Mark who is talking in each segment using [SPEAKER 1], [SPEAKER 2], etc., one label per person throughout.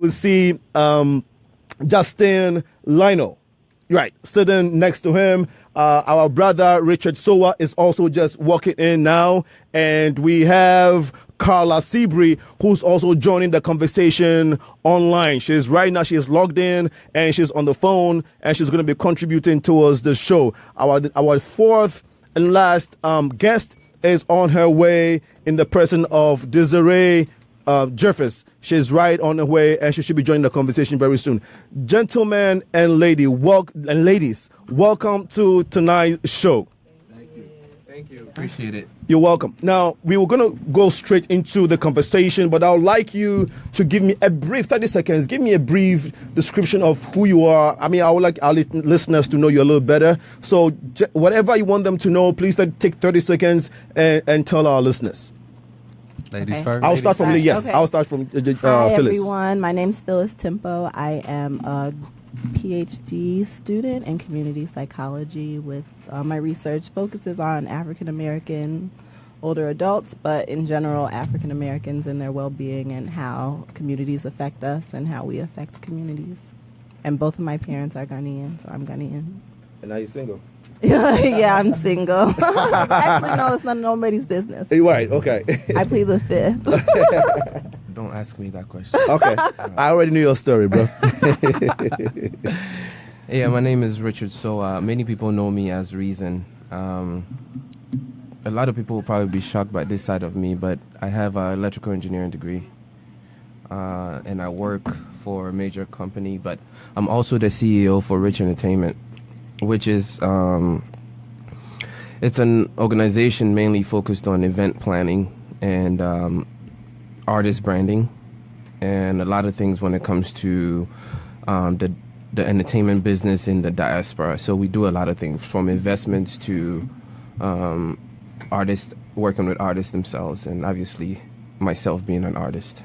[SPEAKER 1] we see Justin Lionel, right, sitting next to him. Our brother Richard Sowa is also just walking in now, and we have Carla Seabury, who's also joining the conversation online. She's logged in, and she's on the phone, and she's going to be contributing towards the show. Our fourth and last guest is on her way in the person of Desiree Jeffers. She's right on her way, and she should be joining the conversation very soon. Gentlemen and ladies, welcome to tonight's show.
[SPEAKER 2] Thank you. Appreciate it.
[SPEAKER 1] You're welcome. Now, we were going to go straight into the conversation, but I would like you to give me a brief, 30 seconds, give me a brief description of who you are. I mean, I would like our listeners to know you a little better. So whatever you want them to know, please take 30 seconds and tell our listeners.
[SPEAKER 3] Ladies first.
[SPEAKER 1] I'll start from
[SPEAKER 4] Yes.
[SPEAKER 1] I'll start from
[SPEAKER 4] Hi,
[SPEAKER 1] Phyllis.
[SPEAKER 4] everyone. My name's Phyllis Tempo. I am a PhD student in community psychology with my research focuses on African American older adults, but in general, African Americans and their well-being and how communities affect us and how we affect communities. And both of my parents are Ghanaian, so I'm Ghanaian.
[SPEAKER 1] And are you single?
[SPEAKER 4] Yeah, I'm single. Actually, no, it's nobody's business.
[SPEAKER 1] Right, okay.
[SPEAKER 4] I plead the fifth.
[SPEAKER 2] Don't ask me that question.
[SPEAKER 1] Okay. I already knew your story, bro.
[SPEAKER 2] Yeah, my name is Richard. So many people know me as Reason. A lot of people will probably be shocked by this side of me, but I have an electrical engineering degree. And I work for a major company, but I'm also the CEO for Rich Entertainment, which is it's an organization mainly focused on event planning and artist branding and a lot of things when it comes to the entertainment business in the diaspora. So we do a lot of things from investments to artists, working with artists themselves, and obviously myself being an artist.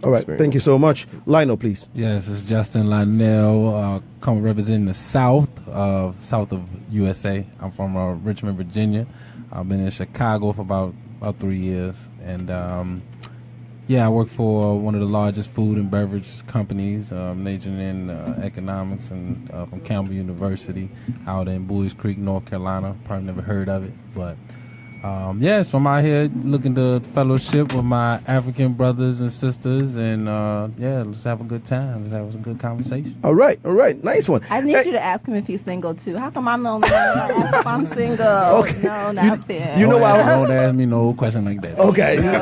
[SPEAKER 1] All right, thank you so much. Lionel, please.
[SPEAKER 3] Yes, it's Justin Lionel, come representing the South of USA. I'm from Richmond, Virginia. I've been in Chicago for about 3 years, and I work for one of the largest food and beverage companies, majoring in economics, and from Campbell University out in Bowies Creek, North Carolina. Probably never heard of it, but so I'm out here looking to fellowship with my African brothers and sisters, and let's have a good time. Let's have a good conversation.
[SPEAKER 1] All right, nice one.
[SPEAKER 4] I need you to ask him if he's single too. How come I'm the only one that asks if I'm single?
[SPEAKER 1] Okay.
[SPEAKER 4] No, not fair.
[SPEAKER 1] You know why?
[SPEAKER 3] Don't ask me no question like that.
[SPEAKER 1] Okay.
[SPEAKER 4] No,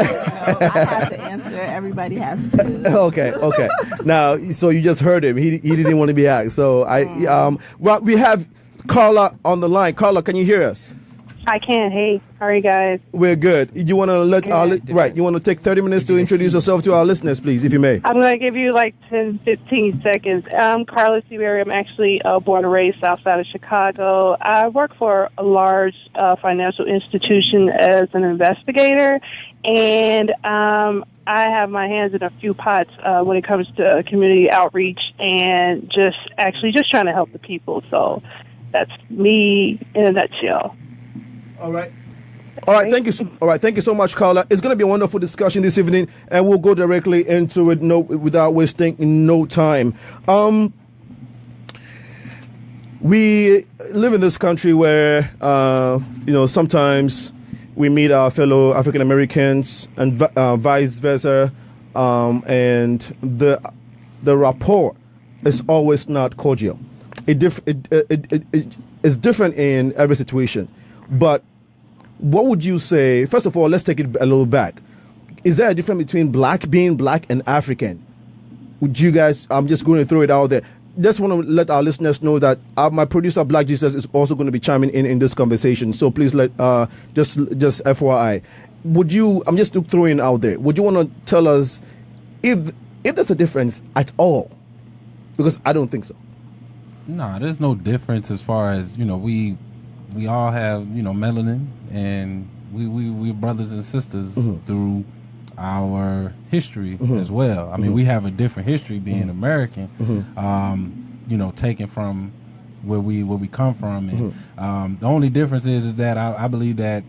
[SPEAKER 4] I have to answer. Everybody has to.
[SPEAKER 1] Okay. Now, so you just heard him. He didn't want to be asked. So we have Carla on the line. Carla, can you hear us?
[SPEAKER 5] I can. Hey, how are you guys?
[SPEAKER 1] We're good. You want to you want to take 30 minutes to introduce yourself to our listeners, please, if you may.
[SPEAKER 5] I'm going to give you like 10, 15 seconds. I'm Carla Seabury. I'm actually born and raised south side of Chicago. I work for a large financial institution as an investigator, and I have my hands in a few pots when it comes to community outreach and just trying to help the people. So that's me in a nutshell.
[SPEAKER 1] All right. Thank you. All right. Thank you so much, Carla. It's going to be a wonderful discussion this evening, and we'll go directly into it without wasting no time. We live in this country where sometimes we meet our fellow African Americans and vice versa, and the rapport is always not cordial. It's different in every situation, but what would you say? First of all, let's take it a little back. Is there a difference between being black and African? Would you guys? I'm just going to throw it out there. Just want to let our listeners know that my producer, Black Jesus, is also going to be chiming in this conversation. So please just FYI. Would you? I'm just throwing it out there. Would you want to tell us if there's a difference at all? Because I don't think so.
[SPEAKER 3] No, there's no difference as far as we all have melanin, and we're brothers and sisters through our history as well. I mean, we have a different history being American, taken from where we come from, and the only difference is that I believe that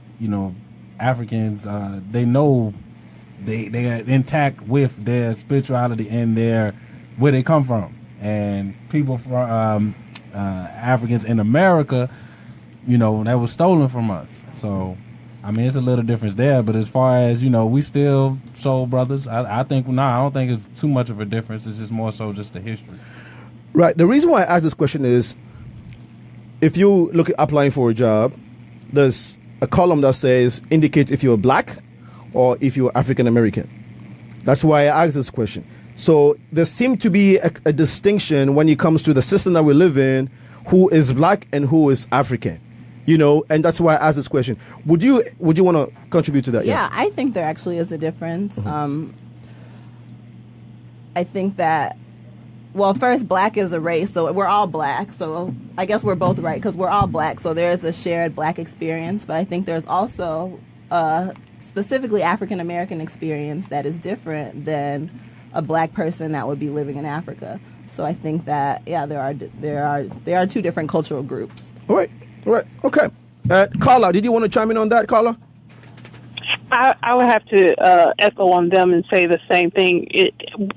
[SPEAKER 3] Africans they know they are intact with their spirituality and their where they come from. And people from Africans in America, that was stolen from us. So, I mean, it's a little difference there. But as far as, we still soul brothers. I think, I don't think it's too much of a difference. It's just more so just the history.
[SPEAKER 1] Right. The reason why I ask this question is, if you look at applying for a job, there's a column that says indicates if you're black or if you're African American. That's why I asked this question. So there seems to be a distinction when it comes to the system that we live in, who is black and who is African, and that's why I asked this question. Would you want to contribute to that?
[SPEAKER 4] Yeah,
[SPEAKER 1] Yes.
[SPEAKER 4] I think there actually is a difference.
[SPEAKER 1] Mm-hmm.
[SPEAKER 4] I think that, well, first, black is a race, so we're all black. So I guess we're both right because we're all black. So there's a shared black experience, but I think there's also a specifically African American experience that is different than a black person that would be living in Africa. So I think that there are two different cultural groups.
[SPEAKER 1] All right. Okay. Carla, did you want to chime in on that, Carla?
[SPEAKER 5] I would have to echo on them and say the same thing.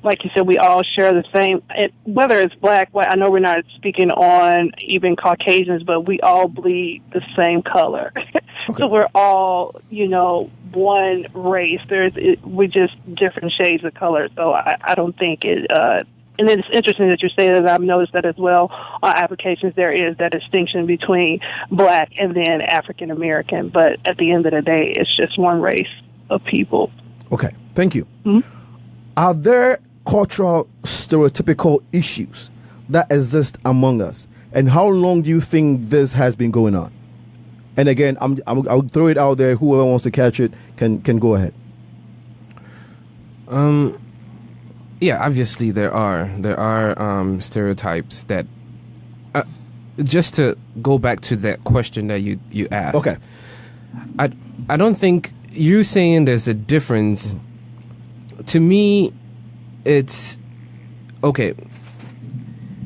[SPEAKER 5] Like you said, we all share the same. Whether it's black, I know we're not speaking on even Caucasians, but we all bleed the same color. Okay. So we're all, one race. We're just different shades of color. So I don't think it. And it's interesting that you say that. I've noticed that as well on applications. There is that distinction between black and then African American. But at the end of the day, it's just one race of people.
[SPEAKER 1] Okay, thank you.
[SPEAKER 5] Mm-hmm.
[SPEAKER 1] Are there cultural stereotypical issues that exist among us? And how long do you think this has been going on? And again, I'll throw it out there. Whoever wants to catch it can go ahead.
[SPEAKER 2] Yeah, obviously there are stereotypes that. Just to go back to that question that you asked.
[SPEAKER 1] Okay.
[SPEAKER 2] I don't think you saying there's a difference. To me, it's okay.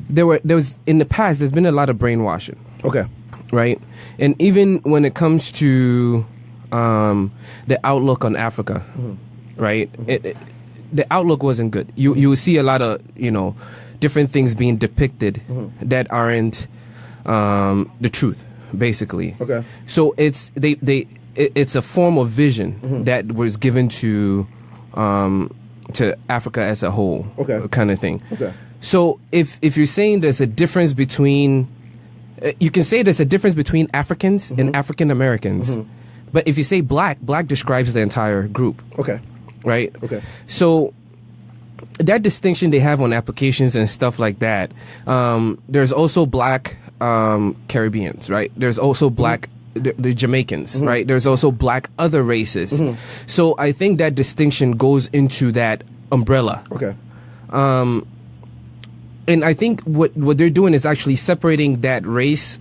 [SPEAKER 2] There was in the past. There's been a lot of brainwashing.
[SPEAKER 1] Okay.
[SPEAKER 2] Right, and even when it comes to the outlook on Africa, right, the outlook wasn't good. You will see a lot of different things being depicted that aren't the truth, basically.
[SPEAKER 1] Okay.
[SPEAKER 2] So it's it's a form of vision that was given to Africa as a whole, kind of thing.
[SPEAKER 1] Okay.
[SPEAKER 2] So if you're saying there's a difference between you can say there's a difference between Africans and African Americans, but if you say black describes the entire group.
[SPEAKER 1] Okay.
[SPEAKER 2] Right?
[SPEAKER 1] Okay.
[SPEAKER 2] So that distinction they have on applications and stuff like that, there's also black Caribbeans, right? There's also black the Jamaicans, right? There's also black other races. So I think that distinction goes into that umbrella.
[SPEAKER 1] Okay.
[SPEAKER 2] And I think what they're doing is actually separating that race,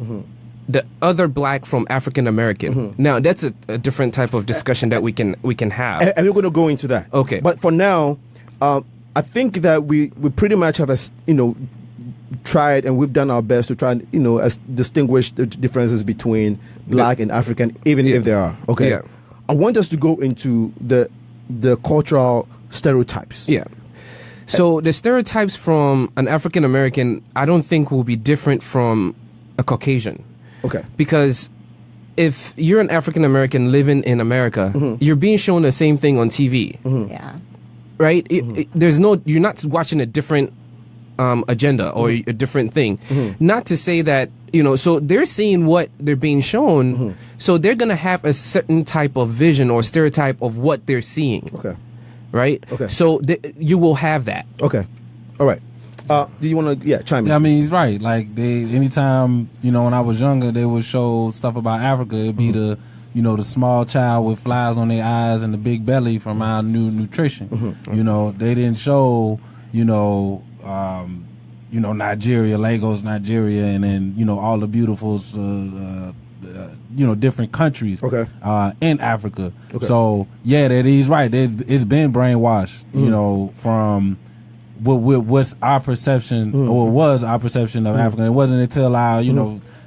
[SPEAKER 2] the other black from African American. Now that's a different type of discussion that we can have.
[SPEAKER 1] And we're going to go into that.
[SPEAKER 2] Okay.
[SPEAKER 1] But for now, I think that we pretty much have tried and we've done our best to try and distinguish the differences between black and African, even if there are. Okay.
[SPEAKER 2] Yeah.
[SPEAKER 1] I want us to go into the cultural stereotypes.
[SPEAKER 2] Yeah. So the stereotypes from an African American, I don't think will be different from a Caucasian.
[SPEAKER 1] Okay.
[SPEAKER 2] Because if you're an African American living in America, you're being shown the same thing on TV.
[SPEAKER 4] Yeah.
[SPEAKER 2] Right? You're not watching a different agenda or a different thing. Not to say that, so they're seeing what they're being shown. So they're going to have a certain type of vision or stereotype of what they're seeing.
[SPEAKER 1] Okay.
[SPEAKER 2] Right?
[SPEAKER 1] Okay.
[SPEAKER 2] So you will have that.
[SPEAKER 1] Okay. All right. Do you want to chime in?
[SPEAKER 3] Yeah, I mean, he's right. Like anytime, when I was younger, they would show stuff about Africa. It'd be the small child with flies on their eyes and the big belly from our new nutrition. They didn't show, Nigeria, Lagos, Nigeria, and then, all the beautiful, different countries in Africa. Okay. So, yeah, that he's right. It's been brainwashed, from what's our perception or was our perception of Africa. It wasn't until I,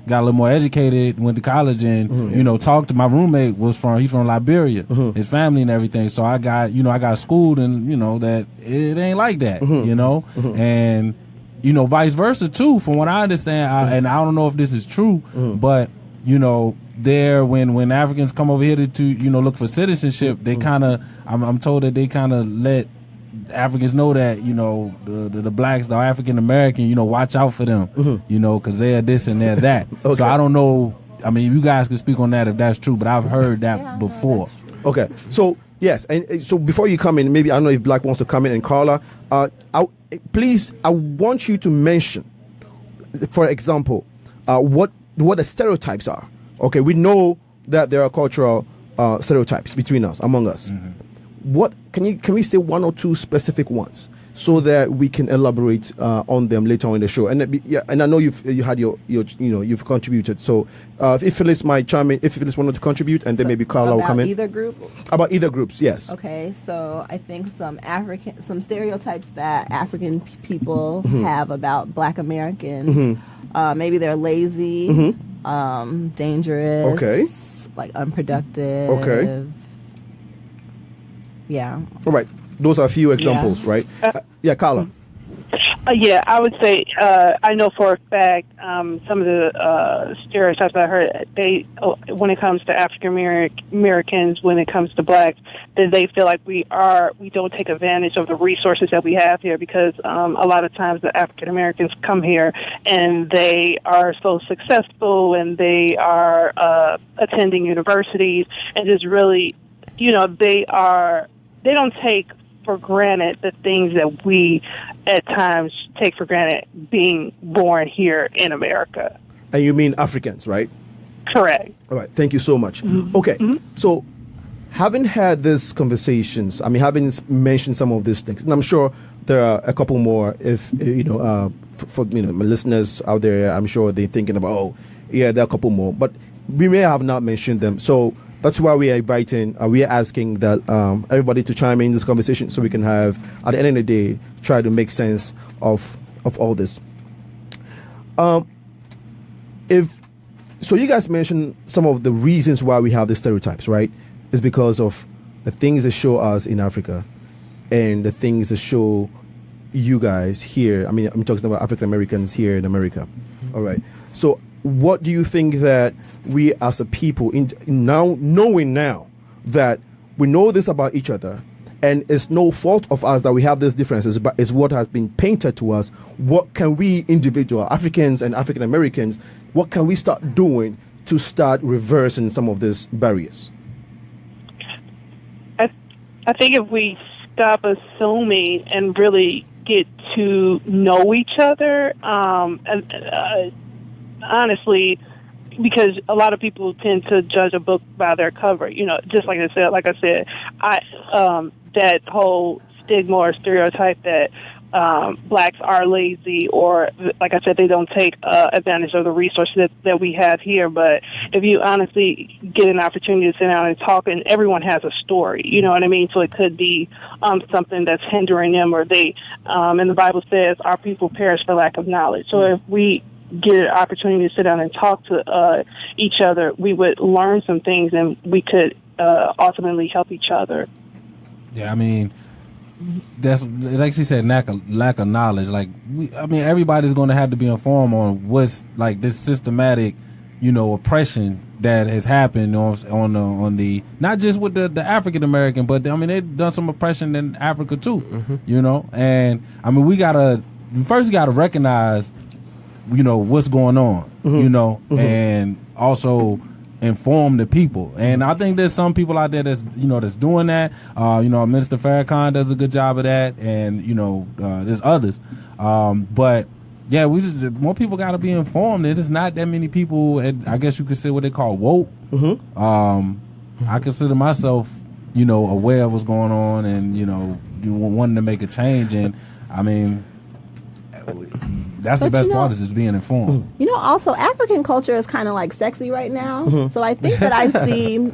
[SPEAKER 3] got a little more educated, went to college, and talked to my roommate. He's from Liberia, his family and everything. So I got schooled, and that it ain't like that, and vice versa too. From what I understand, and I don't know if this is true, but when Africans come over here to look for citizenship, they kind of I'm told that they kind of let Africans know that the blacks, the African American, watch out for them, because they're this and they're that. Okay. So I don't know. I mean, you guys can speak on that if that's true, but I've heard that before.
[SPEAKER 1] Okay, so yes, and so before you come in, maybe I don't know if Black wants to come in, and Carla, I want you to mention, for example, what the stereotypes are. Okay, we know that there are cultural stereotypes between us, among us. What can we say one or two specific ones so that we can elaborate on them later on in the show? And and I know you've contributed. So if Phyllis might chime in, if Phyllis wanted to contribute, and then maybe Carla will come in. About either groups, yes.
[SPEAKER 4] Okay, so I think some stereotypes that African people have about Black Americans. Maybe they're lazy, dangerous, like unproductive.
[SPEAKER 1] Okay.
[SPEAKER 4] Yeah.
[SPEAKER 1] All right. Those are a few examples, right? Carla.
[SPEAKER 5] Yeah, I would say I know for a fact some of the stereotypes I heard. When it comes to African Americans, when it comes to blacks, that they feel like we don't take advantage of the resources that we have here, because a lot of times the African Americans come here and they are so successful and they are attending universities and just really, they don't take for granted the things that we at times take for granted being born here in America.
[SPEAKER 1] And you mean Africans, right?
[SPEAKER 5] Correct.
[SPEAKER 1] All right. Thank you so much. Okay. So having had these conversations, having mentioned some of these things, and I'm sure there are a couple more, if, for my listeners out there, I'm sure they're thinking about, there are a couple more, but we may have not mentioned them. So that's why we are inviting, we are asking that everybody to chime in this conversation so we can have, at the end of the day, try to make sense of all this. So you guys mentioned some of the reasons why we have the stereotypes, right? It's because of the things that show us in Africa and the things that show you guys here. I'm talking about African Americans here in America. All right. So what do you think that we as a people, knowing now that we know this about each other, and it's no fault of us that we have these differences, but it's what has been painted to us, what can we individual Africans and African Americans, what can we start doing to start reversing some of these barriers?
[SPEAKER 5] I think if we stop assuming and really get to know each other, honestly, because a lot of people tend to judge a book by their cover. Just like I said, that whole stigma or stereotype that blacks are lazy, or like I said, they don't take advantage of the resources that we have here. But if you honestly get an opportunity to sit down and talk, and everyone has a story, you know what I mean? So it could be something that's hindering them, or they, and the Bible says, our people perish for lack of knowledge. So if we get an opportunity to sit down and talk to each other, we would learn some things, and we could ultimately help each other.
[SPEAKER 3] Yeah, that's like she said, lack of knowledge. Like everybody's going to have to be informed on what's like this systematic, oppression that has happened on the not just with the African American, but they've done some oppression in Africa too. And we gotta recognize what's going on, and also inform the people. And I think there's some people out there that's doing that. Minister Farrakhan does a good job of that, and there's others. But yeah, more people got to be informed. There's not that many people. I guess you could say what they call woke. I consider myself, aware of what's going on, and wanting to make a change. And that's the best part, is just being informed.
[SPEAKER 4] Also African culture is kind of like sexy right now. So I think that I see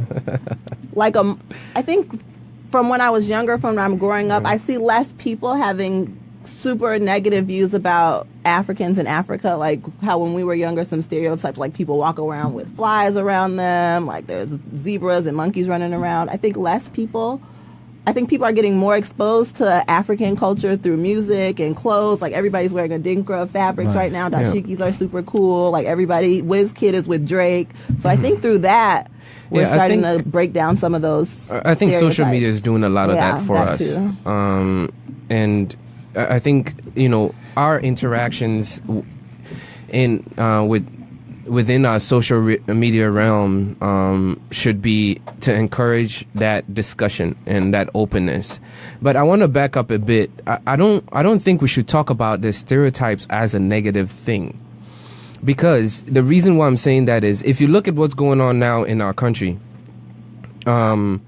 [SPEAKER 4] I think from when I was younger, from when I'm growing up, I see less people having super negative views about Africans in Africa, like how when we were younger, some stereotypes, like people walk around with flies around them, like there's zebras and monkeys running around. I think people are getting more exposed to African culture through music and clothes. Like everybody's wearing Adinkra fabrics right now. Dashikis are super cool. Like everybody, WizKid is with Drake. So I think through that, we're starting to break down some of those.
[SPEAKER 2] I think social media is doing a lot of that for us.
[SPEAKER 4] Too.
[SPEAKER 2] And I think, our interactions within our social media realm should be to encourage that discussion and that openness. But I want to back up a bit. I don't think we should talk about the stereotypes as a negative thing. Because the reason why I'm saying that is, if you look at what's going on now in our country, if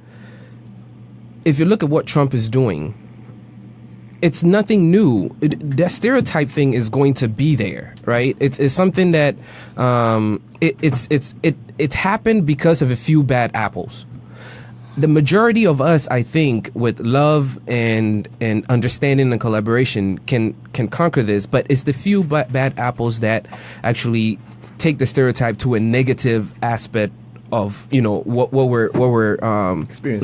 [SPEAKER 2] you look at what Trump is doing, it's nothing new. That stereotype thing is going to be there, right? It's something that it's happened because of a few bad apples. The majority of us, I think, with love and understanding and collaboration can conquer this, but it's the few bad apples that actually take the stereotype to a negative aspect of what we're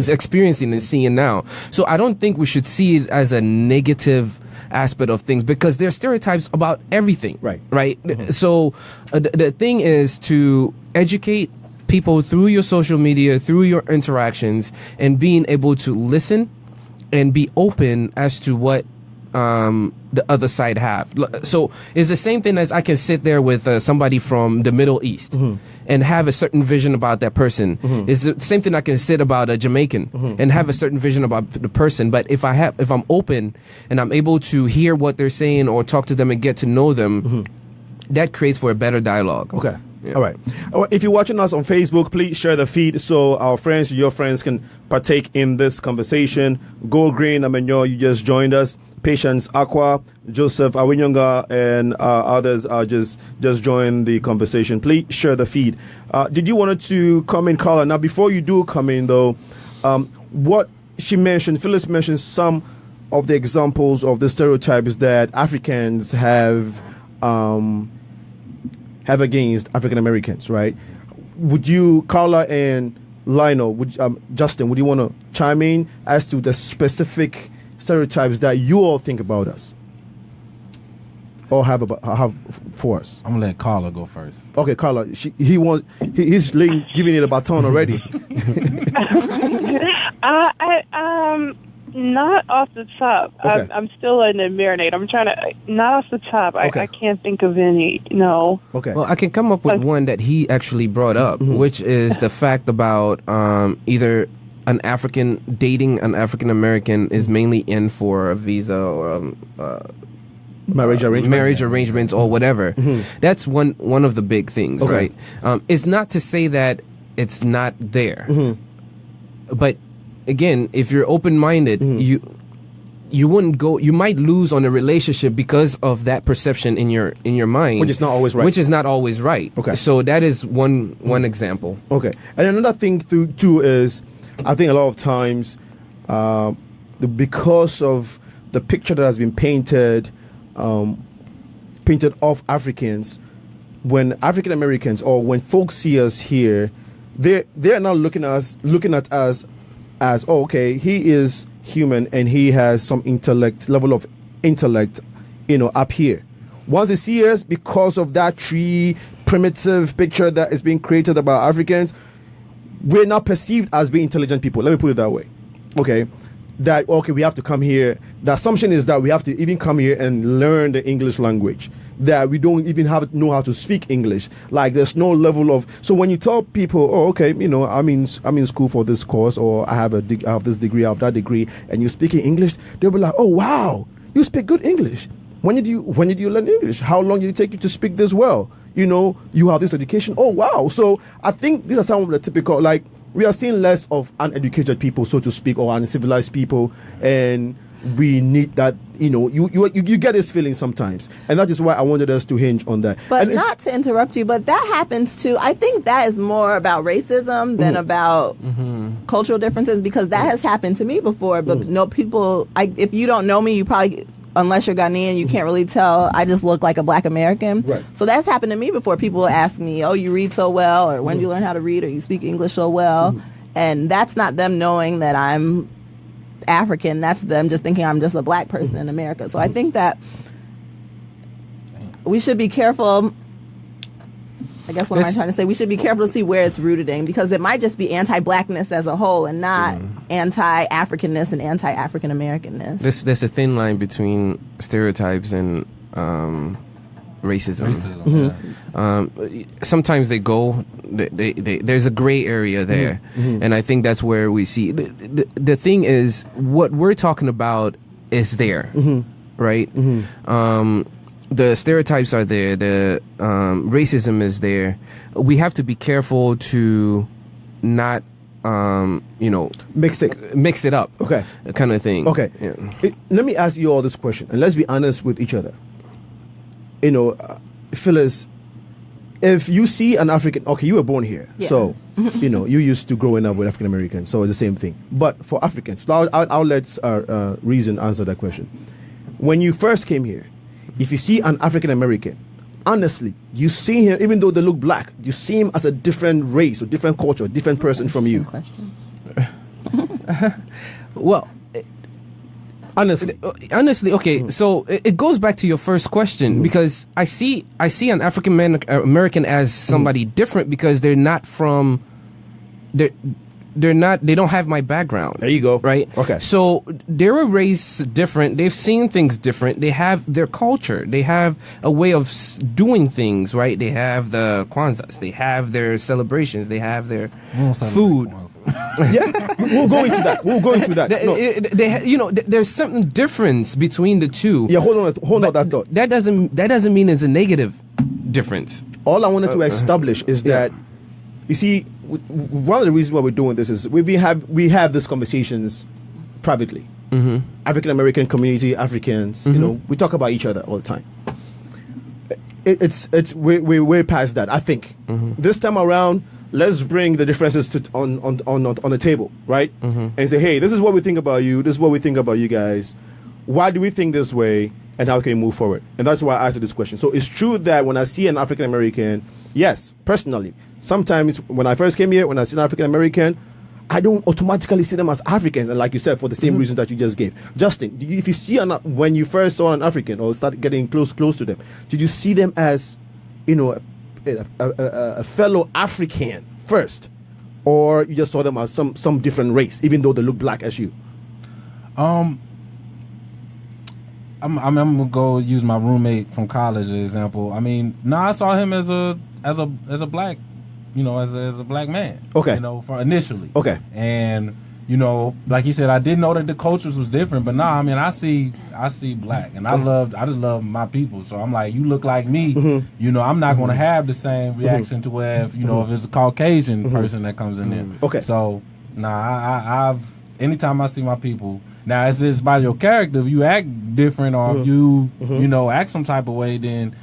[SPEAKER 2] experiencing and seeing now. So I don't think we should see it as a negative aspect of things, because there are stereotypes about everything. Right. Mm-hmm. So the thing is to educate people through your social media, through your interactions, and being able to listen and be open as to what the other side have. So it's the same thing as I can sit there with somebody from the Middle East and have a certain vision about that person. It's the same thing I can sit about a Jamaican and have a certain vision about the person. But if I'm open and I'm able to hear what they're saying or talk to them and get to know them, that creates for a better dialogue.
[SPEAKER 1] Okay. Yeah. All right. If you're watching us on Facebook, please share the feed so our friends, your friends, can partake in this conversation. Go Green, Amenyo, you just joined us. Patience Aqua, Joseph Awinyonga, and others just joined the conversation. Please share the feed. Did you want to come in, Carla? Now, before you do come in, though, what she mentioned, Phyllis mentioned some of the examples of the stereotypes that Africans have against African Americans, right? Would you, Carla and Lionel, Justin, would you want to chime in as to the specific stereotypes that you all think about us or have for us?
[SPEAKER 3] I'm gonna let Carla go first.
[SPEAKER 1] Okay, Carla, he's giving it a baton already.
[SPEAKER 5] Not off the top.
[SPEAKER 1] Okay.
[SPEAKER 5] I'm still in the marinade. I'm trying to, not off the top.
[SPEAKER 1] Okay.
[SPEAKER 5] I can't think of any, no.
[SPEAKER 1] Okay.
[SPEAKER 2] Well, I can come up with one that he actually brought up, which is the fact about either an African dating an African American is mainly in for a visa or
[SPEAKER 1] marriage
[SPEAKER 2] arrangements or whatever. That's one of the big things, right? It's not to say that it's not there, but again, if you're open-minded, you wouldn't go. You might lose on a relationship because of that perception in your mind,
[SPEAKER 1] which is not always right. Okay,
[SPEAKER 2] so that is one example.
[SPEAKER 1] Okay, and another thing too is, I think a lot of times, because of the picture that has been painted of Africans, when African Americans or when folks see us here, they're not looking at us as, oh, okay, he is human and he has some level of intellect, up here. Once they see us, because of that primitive picture that is being created about Africans, we're not perceived as being intelligent people. Let me put it that way. Okay. We have to come here. The assumption is that we have to even come here and learn the English language, that we don't even know how to speak English. Like there's no level of, so when you tell people, oh, okay, I'm in school for this course, or I have this degree, I have that degree, and you're speaking English, they'll be like, oh, wow, you speak good English. When did you learn English? How long did it take you to speak this well? You have this education. Oh, wow. So I think these are some of the typical, like, we are seeing less of uneducated people, so to speak, or uncivilized people, and we need that. You get this feeling sometimes, and that is why I wanted us to hinge on that.
[SPEAKER 4] But not to interrupt you, but that happens too. I think that is more about racism than about cultural differences, because that has happened to me before. But no people, if you don't know me, you probably unless you're Ghanaian, you can't really tell. I just look like a Black American.
[SPEAKER 1] Right.
[SPEAKER 4] So that's happened to me before. People will ask me, "Oh, you read so well," or "When did you learn how to read?" or "You speak English so well," and that's not them knowing that I'm African. That's them just thinking I'm just a Black person in America. So I think that we should be careful. I guess what am I trying to say? We should be careful to see where it's rooted in, because it might just be anti-Blackness as a whole and not anti-Africanness and anti-African Americanness.
[SPEAKER 2] There's a thin line between stereotypes and racism. Sometimes they go. There's a gray area there, and I think that's where we see the thing is what we're talking about is there, right? The stereotypes are there. The racism is there. We have to be careful to not,
[SPEAKER 1] Mix it
[SPEAKER 2] up.
[SPEAKER 1] Okay.
[SPEAKER 2] Kind of thing.
[SPEAKER 1] Okay.
[SPEAKER 2] Yeah.
[SPEAKER 1] Let me ask you all this question, and let's be honest with each other. Phyllis, if you see an African, okay, you were born here, so you used to growing up with African Americans, so it's the same thing. But for Africans, so I'll let Reason answer that question. When you first came here, if you see an African American, honestly, you see him, even though they look Black, you see him as a different race or different culture, different person from you.
[SPEAKER 2] Well, honestly, okay. So it goes back to your first question, because I see an African American as somebody different because they're not from they don't have my background.
[SPEAKER 1] There you go.
[SPEAKER 2] Right?
[SPEAKER 1] Okay.
[SPEAKER 2] So they're a race different. They've seen things different. They have their culture. They have a way of doing things, right? They have the Kwanzas. They have their celebrations. They have their food.
[SPEAKER 1] Yeah, we'll go into that. No.
[SPEAKER 2] There's something difference between the two.
[SPEAKER 1] Yeah, hold on that thought.
[SPEAKER 2] That doesn't mean it's a negative difference.
[SPEAKER 1] All I wanted to establish is that, you see, one of the reasons why we're doing this is we have these conversations privately. African American community, Africans, we talk about each other all the time. We're way past that. I think this time around, let's bring the differences on the table, right? And say, hey, this is what we think about you. This is what we think about you guys. Why do we think this way? And how can we move forward? And that's why I asked this question. So it's true that when I see an African American, yes, personally, sometimes when I first came here, when I see an African American, I don't automatically see them as Africans. And like you said, for the same reasons that you just gave. Justin, if you see when you first saw an African or started getting close to them, did you see them as, a fellow African first, or you just saw them as some different race, even though they look Black as you?
[SPEAKER 3] I'm gonna go use my roommate from college as an example. I mean, I saw him as a Black, as a Black man.
[SPEAKER 1] Okay.
[SPEAKER 3] For initially.
[SPEAKER 1] Okay.
[SPEAKER 3] And like he said, I did know that the cultures was different, but I see Black, and I just love my people. So I'm like, you look like me, I'm not going to have the same reaction to where if it's a Caucasian person that comes in there.
[SPEAKER 1] Okay.
[SPEAKER 3] So I've anytime I see my people, now it's just by your character. If you act different or if you act some type of way, then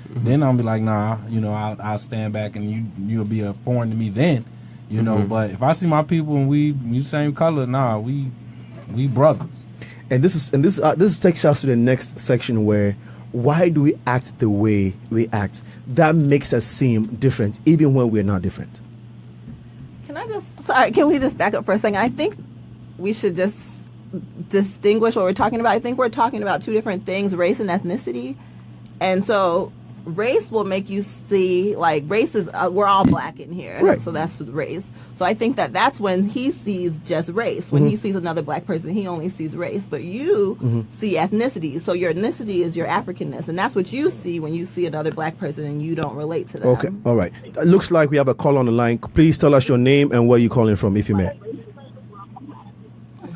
[SPEAKER 3] I'll be like, I'll stand back and you'll be a foreign to me then. But if I see my people and we the same color, we brothers.
[SPEAKER 1] And this takes us to the next section where, why do we act the way we act? That makes us seem different, even when we're not different.
[SPEAKER 4] Can we just back up for a second? I think we should just distinguish what we're talking about. I think we're talking about two different things, race and ethnicity. And so race will make you see, like, race is, we're all Black in here.
[SPEAKER 1] Right.
[SPEAKER 4] So that's race. So I think that's when he sees just race. When he sees another Black person, he only sees race. But you see ethnicity. So your ethnicity is your Africanness. And that's what you see when you see another Black person and you don't relate to them.
[SPEAKER 1] Okay. All right. It looks like we have a call on the line. Please tell us your name and where you're calling from, if you may.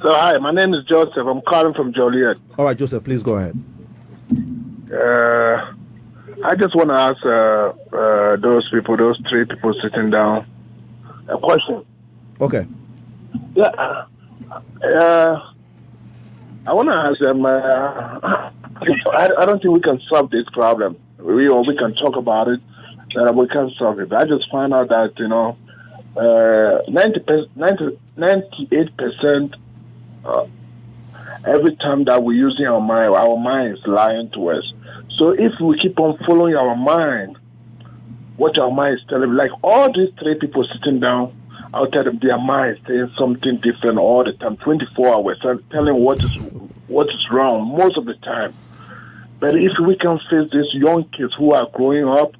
[SPEAKER 6] So, hi, my name is Joseph. I'm calling from Joliet.
[SPEAKER 1] All right, Joseph, please go ahead.
[SPEAKER 6] I just want to ask those three people sitting down, a question.
[SPEAKER 1] Okay.
[SPEAKER 6] Yeah. I want to ask them, I don't think we can solve this problem. We can talk about it, but we can't solve it. I just found out that, 98% Every time that we're using our mind is lying to us. So if we keep on following our mind, what our mind is telling, like all these three people sitting down, I'll tell them their mind is saying something different all the time, 24 hours, telling what is wrong most of the time. But if we can face these young kids who are growing up,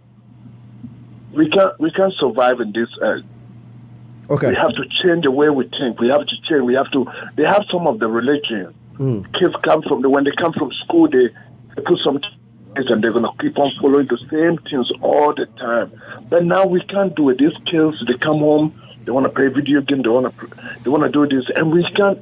[SPEAKER 6] we can survive in this earth.
[SPEAKER 1] Okay.
[SPEAKER 6] We have to change the way we think. We have to change. They have some of the religion. Kids when they come from school, they put some things and they're going to keep on following the same things all the time. But now we can't do it. These kids, they come home, they want to play video game, they want to do this. And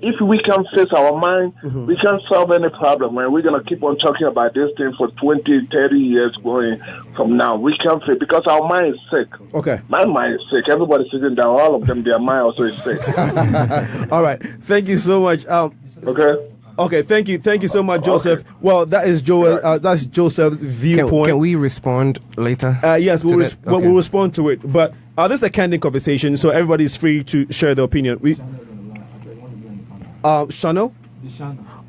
[SPEAKER 6] if we can face our mind, we can't solve any problem. And we're going to keep on talking about this thing for 20, 30 years going from now. We can't face, because our mind is sick.
[SPEAKER 1] Okay.
[SPEAKER 6] My mind is sick. Everybody's sitting down. All of them, their mind also is sick.
[SPEAKER 1] All right. Thank you so much.
[SPEAKER 6] Okay.
[SPEAKER 1] Okay, thank you so much, Joseph. Okay. Well, that is that's Joseph's viewpoint.
[SPEAKER 2] Can we respond later?
[SPEAKER 1] Yes, we'll respond to it. But this is a candid conversation, so everybody's free to share their opinion. Shana?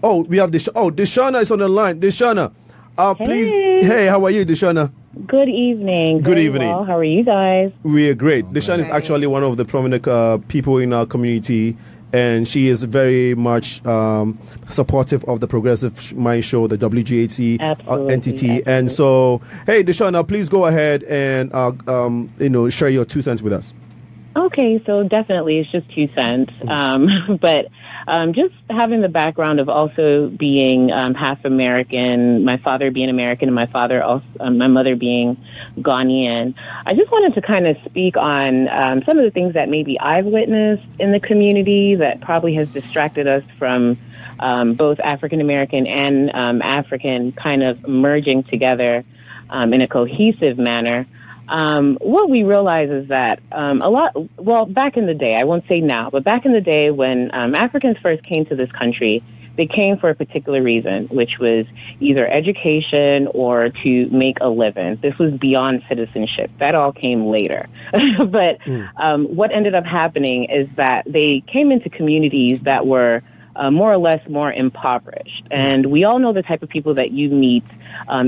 [SPEAKER 1] Oh, we have Deshana is on the line. Deshana, please. Hey, how are you, Deshana?
[SPEAKER 7] Good evening.
[SPEAKER 1] Good evening.
[SPEAKER 7] Well. How are you guys?
[SPEAKER 1] We are great. Deshana is actually one of the prominent people in our community. And she is very much supportive of the Progressive Mind Show, the WGHC entity. Absolutely. And so, hey, Deshana, please go ahead and share your 2 cents with us.
[SPEAKER 7] Okay, so definitely it's just 2 cents. But just having the background of also being half American, my father being American and my mother being Ghanaian, I just wanted to kind of speak on some of the things that maybe I've witnessed in the community that probably has distracted us from both African American and African kind of merging together in a cohesive manner. What we realize is that back in the day, I won't say now, but back in the day when Africans first came to this country, they came for a particular reason, which was either education or to make a living. This was beyond citizenship. That all came later. But what ended up happening is that they came into communities that were more or less more impoverished. And we all know the type of people that you meet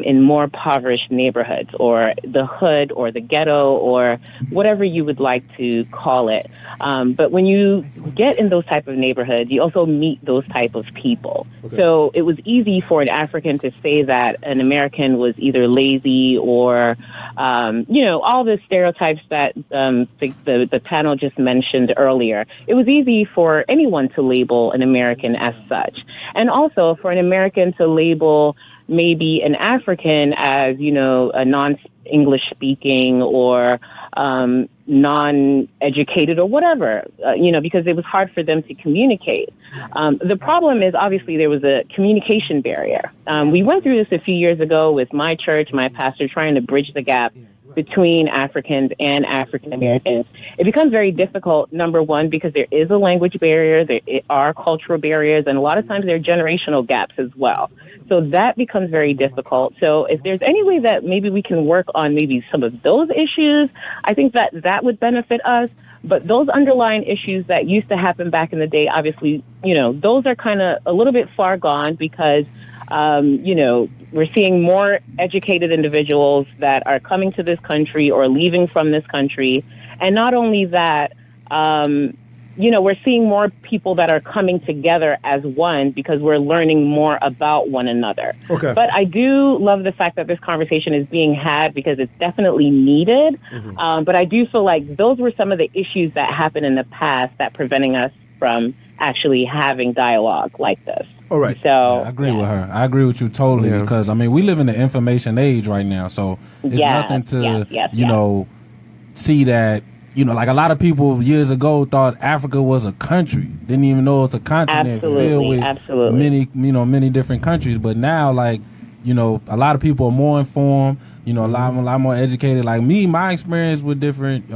[SPEAKER 7] in more impoverished neighborhoods, or the hood, or the ghetto, or whatever you would like to call it. But when you get in those type of neighborhoods, you also meet those type of people. Okay. So it was easy for an African to say that an American was either lazy or, all the stereotypes that the panel just mentioned earlier. It was easy for anyone to label an American as such. And also for an American to label maybe an African as, a non-English speaking or non-educated or whatever, because it was hard for them to communicate. The problem is obviously there was a communication barrier. We went through this a few years ago with my church, my pastor, trying to bridge the gap between Africans and African Americans. It becomes very difficult, number one, because there is a language barrier, there are cultural barriers, and a lot of times there are generational gaps as well. So that becomes very difficult. So if there's any way that maybe we can work on maybe some of those issues, I think that would benefit us. But those underlying issues that used to happen back in the day, obviously, those are kind of a little bit far gone because we're seeing more educated individuals that are coming to this country or leaving from this country. And not only that, we're seeing more people that are coming together as one because we're learning more about one another. Okay. But I do love the fact that this conversation is being had because it's definitely needed. Mm-hmm. But I do feel like those were some of the issues that happened in the past that preventing us from actually having dialogue like this.
[SPEAKER 1] All right.
[SPEAKER 7] So
[SPEAKER 3] I agree with her. I agree with you totally because, we live in the information age right now. So it's nothing to, see that, like a lot of people years ago thought Africa was a country. Didn't even know it's a continent filled with many different countries. But now, a lot of people are more informed, a lot more educated. Like me, my experience with different,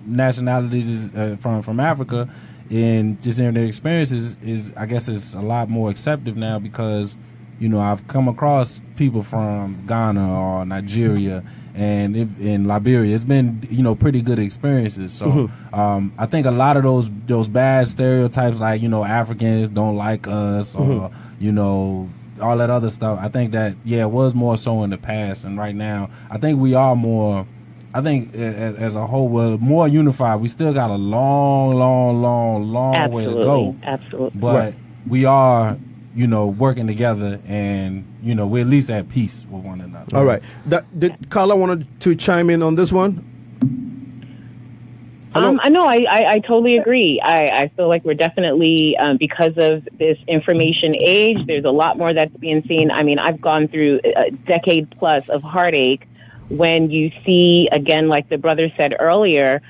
[SPEAKER 3] nationalities from Africa and just in their experiences is I guess it's a lot more accepted now because, I've come across people from Ghana or Nigeria and in Liberia. It's been, pretty good experiences. So I think a lot of those bad stereotypes, like, Africans don't like us or, all that other stuff. I think that, it was more so in the past. And right now, I think we are more, as a whole, we're more unified. We still got a long way to go.
[SPEAKER 7] Absolutely.
[SPEAKER 3] But we are, working together, and, we're at least at peace with one another.
[SPEAKER 1] All right. Did Carla wanted to chime in on this one?
[SPEAKER 7] I totally agree. I feel like we're definitely, because of this information age, there's a lot more that's being seen. I mean, I've gone through a decade plus of heartache when you see, again, like the brother said earlier,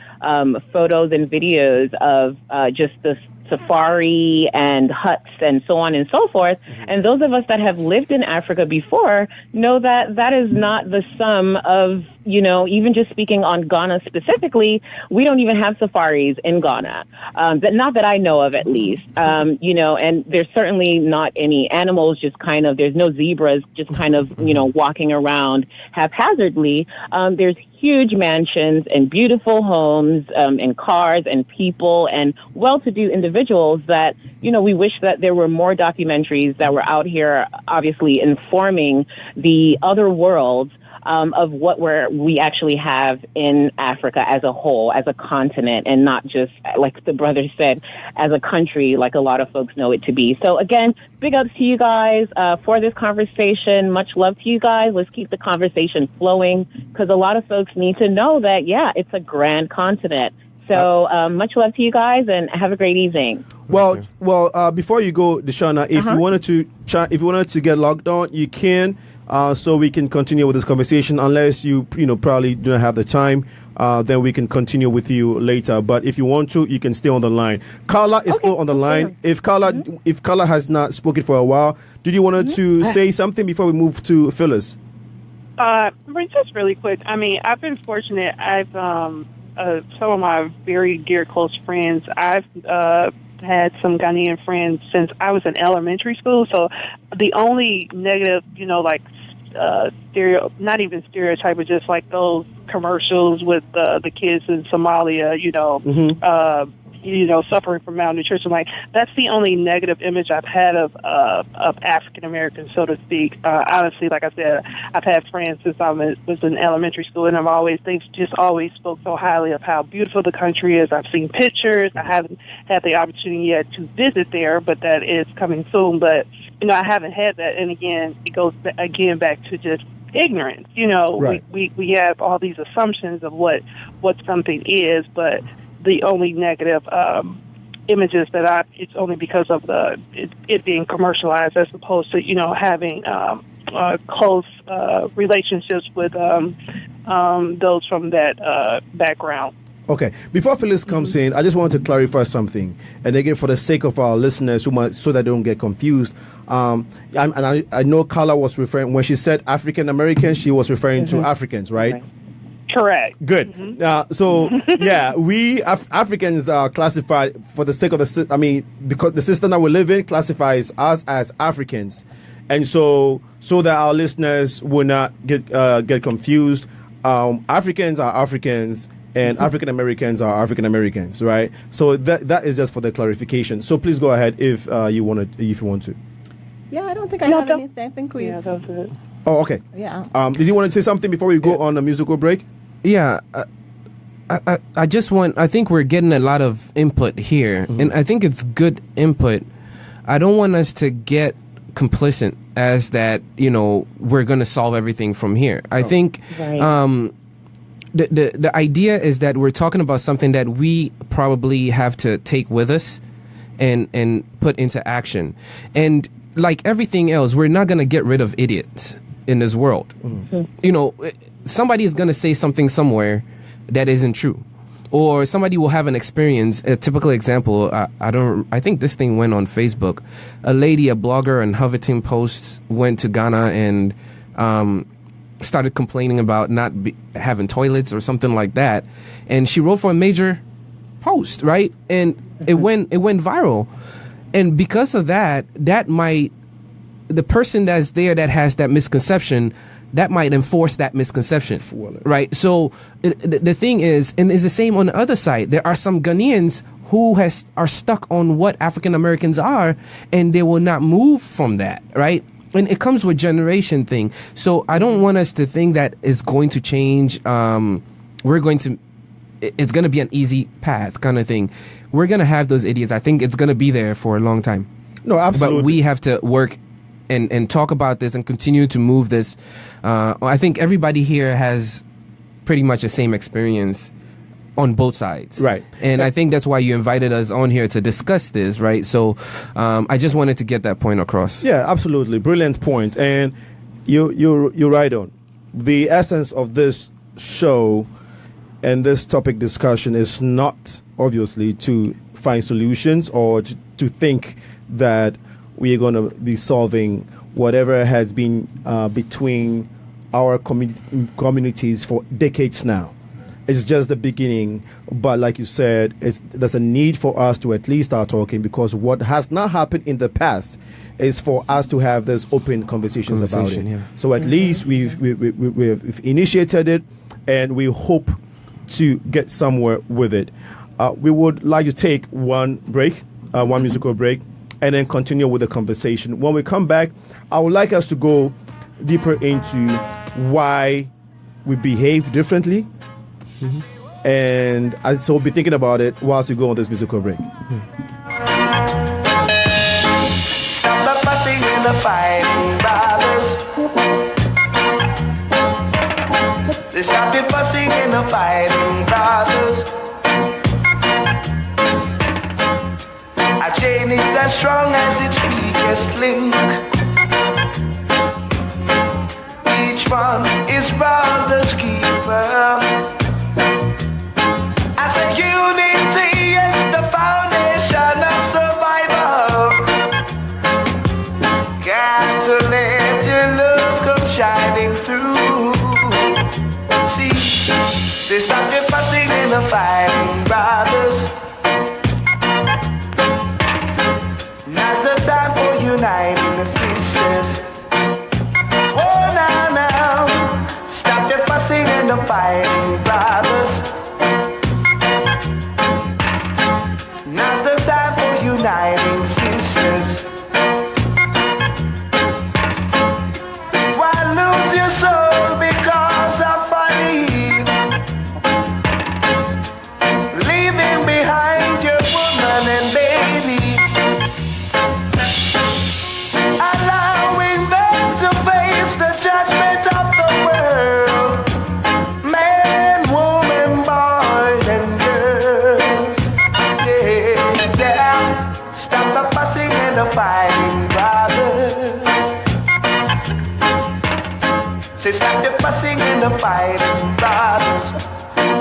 [SPEAKER 7] photos and videos of just the safari and huts and so on and so forth. And those of us that have lived in Africa before know that that is not the sum of, even just speaking on Ghana specifically, we don't even have safaris in Ghana. Not that I know of, at least. And there's certainly not any animals, there's no zebras just kind of, walking around haphazardly. There's huge mansions and beautiful homes and cars and people and well-to-do individuals that, we wish that there were more documentaries that were out here, obviously informing the other worlds of what we actually have in Africa as a whole, as a continent, and not just, like the brother said, as a country, like a lot of folks know it to be. So again, big ups to you guys for this conversation. Much love to you guys. Let's keep the conversation flowing, because a lot of folks need to know that, it's a grand continent. So much love to you guys, and have a great evening.
[SPEAKER 1] Well, before you go, Deshauna, if you wanted to get logged on, you can. So we can continue with this conversation, unless you probably don't have the time. Then we can continue with you later. But if you want to, you can stay on the line. Carla is still on the line. If Carla has not spoken for a while, did you want to say something before we move to Phyllis?
[SPEAKER 5] Just really quick. I mean, I've been fortunate. I've some of my very dear close friends. I've had some Ghanaian friends since I was in elementary school. So the only negative, not even stereotype, but just like those commercials with the kids in Somalia, suffering from malnutrition. Like, that's the only negative image I've had of African Americans, so to speak. Honestly, like I said, I've had friends since I was in elementary school, and they've just always spoke so highly of how beautiful the country is. I've seen pictures. I haven't had the opportunity yet to visit there, but that is coming soon. But I haven't had that, and again, it goes back to just ignorance.
[SPEAKER 1] Right.
[SPEAKER 5] We have all these assumptions of what something is, but the only negative images it's only because of it being commercialized, as opposed to having close relationships with those from that background.
[SPEAKER 1] Okay. Before Phyllis comes in, I just want to clarify something, and again, for the sake of our listeners, so that they don't get confused. I know Carla was referring, when she said African Americans, she was referring to Africans, right?
[SPEAKER 5] Correct.
[SPEAKER 1] Good. We Africans are classified, for the sake of because the system that we live in classifies us as Africans, and so that our listeners will not get confused. Africans are Africans, and African Americans are African Americans, right? So that is just for the clarification. So please go ahead if you want to.
[SPEAKER 4] Yeah, I don't think I have anything. I think we.
[SPEAKER 5] Yeah, that was it.
[SPEAKER 1] Oh, okay.
[SPEAKER 4] Yeah.
[SPEAKER 1] Did you want to say something before we go on a musical break?
[SPEAKER 2] Yeah, I think we're getting a lot of input here, and I think it's good input. I don't want us to get complacent as that, we're going to solve everything from here. I think the idea is that we're talking about something that we probably have to take with us and put into action. And like everything else, we're not going to get rid of idiots in this world. Somebody is going to say something somewhere that isn't true, or somebody will have an experience. A typical example, I think this thing went on Facebook. A blogger in Huffington Post went to Ghana and started complaining about not having toilets or something like that, and she wrote for a major post, right? And it went viral, and because of that might
[SPEAKER 8] the person that's there that has that misconception, that might enforce that misconception, right? So the thing is, and it's the same on the other side. There are some Ghanaians who are stuck on what African Americans are, and they will not move from that, right? And it comes with generation thing. So I don't want us to think that it's going to change. It's going to be an easy path kind of thing. We're going to have those idiots. I think it's going to be there for a long time.
[SPEAKER 1] No, absolutely.
[SPEAKER 8] But we have to work and talk about this and continue to move this. I think everybody here has pretty much the same experience on both sides.
[SPEAKER 1] Right.
[SPEAKER 8] And I think that's why you invited us on here to discuss this, right? So I just wanted to get that point across.
[SPEAKER 1] Yeah, absolutely. Brilliant point. And you're right on. The essence of this show and this topic discussion is not obviously to find solutions or to think that we are going to be solving whatever has been between our communities for decades now. It's just the beginning, but like you said, there's a need for us to at least start talking, because what has not happened in the past is for us to have this open conversations about it.
[SPEAKER 8] Yeah.
[SPEAKER 1] So at least we've initiated it, and we hope to get somewhere with it. We would like to take one musical break, and then continue with the conversation. When we come back, I would like us to go deeper into why we behave differently. Mm-hmm. And so we'll be thinking about it whilst we go on this musical break.
[SPEAKER 9] Mm-hmm. Stop the fussing and the fighting, brothers. Stop the fussing and the fighting, brothers. A chain is as strong as its weakest link. Each one is brother's keeper. As a unity is the foundation of survival. Got to let your love come shining through. See, stop your fussing and the fighting, brothers. Now's the time for uniting the sisters. Oh, now, stop your fussing and the fighting, brothers. Now's the time for uniting sisters. Why lose your soul because of fighting? Leaving behind your woman and baby. Allowing them to face the judgment of the world. Man, woman, boy, and girls. Yeah. Stop the fussing and the fighting, brothers. Say stop the fussing and the fighting, brothers.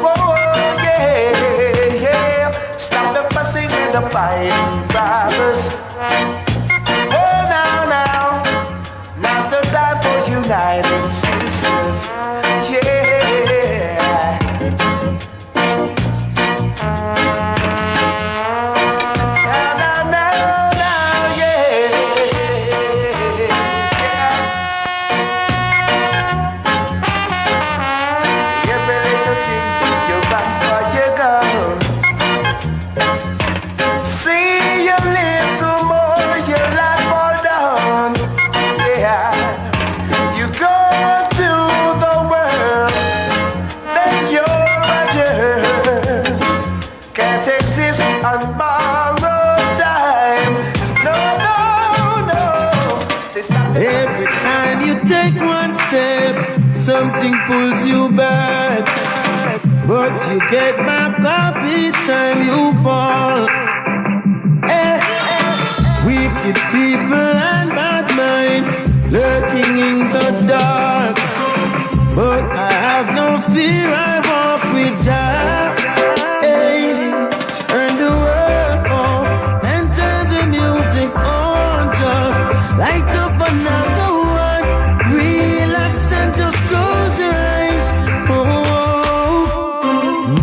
[SPEAKER 9] Whoa, yeah. Stop the fussing and the fighting, brothers. Oh, now, now's the time for uniting sisters. Yeah. Now, yeah. Every little thing you run for you go. See a little more, your life more done. Yeah, you go to the world, then you're a germ. Can't exist on borrowed time. No. Say stop.
[SPEAKER 10] Every time you take one step, something pulls you back, but you get back up each time you fall. Wicked people and bad mind lurking in the dark, but I have no fear, I walk with Jah. Turn the world off and turn the music on, just light up another one. Relax and just close your eyes.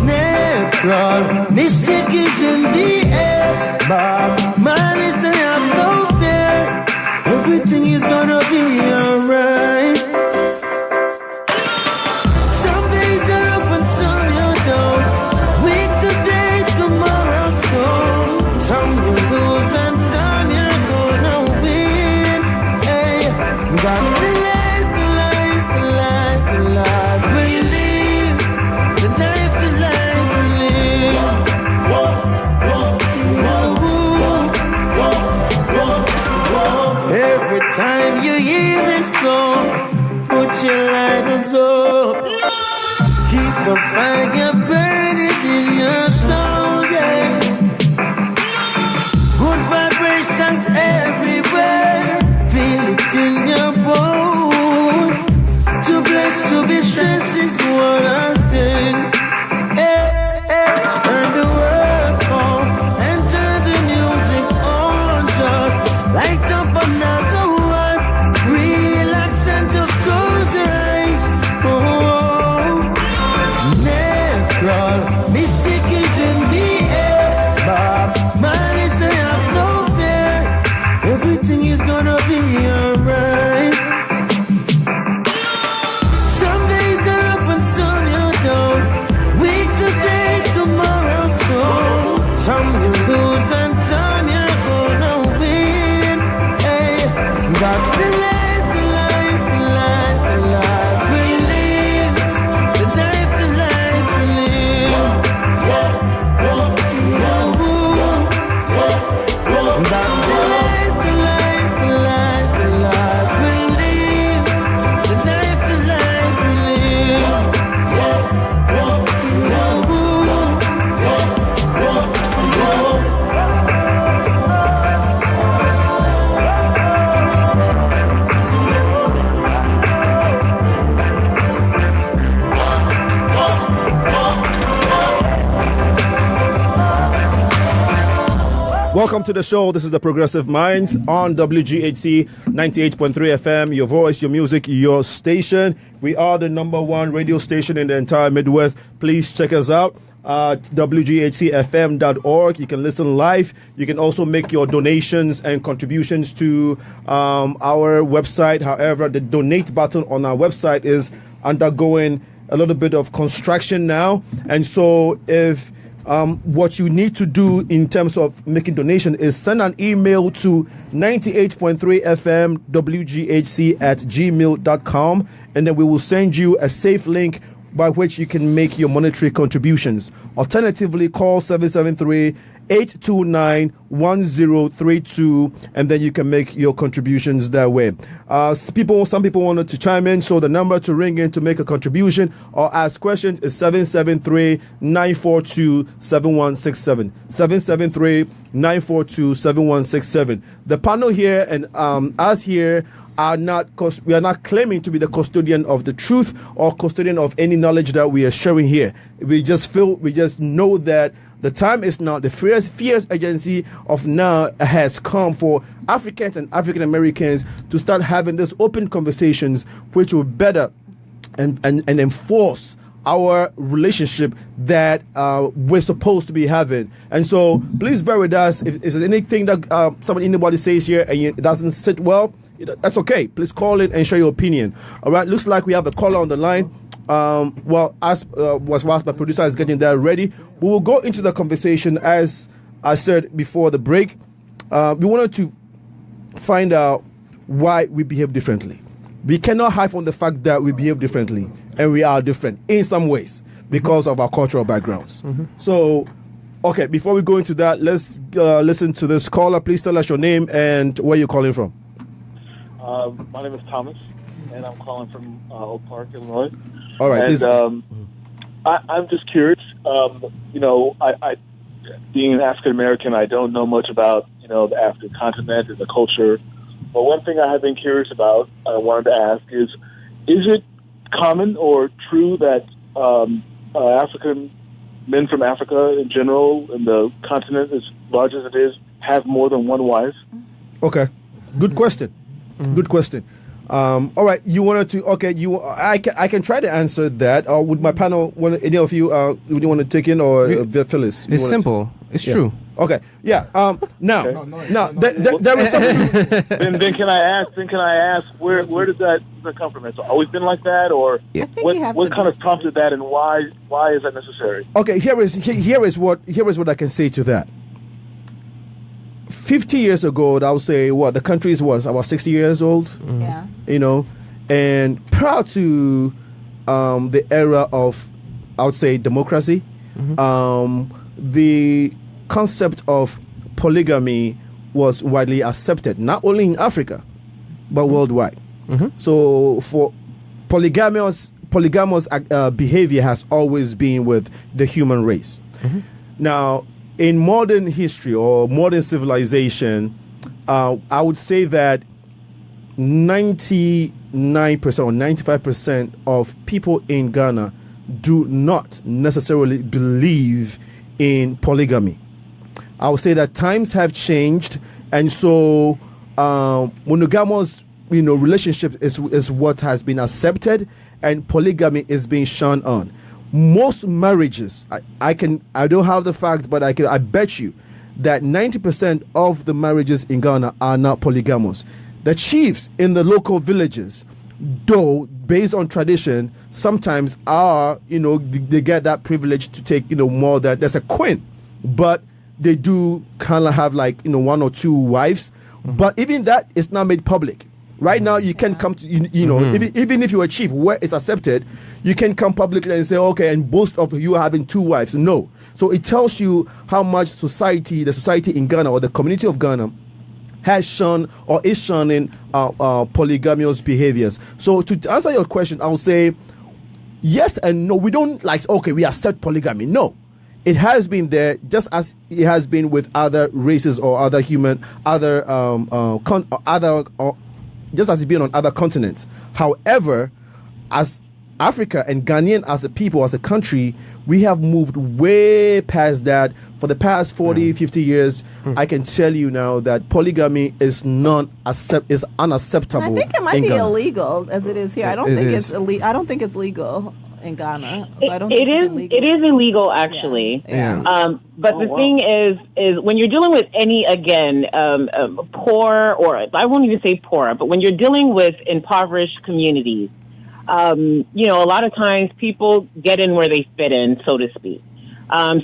[SPEAKER 10] Natural mystic is in the air, Bob Man is no fear. Everything is gonna rise up. Keep the fire burning in your soul, yeah. Good vibrations everywhere. Feel it in your bones. Too blessed to be stressed is what I think. Turn the world off and turn the music on. Just light up another one. Relax and just close your eyes. Oh, natural mystic is in the air. Bob Marley say I'm no fear. Everything is gonna be alright. Some days are up and some you don't. Week today, tomorrow's gone. Some you lose and some you're gonna win. Hey, that's the life, the life, the life, the life we live. The life, the life we live. That's the life, the life, the life, the life we live. The life, the life we live.
[SPEAKER 1] Welcome to the show. This is the Progressive Minds on WGHC 98.3 FM. Your voice, your music, your station. We are the #1 radio station in the entire Midwest. Please check us out at WGHCFM.org. You can listen live. You can also make your donations and contributions to our website. However, the donate button on our website is undergoing a little bit of construction now. And so if what you need to do in terms of making donation is send an email to 98.3FM WGHC@gmail.com, and then we will send you a safe link by which you can make your monetary contributions. Alternatively, call 773-829-1032, and then you can make your contributions that way. Some people wanted to chime in, so the number to ring in to make a contribution or ask questions is 773-942-7167. 773-942-7167. The panel here and us here we are not claiming to be the custodian of the truth or custodian of any knowledge that we are sharing here. We just know that the time is now, the fierce agency of now has come for Africans and African Americans to start having these open conversations which will better and enforce our relationship that we're supposed to be having. And so please bear with us. If there's anything that anybody says here and it doesn't sit well, that's okay. Please call in and share your opinion. All right, looks like we have a caller on the line. Whilst my producer is getting that ready, we will go into the conversation. As I said before the break, we wanted to find out why we behave differently. We cannot hide from the fact that we behave differently, and we are different in some ways because of our cultural backgrounds. Mm-hmm. So, okay, before we go into that, let's listen to this caller. Please tell us your name and where you're calling from.
[SPEAKER 11] My name is Thomas, and I'm calling from Oak Park, Illinois.
[SPEAKER 1] All right.
[SPEAKER 11] And I'm just curious. I being an African American, I don't know much about the African continent and the culture. But one thing I have been curious about, I wanted to ask is it common or true that African men from Africa in general, and the continent as large as it is, have more than one wife?
[SPEAKER 1] Okay, good question. Mm-hmm. Good question. All right, you wanted to? Okay, I can try to answer that. Or would my panel? Any of you? Would you want to take in or Phyllis?
[SPEAKER 8] It's simple. It's true.
[SPEAKER 1] Okay. Yeah. Now, there is something.
[SPEAKER 11] Then can I ask? Where does that come from? Has it always been like that, or what kind of prompted that, and why is that necessary?
[SPEAKER 1] Okay. Here is what I can say to that. 50 years ago, I would say the country was about 60 years old.
[SPEAKER 4] Mm-hmm. Yeah.
[SPEAKER 1] And prior to the era of, I would say, democracy, mm-hmm. The concept of polygamy was widely accepted, not only in Africa, but worldwide. Mm-hmm. So for polygamous polygamous behavior has always been with the human race. Now, in modern history or modern civilization, I would say that 99% or 95% of people in Ghana do not necessarily believe in polygamy. I would say that times have changed, and so monogamous, relationship is what has been accepted, and polygamy is being shunned on. Most marriages, I don't have the facts, but I bet you that 90% of the marriages in Ghana are not polygamous. The chiefs in the local villages, though based on tradition, sometimes are, they get that privilege to take, more than there's a queen, but they do kind of have like, one or two wives, but even that is not made public. Right now, you can come to, even if you're a chief, where it's accepted, you can come publicly and say, okay, and boast of you having two wives. No. So it tells you how much the society in Ghana or the community of Ghana has shown or is shunning polygamous behaviors. So to answer your question, I'll say yes and no. We don't we accept polygamy. No. It has been there, just as it has been with other races or other just as it's been on other continents. However, as Africa and Ghanaian as a people, as a country, we have moved way past that. For the past 40, 50 years, I can tell you now that polygamy is unacceptable.
[SPEAKER 4] And I think it might be
[SPEAKER 1] Ghana.
[SPEAKER 4] Illegal as it is here. I don't think it's illegal. I don't think it's legal in Ghana. So I don't
[SPEAKER 7] it
[SPEAKER 4] think
[SPEAKER 7] is.
[SPEAKER 4] it's illegal.
[SPEAKER 7] It is illegal, actually.
[SPEAKER 4] Yeah.
[SPEAKER 7] But the thing is when you're dealing with any poor, or I won't even say poor, but when you're dealing with impoverished communities, a lot of times people get in where they fit in, so to speak.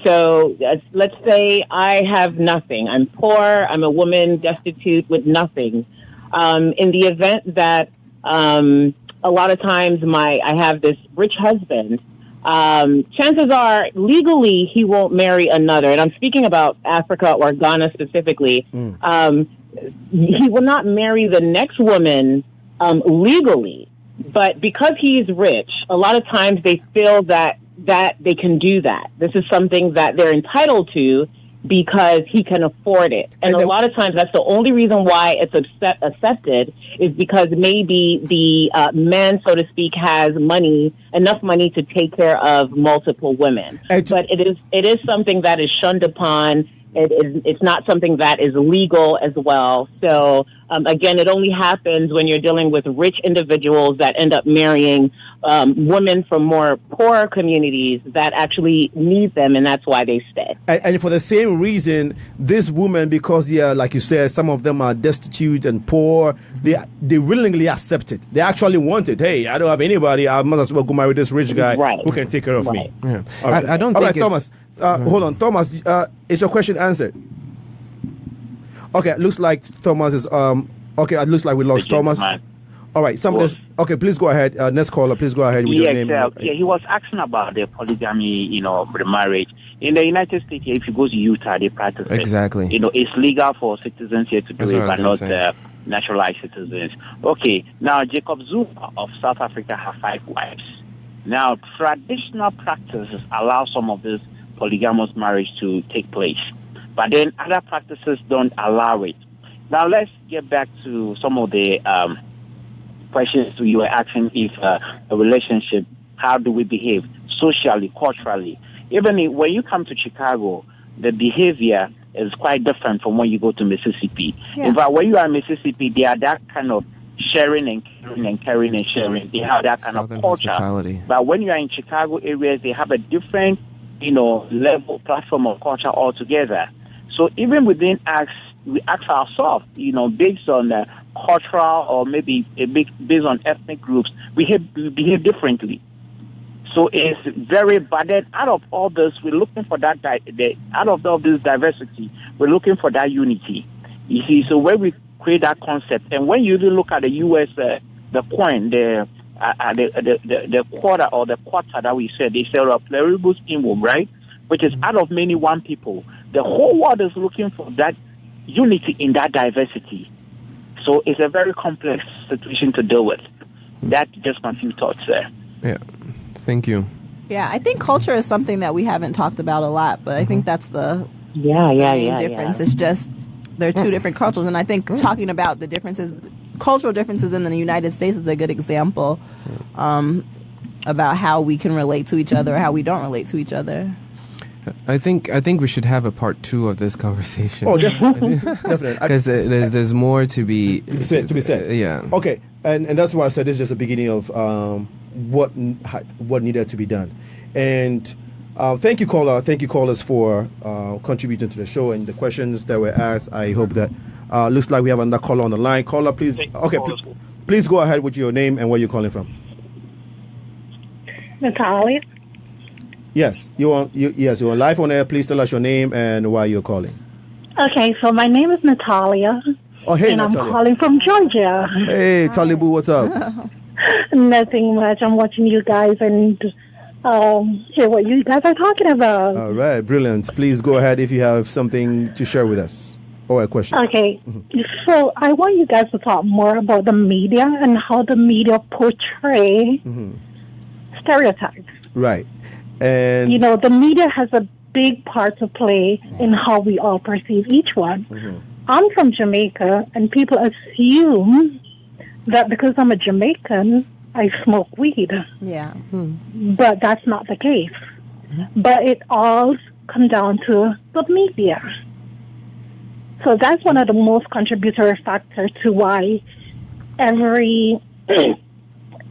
[SPEAKER 7] So let's say I have nothing. I'm poor. I'm a woman destitute with nothing. In the event that a lot of times I have this rich husband, chances are legally he won't marry another. And I'm speaking about Africa or Ghana specifically. He will not marry the next woman legally. But because he's rich, a lot of times they feel that they can do that. This is something that they're entitled to because he can afford it. And a lot of times that's the only reason why it's accepted is because maybe the man, so to speak, has enough money to take care of multiple women. But it is something that is shunned upon. It's not something that is legal as well. So, again, it only happens when you're dealing with rich individuals that end up marrying women from more poorer communities that actually need them, and that's why they stay.
[SPEAKER 1] And for the same reason, this woman, because, like you said, some of them are destitute and poor, they willingly accept it. They actually want it. Hey, I don't have anybody. I might as well go marry this rich guy who can take care of me.
[SPEAKER 8] Yeah.
[SPEAKER 1] All right.
[SPEAKER 8] I don't
[SPEAKER 1] All
[SPEAKER 8] think
[SPEAKER 1] right, Thomas. Hold on. Thomas, is your question answered? Okay, it looks like Thomas is... okay, it looks like we lost Thomas. All right, okay, please go ahead. Next caller, please go ahead with your name.
[SPEAKER 12] He was asking about the polygamy, the marriage. In the United States, if you go to Utah, they practice it.
[SPEAKER 8] Exactly.
[SPEAKER 12] It's legal for citizens here to do it, but not naturalized citizens. Okay, now Jacob Zuma of South Africa have 5 wives. Now, traditional practices allow some of this polygamous marriage to take place, but then other practices don't allow it. Now, let's get back to some of the questions you were asking. If a relationship, how do we behave socially, culturally? Even when you come to Chicago, the behavior is quite different from when you go to Mississippi. Yeah. In fact, when you are in Mississippi, they are that kind of sharing and caring and caring and sharing. They have that kind
[SPEAKER 8] Southern
[SPEAKER 12] of culture.
[SPEAKER 8] Hospitality.
[SPEAKER 12] But when you are in Chicago areas, they have a different, level, platform of culture altogether. So even within us, we ask ourselves, based on the cultural or maybe based on ethnic groups, we behave differently. So it's very bad. Then out of all this, we're looking for that. Out of all this diversity, we're looking for that unity. You see, so when we create that concept, and when you look at the U.S. The coin, the quarter or the quarter that we said, they say a pluribus unum, right? Which is out of many one people. The whole world is looking for that unity in that diversity. So it's a very complex situation to deal with. That's just my few thoughts there.
[SPEAKER 8] Yeah. Thank you.
[SPEAKER 4] Yeah, I think culture is something that we haven't talked about a lot, but I think that's the main difference. It's just there are two different cultures, and I think talking about the differences, cultural differences in the United States is a good example about how we can relate to each other or how we don't relate to each other.
[SPEAKER 8] I think we should have a part 2 of this conversation.
[SPEAKER 1] Oh, definitely, definitely.
[SPEAKER 8] Because there's more to be
[SPEAKER 1] said.
[SPEAKER 8] Yeah.
[SPEAKER 1] Okay, and that's why I said it's just the beginning of what needed to be done. And thank you, caller. Thank you, callers, for contributing to the show and the questions that were asked. I hope that looks like we have another caller on the line. Caller, please. Okay, please go ahead with your name and where you're calling from.
[SPEAKER 13] Natalia.
[SPEAKER 1] Yes, you're on live on air. Please tell us your name and why you're calling.
[SPEAKER 13] Okay, so my name is Natalia.
[SPEAKER 1] Oh, hey,
[SPEAKER 13] and
[SPEAKER 1] Natalia.
[SPEAKER 13] I'm calling from Georgia.
[SPEAKER 1] Hey, Talibu, what's up?
[SPEAKER 13] Nothing much. I'm watching you guys and hear what you guys are talking about.
[SPEAKER 1] All right, brilliant. Please go ahead if you have something to share with us or a question.
[SPEAKER 13] Okay, so I want you guys to talk more about the media and how the media portray stereotypes.
[SPEAKER 1] Right. And
[SPEAKER 13] you know, the media has a big part to play in how we all perceive each one. I'm from Jamaica, and people assume that because I'm a Jamaican, I smoke weed.
[SPEAKER 4] Yeah.
[SPEAKER 13] But that's not the case. But it all comes down to the media. So that's one of the most contributory factors to why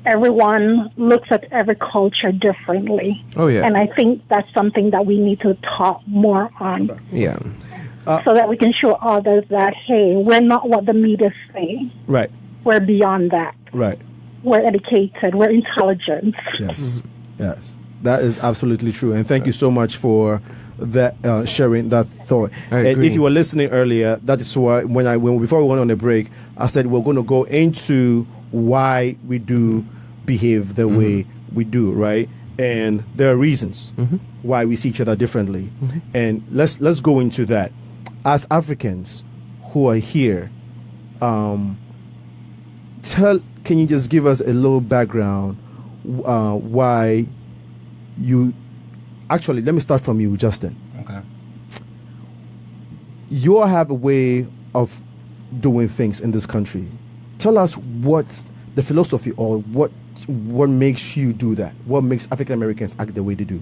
[SPEAKER 13] everyone looks at every culture differently.
[SPEAKER 8] Oh, yeah.
[SPEAKER 13] And I think that's something that we need to talk more on.
[SPEAKER 8] Yeah.
[SPEAKER 13] So that we can show others that, hey, we're not what the media say.
[SPEAKER 1] Right.
[SPEAKER 13] We're beyond that.
[SPEAKER 1] Right.
[SPEAKER 13] We're educated. We're intelligent.
[SPEAKER 1] Yes. Yes. That is absolutely true. And thank you so much for that sharing that thought. And if you were listening earlier, that is why before we went on the break, I said we're going to go into why we do behave the way we do, right? And there are reasons why we see each other differently. And let's go into that. As Africans who are here, can you just give us a little background why you actually, let me start from you, Justin.
[SPEAKER 3] Okay.
[SPEAKER 1] You all have a way of doing things in this country. Tell us what the philosophy or what makes you do that. What makes African Americans act the way they do?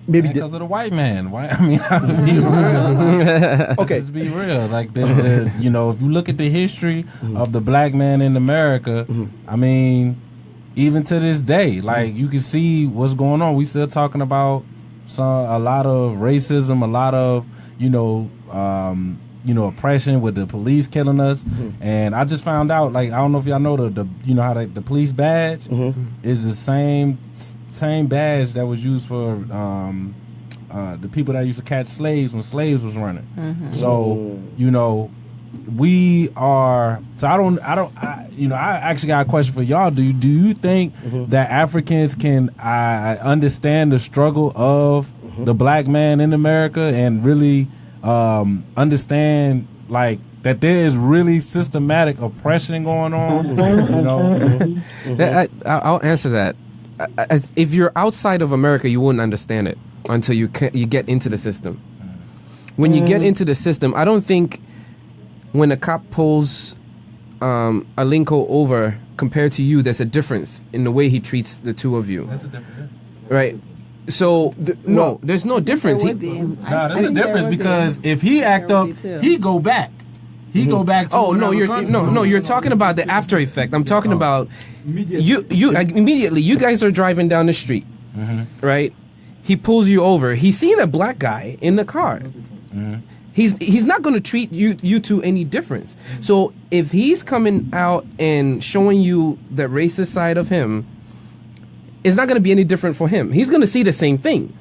[SPEAKER 1] Maybe
[SPEAKER 3] because of the white man. Why? I mean, be real.
[SPEAKER 1] Okay,
[SPEAKER 3] just be real. Like the you know, if you look at the history of the black man in America, I mean, even to this day, like you can see what's going on. We still talking about a lot of racism, a lot of oppression with the police killing us. And I just found out, like, I don't know if y'all know the how the police badge is the same badge that was used for the people that used to catch slaves when slaves was running. So we are. So I actually got a question for y'all. Do you think that Africans can understand the struggle of the black man in America and really understand like that there is really systematic oppression going on?
[SPEAKER 8] I'll answer that. If you're outside of America, you wouldn't understand it until you get into the system. When you get into the system, I don't think when a cop pulls a Linko over compared to you, there's a difference in the way he treats the two of you.
[SPEAKER 3] That's a difference,
[SPEAKER 8] right? So no, there's no difference.
[SPEAKER 4] There would be.
[SPEAKER 3] There's a difference because if he act up, he go back. He go back to
[SPEAKER 8] you're talking about the after effect. I'm talking about you immediately. You guys are driving down the street, right? He pulls you over. He's seeing a black guy in the car. He's not going to treat you two any difference. So if he's coming out and showing you the racist side of him, it's not going to be any different for him. He's going to see the same thing.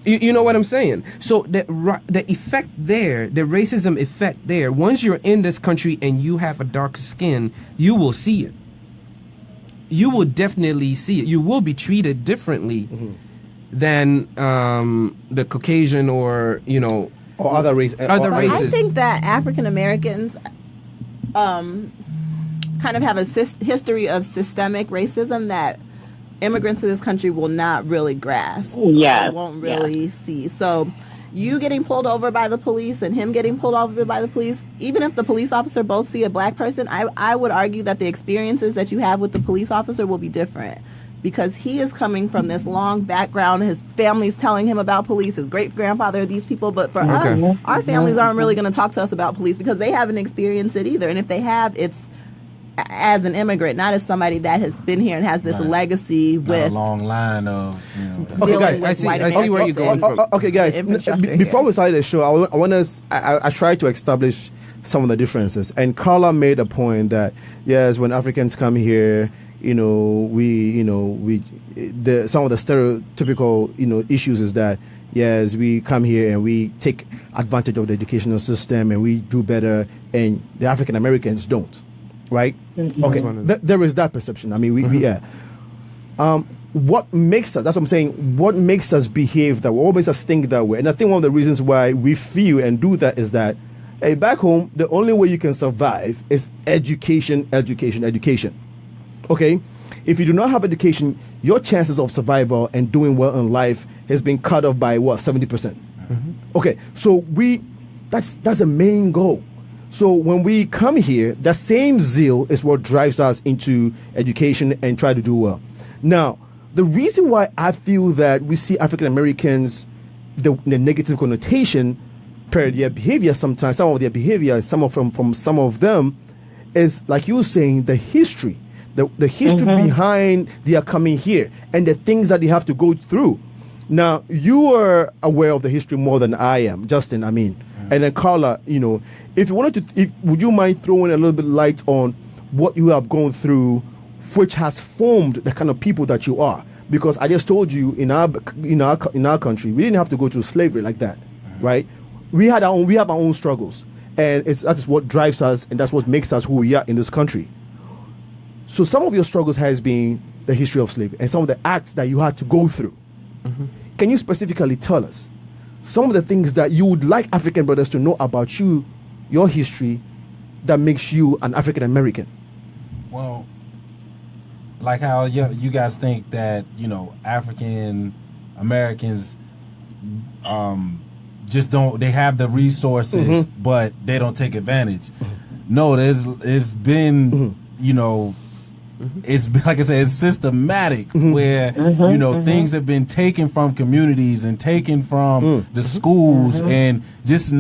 [SPEAKER 8] You know what I'm saying? So the effect there, the racism effect there, once you're in this country and you have a dark skin, you will see it. You will definitely see it. You will be treated differently than the Caucasian or
[SPEAKER 1] or other races.
[SPEAKER 4] I think that African Americans kind kind of have a history of systemic racism that immigrants to this country will not really grasp.
[SPEAKER 7] Yeah.
[SPEAKER 4] Won't really see. So you getting pulled over by the police and him getting pulled over by the police, even if the police officer both see a black person, I would argue that the experiences that you have with the police officer will be different. Because he is coming from this long background. His family's telling him about police. His great-grandfather are these people. But for us, our families aren't really going to talk to us about police because they haven't experienced it either. And if they have, it's as an immigrant, not as somebody that has been here and has this legacy with
[SPEAKER 3] a long line of, you know.
[SPEAKER 8] Okay, guys, I see where you're going from.
[SPEAKER 1] Okay, guys, before we start the show, I try to establish some of the differences. And Carla made a point that, yes, when Africans come here, some of the stereotypical, issues is that, yes, we come here and we take advantage of the educational system and we do better, and the African Americans don't, right? Mm-hmm. Okay, there is that perception. I mean, what makes us, that's what I'm saying, what makes us behave that way, what makes us think that way? And I think one of the reasons why we feel and do that is that, hey, back home, the only way you can survive is education. Okay, if you do not have education, your chances of survival and doing well in life has been cut off by 70%. Mm-hmm. Okay, so that's the main goal. So when we come here, that same zeal is what drives us into education and try to do well. Now, the reason why I feel that we see African Americans the negative connotation per their behavior sometimes, some of their behavior, from some of them, is like you were saying, the history. The history behind their coming here and the things that they have to go through. Now, you are aware of the history more than I am, Justin, and then Carla, if you wanted to, would you mind throwing a little bit light on what you have gone through, which has formed the kind of people that you are? Because I just told you, in our country, we didn't have to go through slavery like that, right? We have our own struggles, and that's what drives us, and that's what makes us who we are in this country. So some of your struggles has been the history of slavery and some of the acts that you had to go through. Mm-hmm. Can you specifically tell us some of the things that you would like African brothers to know about you, your history, that makes you an African American?
[SPEAKER 3] Well, like how you guys think that, African Americans just don't, they have the resources, but they don't take advantage. No, it's been, it's like I said, it's systematic where things have been taken from communities and taken from the schools, and just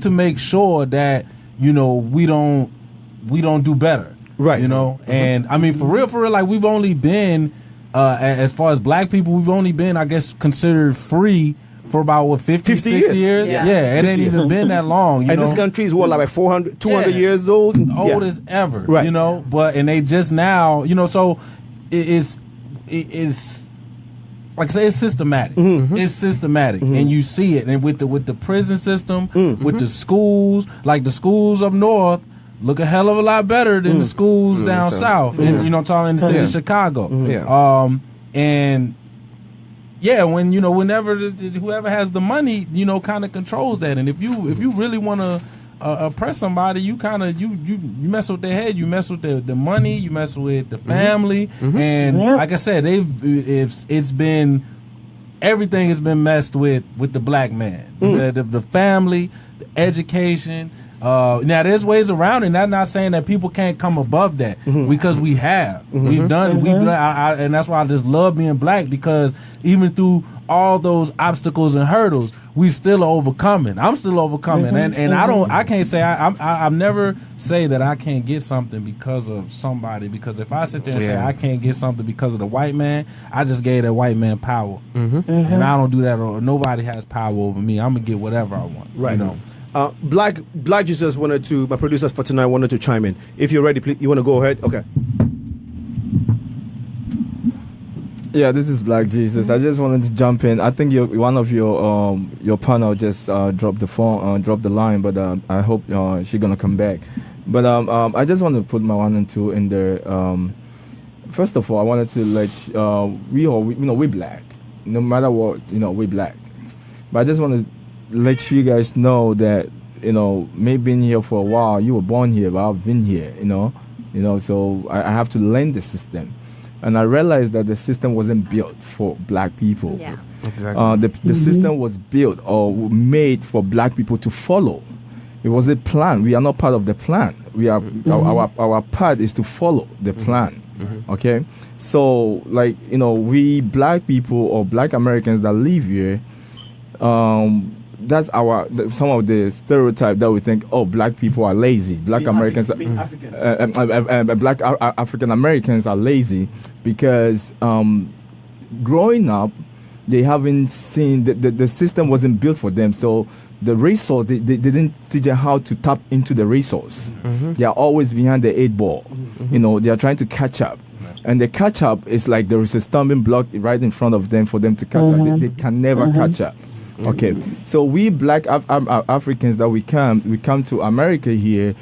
[SPEAKER 3] to make sure that we don't do better, right? And I mean, for real, like we've only been as far as black people, we've only been, I guess, considered free for about 50 60 years. Yeah, it ain't even been that long.
[SPEAKER 1] And this country is like 400, 200 years old,
[SPEAKER 3] old as ever. Right. But and they just now, so it's like I say, it's systematic. It's systematic, and you see it. And with the prison system, with the schools, like the schools up north, look a hell of a lot better than the schools down south. And talking in the city of Chicago. And yeah, whenever whoever has the money, kind of controls that. And if you really want to oppress somebody, you kind of you mess with their head, you mess with the money, you mess with the family, and like I said, everything has been messed with the black man, the family, the education. Now there's ways around it, and I'm not saying that people can't come above that, because we've done, and that's why I just love being black, because even through all those obstacles and hurdles, we still are overcoming. I'm still overcoming, and I can't say I've never say that I can't get something because of somebody, because if I sit there and say I can't get something because of the white man, I just gave that white man power, and I don't do that. Or nobody has power over me. I'm gonna get whatever I want,
[SPEAKER 1] right? Black Jesus my producers for tonight wanted to chime in. If you're ready, please, you want to go ahead? Okay.
[SPEAKER 14] Yeah, this is Black Jesus. I just wanted to jump in. I think one of your panel just dropped the line, but I hope she's gonna come back. But I just want to put my 1 and 2 in there. First of all, I wanted to let we're black. No matter what, we're black. But I just want to let you guys know that me being here for a while, you were born here, but I've been here, So I have to learn the system. And I realized that the system wasn't built for black people.
[SPEAKER 4] Yeah.
[SPEAKER 2] Exactly.
[SPEAKER 14] The system was built or made for black people to follow. It was a plan. We are not part of the plan. We are our part is to follow the plan. Okay, so we black people or black Americans that live here, that's some of the stereotype that we think. Oh, black people are lazy. Black Americans, black African Americans are lazy because growing up, they haven't seen the system wasn't built for them. So the resource, they didn't teach them how to tap into the resource. They are always behind the 8 ball. They are trying to catch up. And the catch up is like there is a stumbling block right in front of them for them to catch up. They can never catch up. Okay, so we black Africans that we come to America here,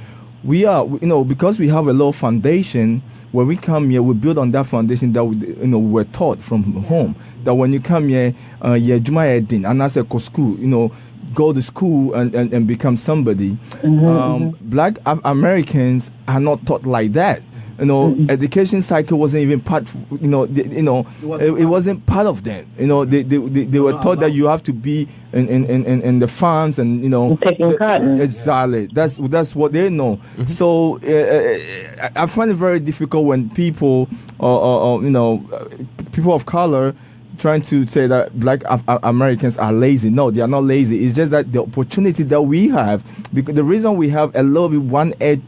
[SPEAKER 14] we are, because we have a low foundation. When we come here, we build on that foundation that we were taught from home. That when you come here, and I say go school, go to school and become somebody. Black Americans are not taught like that. Education cycle wasn't even part. It wasn't part of them. They were taught that you have to be in the farms and
[SPEAKER 7] taking cotton.
[SPEAKER 14] Exactly. That's what they know. So I find it very difficult when people people of color trying to say that black Americans are lazy. No, they are not lazy. It's just that the opportunity that we have, because the reason we have a little bit one edge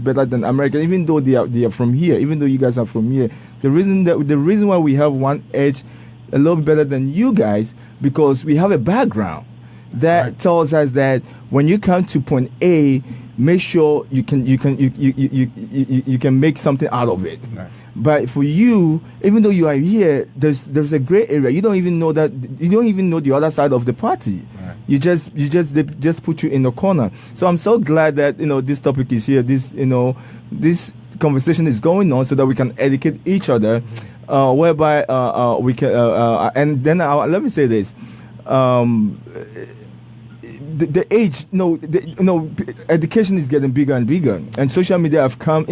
[SPEAKER 14] better than American, even though they are from here, even though you guys are from here, the reason why we have one edge a little bit better than you guys, because we have a background that tells us that when you come to point A, make sure you can make something out of it. Right. But for you, even though you are here, there's a gray area. You don't even know the other side of the party. Right. They just put you in the corner. So I'm so glad that this topic is here. This conversation is going on so that we can educate each other, whereby we can. And then let me say this. The age, education is getting bigger and bigger, and social media have come.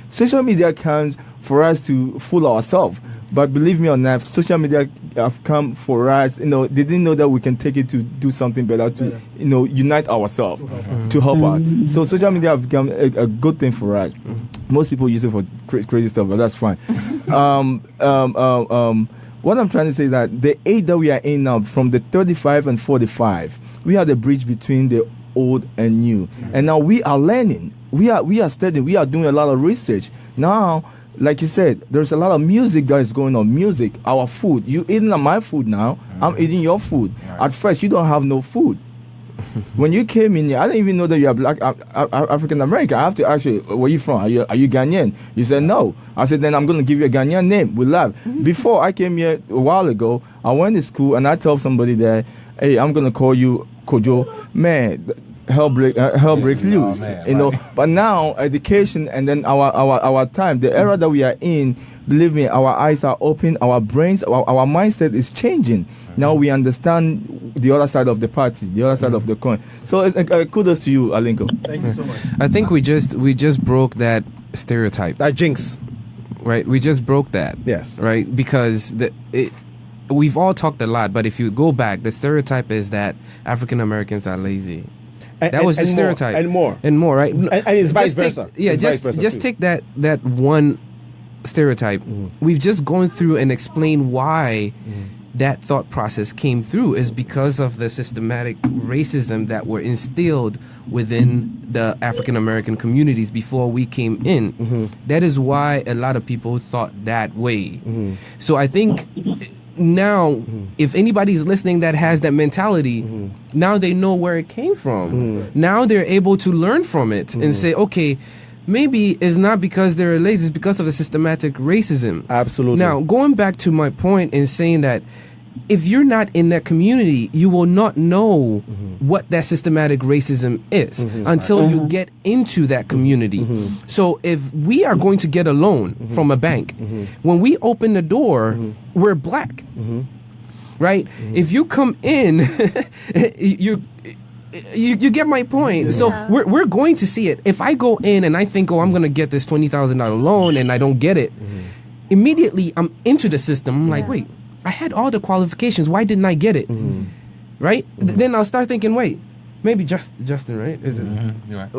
[SPEAKER 14] Social media comes for us to fool ourselves. But believe me or not, social media have come for us. They didn't know that we can take it to do something better, to unite ourselves, to help us. So social media have become a good thing for us. Most people use it for crazy stuff, but that's fine. What I'm trying to say is that the age that we are in now, from the 35 and 45, we are the bridge between the old and new. And now we are learning. We are studying. We are doing a lot of research. Now, like you said, there's a lot of music that is going on. Music, our food. You eating my food now. I'm eating your food. At first, you don't have no food. When you came in here, I didn't even know that you are black African American. I have to ask you, where are you from? Are you Ghanaian? You said no. I said, then I'm going to give you a Ghanaian name. We laugh. Before I came here a while ago, I went to school and I told somebody that, hey, I'm going to call you Kojo. Man, hell break loose. Right. But now education and then our time, the era that we are in, believe me, our eyes are open, our brains, our mindset is changing. Now we understand the other side of the party, the other side of the coin. So kudos to you, Alinko.
[SPEAKER 1] Thank you so much.
[SPEAKER 8] I think we just broke that stereotype,
[SPEAKER 1] that jinx,
[SPEAKER 8] right? We just broke that.
[SPEAKER 1] Yes.
[SPEAKER 8] Right, because we've all talked a lot, but if you go back, the stereotype is that African Americans are lazy. That was the stereotype.
[SPEAKER 1] And more,
[SPEAKER 8] right?
[SPEAKER 1] And it's vice versa.
[SPEAKER 8] Just take that one stereotype. We've just gone through and explained why that thought process came through is because of the systematic racism that were instilled within the African American communities before we came in. That is why a lot of people thought that way. So I think now, if anybody's listening that has that mentality, now they know where it came from. Now they're able to learn from it and say, okay, maybe it's not because they're lazy, it's because of the systematic racism.
[SPEAKER 1] Absolutely.
[SPEAKER 8] Now, going back to my point in saying that if you're not in that community, you will not know what that systematic racism is until you get into that community. So if we are going to get a loan from a bank, when we open the door, we're black, right? If you come in, you get my point. So we're going to see it. If I go in and I think, I'm going to get this $20,000 loan and I don't get it, immediately I'm into the system. I'm like, wait, I had all the qualifications. Why didn't I get it? Right? Then I'll start thinking, wait, maybe Justin, right? Is it?
[SPEAKER 3] You're right.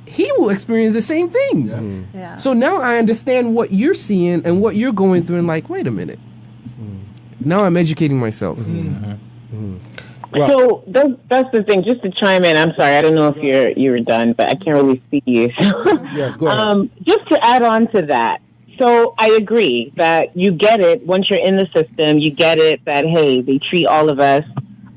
[SPEAKER 8] He will experience the same thing. So now I understand what you're seeing and what you're going through, and like, wait a minute. Now I'm educating myself.
[SPEAKER 7] So that's the thing. Just to chime in, I'm sorry, I don't know if you're done, but I can't really see you.
[SPEAKER 1] Yes, go ahead.
[SPEAKER 7] Just to add on to that. So I agree that you get it once you're in the system. You get it that, hey, they treat all of us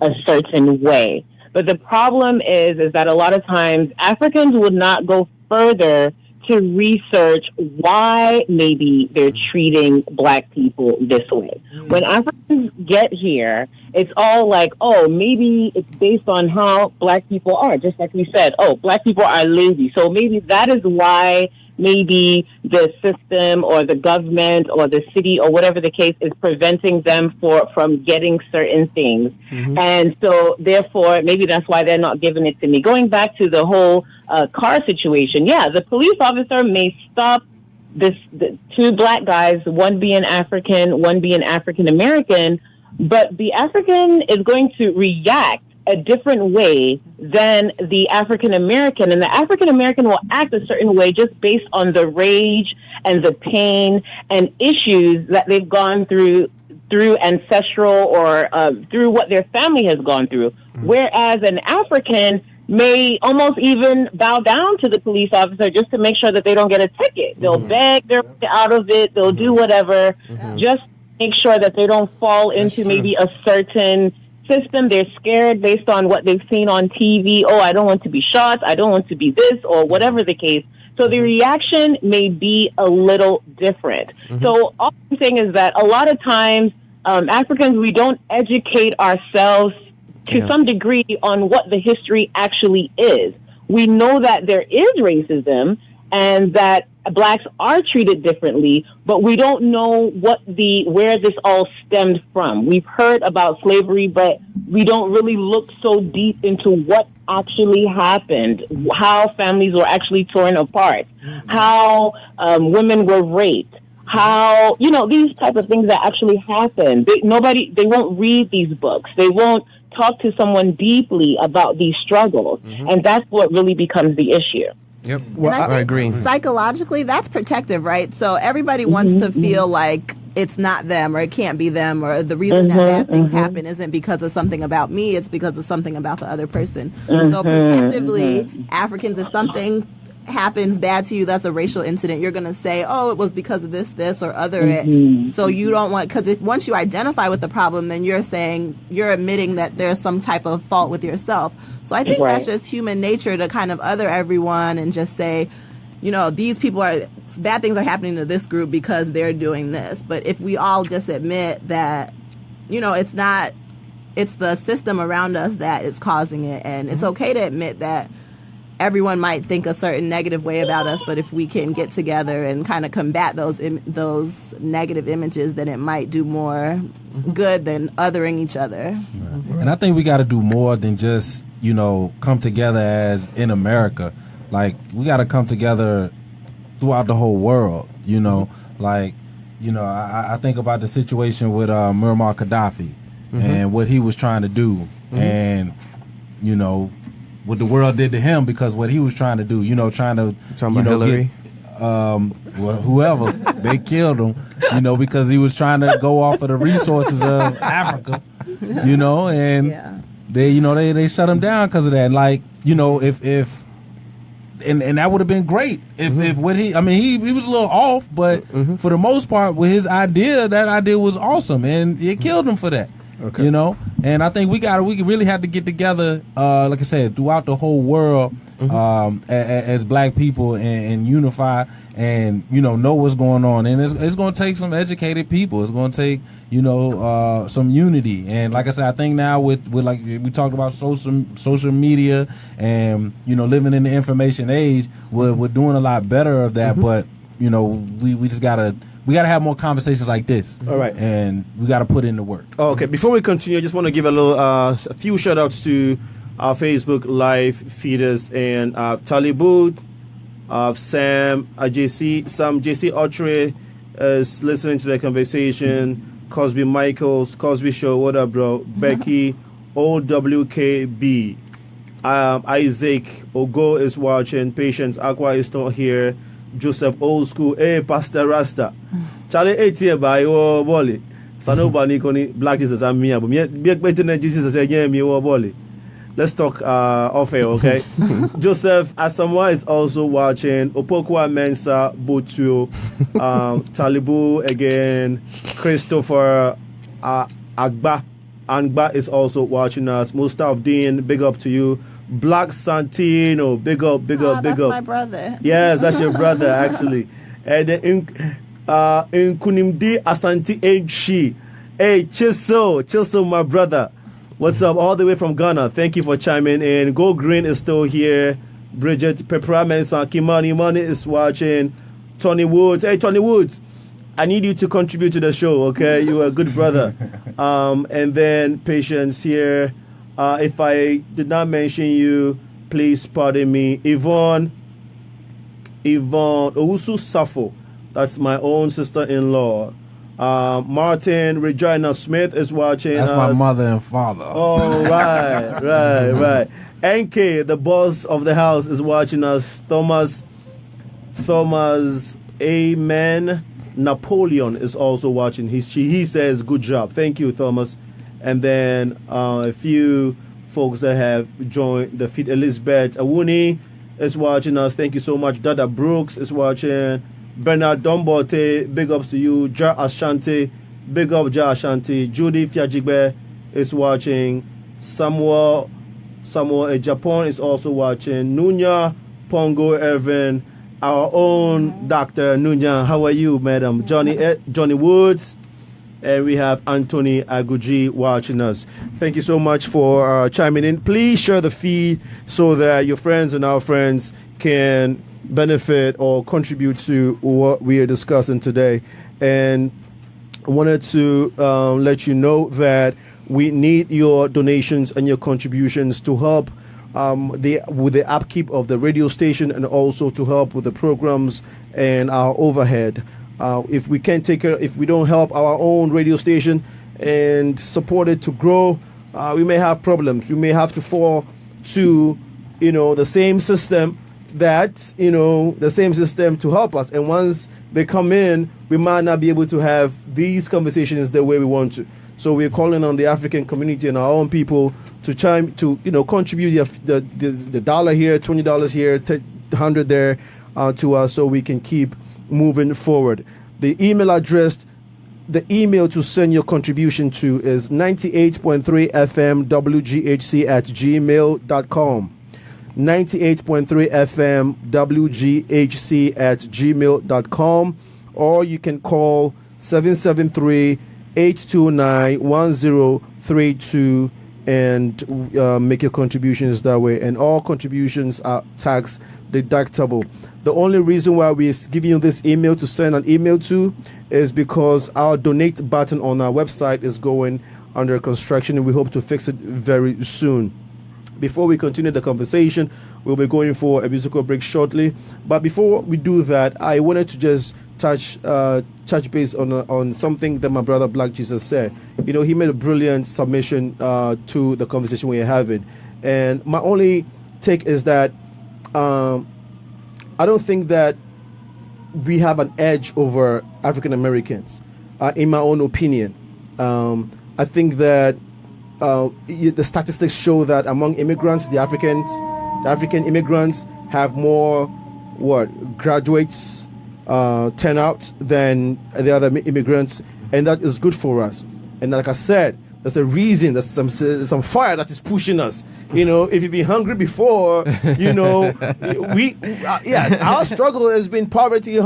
[SPEAKER 7] a certain way. But the problem is that a lot of times Africans would not go further to research why maybe they're treating black people this way. When Africans get here, it's all like, maybe it's based on how black people are. Just like we said, black people are lazy. So maybe that is why maybe the system or the government or the city or whatever the case is preventing them from getting certain things. And so therefore, maybe that's why they're not giving it to me. Going back to the whole car situation, the police officer may stop the two black guys, one being African, one being African American, but the African is going to react a different way than the African American, and the African American will act a certain way just based on the rage and the pain and issues that they've gone through ancestral or through what their family has gone through. Whereas an African may almost even bow down to the police officer just to make sure that they don't get a ticket. They'll beg their way out of it. They'll do whatever, just make sure that they don't fall into maybe a certain system. They're scared based on what they've seen on TV. I don't want to be shot. I don't want to be this, or whatever the case. So the reaction may be a little different. So all I'm saying is that a lot of times Africans, we don't educate ourselves to some degree on what the history actually is. We know that there is racism and that blacks are treated differently, but we don't know where this all stemmed from. We've heard about slavery, but we don't really look so deep into what actually happened, how families were actually torn apart, how women were raped, how, these type of things that actually happen. They won't read these books. They won't talk to someone deeply about these struggles. And that's what really becomes the issue.
[SPEAKER 8] Yep. Well, I agree.
[SPEAKER 4] Psychologically, that's protective, right? So everybody wants to feel like it's not them or it can't be them, or the reason that bad things happen isn't because of something about me, it's because of something about the other person. So protectively, Africans, if something happens bad to you, that's a racial incident, you're going to say, it was because of this or other it. So you don't want, because once you identify with the problem, then you're admitting that there's some type of fault with yourself. So I think that's just human nature, to kind of other everyone and just say, these people bad things are happening to this group because they're doing this. But if we all just admit that, it's the system around us that is causing it, and it's okay to admit that everyone might think a certain negative way about us, but if we can get together and kind of combat those negative images, then it might do more good than othering each other.
[SPEAKER 3] And I think we got to do more than just, come together as in America. Like, we got to come together throughout the whole world, I think about the situation with Muammar Gaddafi and what he was trying to do, and, what the world did to him because what he was trying to do, trying to,
[SPEAKER 8] Hillary?
[SPEAKER 3] Whoever, they killed him, because he was trying to go off of the resources of Africa, and they shut him down because of that. Like, if and that would have been great if what he was a little off, but for the most part with his idea, that idea was awesome, and it killed him for that. Okay. And I think we really have to get together, like I said, throughout the whole world, as black people and unify and, know what's going on. And it's going to take some educated people. It's going to take, some unity. And like I said, I think now with like we talked about social media and, living in the information age, we're doing a lot better of that. But, we just got to... We got to have more conversations like this.
[SPEAKER 1] All right.
[SPEAKER 3] And we got to put in the work.
[SPEAKER 1] Okay. Before we continue, I just want to give a few shout outs to our Facebook live feeders, and Talibud, Sam JC Autry is listening to the conversation. Cosby Michaels, Cosby Show, what up, bro? Becky, OWKB, Isaac Ogo is watching. Patience Aqua is not here. Joseph Old School, hey, Pastor Rasta. Charlie, 8 year by your volley. Sanobani Koni, Black Jesus, and me, but me, better than Jesus, again, me, or volley. Let's talk off air, okay? Joseph Asamoah is also watching. Opokwa Mensa, Botu, Talibu again. Christopher Angba is also watching us. Mustaf Dean, big up to you. Black Santino, big up, big up.
[SPEAKER 4] That's my brother.
[SPEAKER 1] Yes, that's your brother, actually. And Nkunimdi Asanti Enchi. Hey, Chiso, my brother. What's up, all the way from Ghana? Thank you for chiming in. Go Green is still here. Bridget Pepra Mensa, Kimani Money is watching. Tony Woods. Hey, Tony Woods, I need you to contribute to the show, okay? You're a good brother. And then Patience here. If I did not mention you, please pardon me. Yvonne Owusu Safo. That's my own sister-in-law. Martin Regina Smith is watching.
[SPEAKER 3] That's my mother and father.
[SPEAKER 1] Oh, right. NK, the boss of the house, is watching us. Thomas, Amen. Napoleon is also watching. He says, good job. Thank you, Thomas. And then a few folks that have joined the feed. Elizabeth Awuni is watching us. Thank you so much. Dada Brooks is watching. Bernard Dombote, big ups to you. Ja Ashanti, big up Ja Ashanti. Judy Fiajigbe is watching. Samuel Japan is also watching. Nunya Pongo Irvin, our own Dr. Nunya. How are you, madam? Johnny Woods. And we have Anthony Aguji watching us. Thank you so much for chiming in. Please share the feed so that your friends and our friends can benefit or contribute to what we are discussing today. And I wanted to let you know that we need your donations and your contributions to help with the upkeep of the radio station, and also to help with the programs and our overhead. If we can't if we don't help our own radio station and support it to grow, we may have problems. We may have to fall to, the same system to help us. And once they come in, we might not be able to have these conversations the way we want to. So we're calling on the African community and our own people to contribute the dollar here, $20 here, $100 there to us, so we can keep moving forward. The email to send your contribution to is 98.3 FM WGHC at gmail.com. 98.3 FM WGHC at gmail.com, or you can call 773-829-1032 and make your contributions that way. And all contributions are tax deductible. The only reason why we're giving you this email to send an email to is because our donate button on our website is going under construction, and we hope to fix it very soon. Before we continue the conversation, we'll be going for a musical break shortly. But before we do that, I wanted to just touch base on something that my brother Black Jesus said. He made a brilliant submission to the conversation we are having. And my only take is that I don't think that we have an edge over African Americans, in my own opinion. I think that the statistics show that among immigrants, the African immigrants have more graduates turnout than the other immigrants, and that is good for us. And like I said, there's a reason. There's some fire that is pushing us. If you've been hungry before, yes, our struggle has been poverty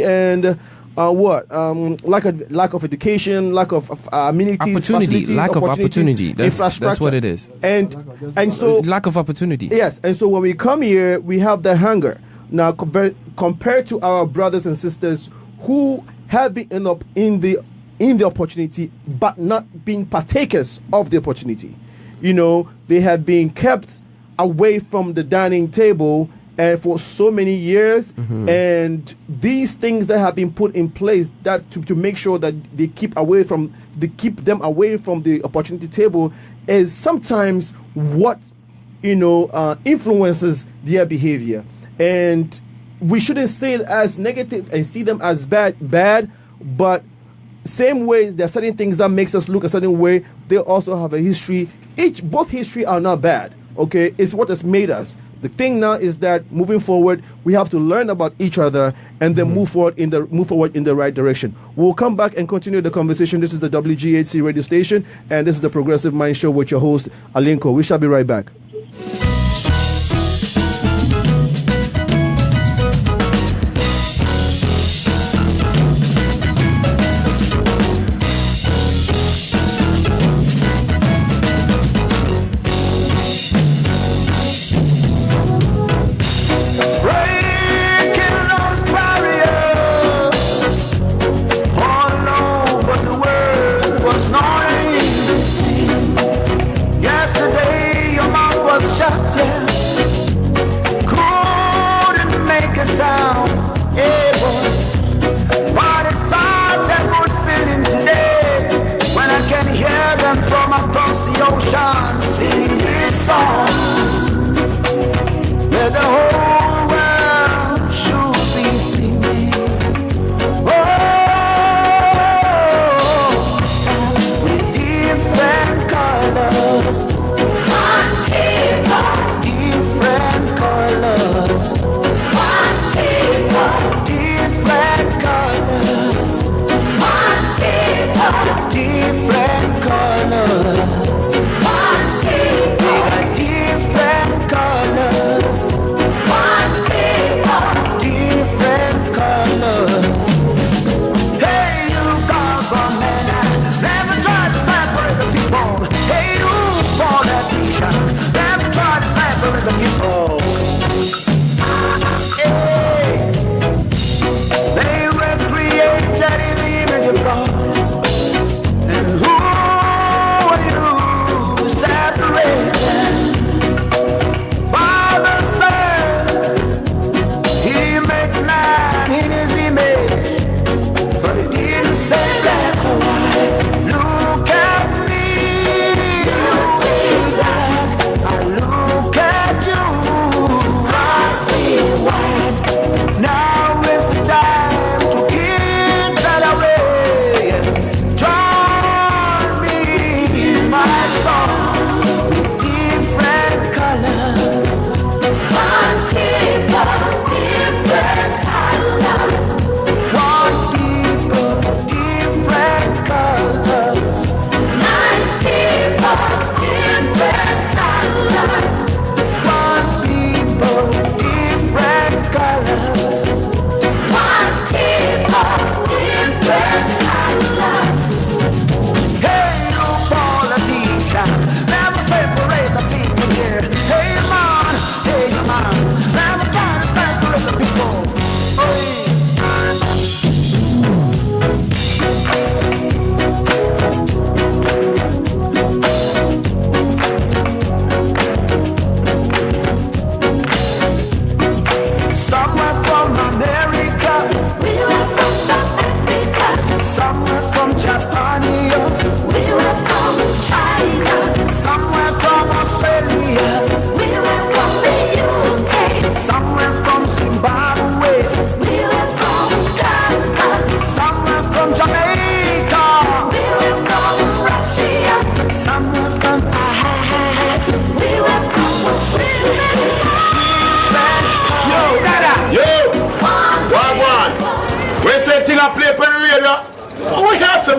[SPEAKER 1] and lack of education, lack of amenities,
[SPEAKER 8] lack of opportunity. That's what it is.
[SPEAKER 1] And so
[SPEAKER 8] lack of opportunity.
[SPEAKER 1] Yes, and so when we come here, we have the hunger. Now compared to our brothers and sisters who have been in the opportunity but not being partakers of the opportunity. they have been kept away from the dining table and for so many years, and these things that have been put in place that to make sure that they keep them away from the opportunity table is sometimes what influences their behavior. And we shouldn't see it as negative and see them as bad, but same ways there are certain things that makes us look a certain way. They also have a history. Both history are not bad. Okay, it's what has made us. The thing now is that moving forward, we have to learn about each other and then move forward in the right direction. We'll come back and continue the conversation. This is the WGHC radio station, and this is the Progressive Mind Show with your host Alinko. We shall be right back.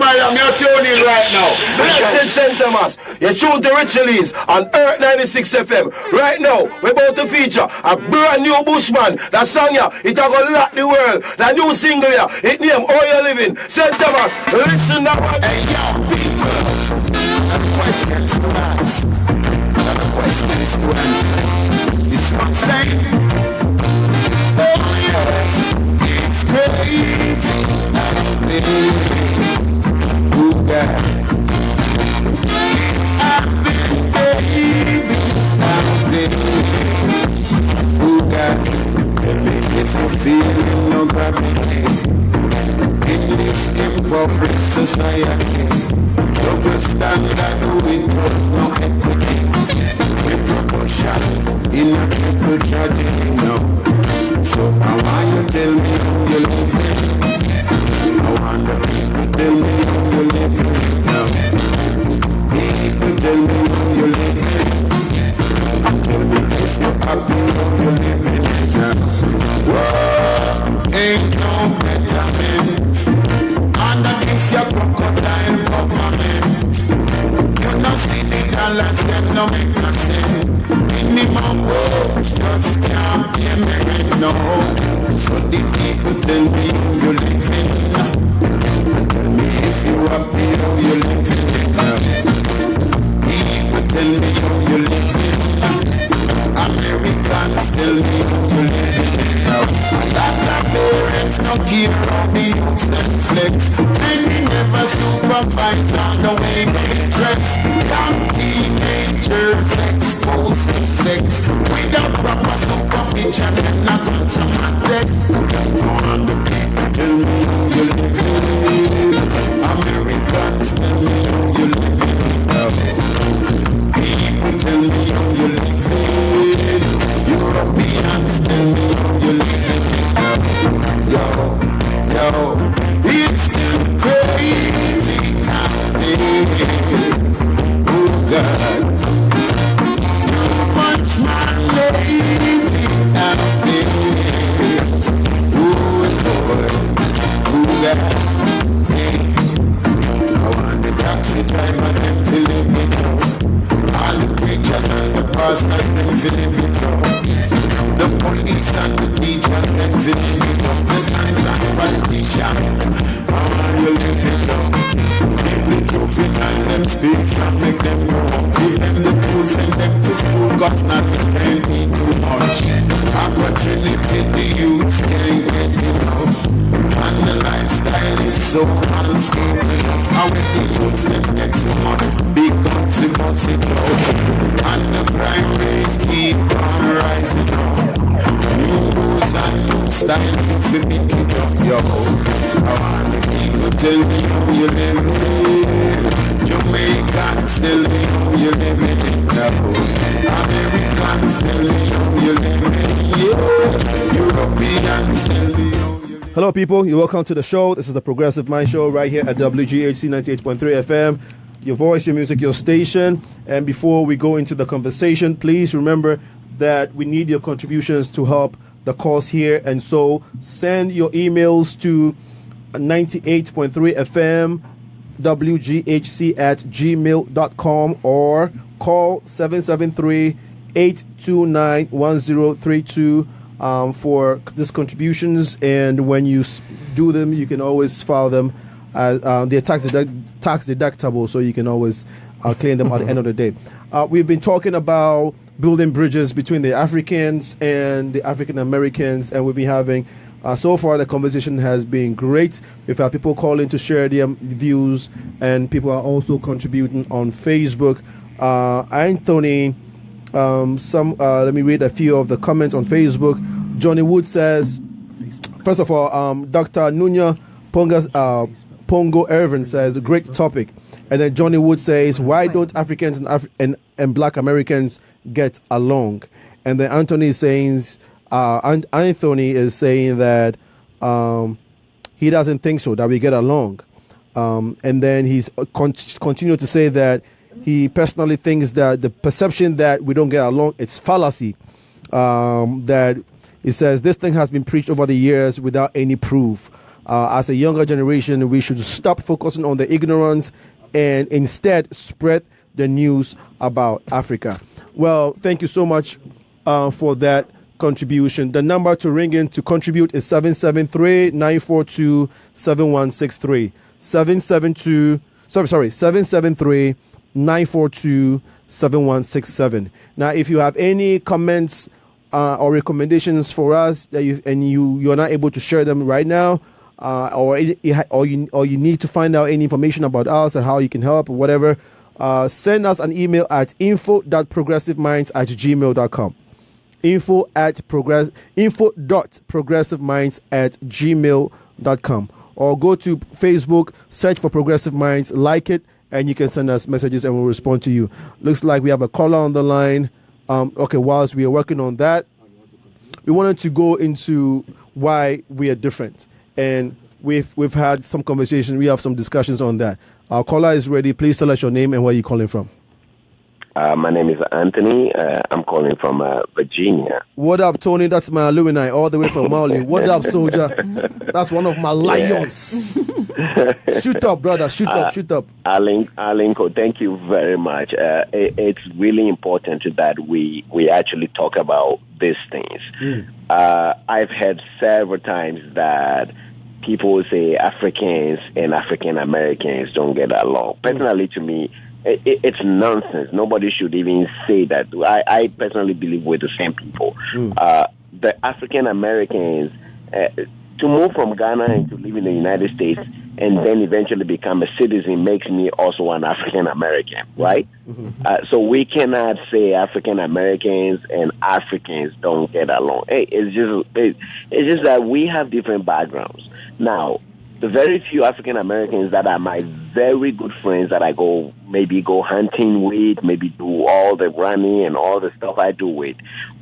[SPEAKER 15] I'm your tuning right now. Blessed St. Thomas. You're tuned to Rituals on Earth 96 FM. Right now, we're about to feature a brand new Bushman. That song here, it a gonna lock the world. That new single here, it name How You Living. St. Thomas, listen now.
[SPEAKER 16] Hey yo, people, I have questions to ask. I have questions to answer. This one saying, oh yes, it's crazy out there. Who got kids have been free society. Double standard without no equity. Repercussions in a triple tragedy now. So I want you tell me how you living. I want the people tell me how you living now. People tell me how you living. Tell me if you're happy how you living now. Whoa, ain't no betterment under this your crocodile government. You don't see the dollars, them no make no sense. Minimum wage just can't pay me rent now. So the people tell me how you living. Tell me if you happy how you living now. People tell me how you living. Americans tell me how you living now. A lot of parents no care how the youths them flex. Many never supervise on the way they dress. Young teenagers exposed to sex without proper supervision and not on some attack. And the people tell me how you living. Americans tell me how you living now. People tell me how you living. Europeans tell me how you living now. Yo, it's still crazy out there. Oh God, too much man lazy out there. Oh Lord, oh God, hey. I want the taxi driver them to live it up. All the preachers and the pastors them to live it up. The police and the teachers them to live it up. The guns and politicians, how are you live it up? If the juvenile them speaks and make them go up. Give them the tools, send them to school, cause nothing can be too much. Opportunity the youth can't get enough. And the lifestyle is so unscrupulous. How when the youth them get so much big guns to bust it out. And the crime rate keep on rising up. New rules and new styles if you pick it up, yo. I want the people tell me how you living. Jamaicans tell me how you living now. Americans tell me how you living, yeah. Europeans tell me how you living.
[SPEAKER 1] Hello, people. You're welcome to the show. This is the Progressive Mind Show right here at WGHC 98.3 FM. Your voice, your music, your station. And before we go into the conversation, please remember that we need your contributions to help the cause here. And so send your emails to 98.3 FM WGHC at gmail.com or call 773-829-1032 for these contributions. And when you do them, you can always file them. They're tax deductible, so you can always claim them at the end of the day. We've been talking about building bridges between the Africans and the African Americans, and we've been having so far the conversation has been great. We've had people calling to share their views, and people are also contributing on Facebook. Anthony, let me read a few of the comments on Facebook. Johnny Wood says, first of all, Dr. Nunya Pongo Irvin says, great topic. And then Johnny Wood says, why don't Africans and Black Americans get along? And then Anthony is saying, Anthony is saying that he doesn't think so, that we get along. And then he's continued to say that he personally thinks that the perception that we don't get along, it's fallacy. That he says this thing has been preached over the years without any proof. As a younger generation, we should stop focusing on the ignorance and instead spread the news about Africa. Well, thank you so much for that contribution. The number to ring in to contribute is 773-942-7163. 773-942-7167. Now, if you have any comments or recommendations for us that you're not able to share them right now, or you need to find out any information about us and how you can help or whatever, send us an email at info.progressiveminds@gmail.com. info.progressiveminds@gmail.com. or go to Facebook, search for Progressive Minds, like it, and you can send us messages and we'll respond to you. Looks like we have a caller on the line. Okay, whilst we are working on that, we wanted to go into why we are different. And we've had some conversation. We have some discussions on that. Our caller is ready. Please tell us your name and where you're calling from.
[SPEAKER 17] My name is Anthony. I'm calling from Virginia.
[SPEAKER 1] What up, Tony? That's my alumni all the way from Mali. What up, soldier? That's one of my lions. Shoot up, brother. Shoot up.
[SPEAKER 17] Alinko, thank you very much. It's really important that we actually talk about these things. I've heard several times that people say Africans and African Americans don't get along. Personally, to me, it's nonsense. Nobody should even say that. I personally believe we're the same people. The African Americans, to move from Ghana and to live in the United States and then eventually become a citizen makes me also an African American, right? So we cannot say African Americans and Africans don't get along. It's just that we have different backgrounds. Now, the very few African Americans that are my very good friends that I go hunting with, maybe do all the running and all the stuff I do with,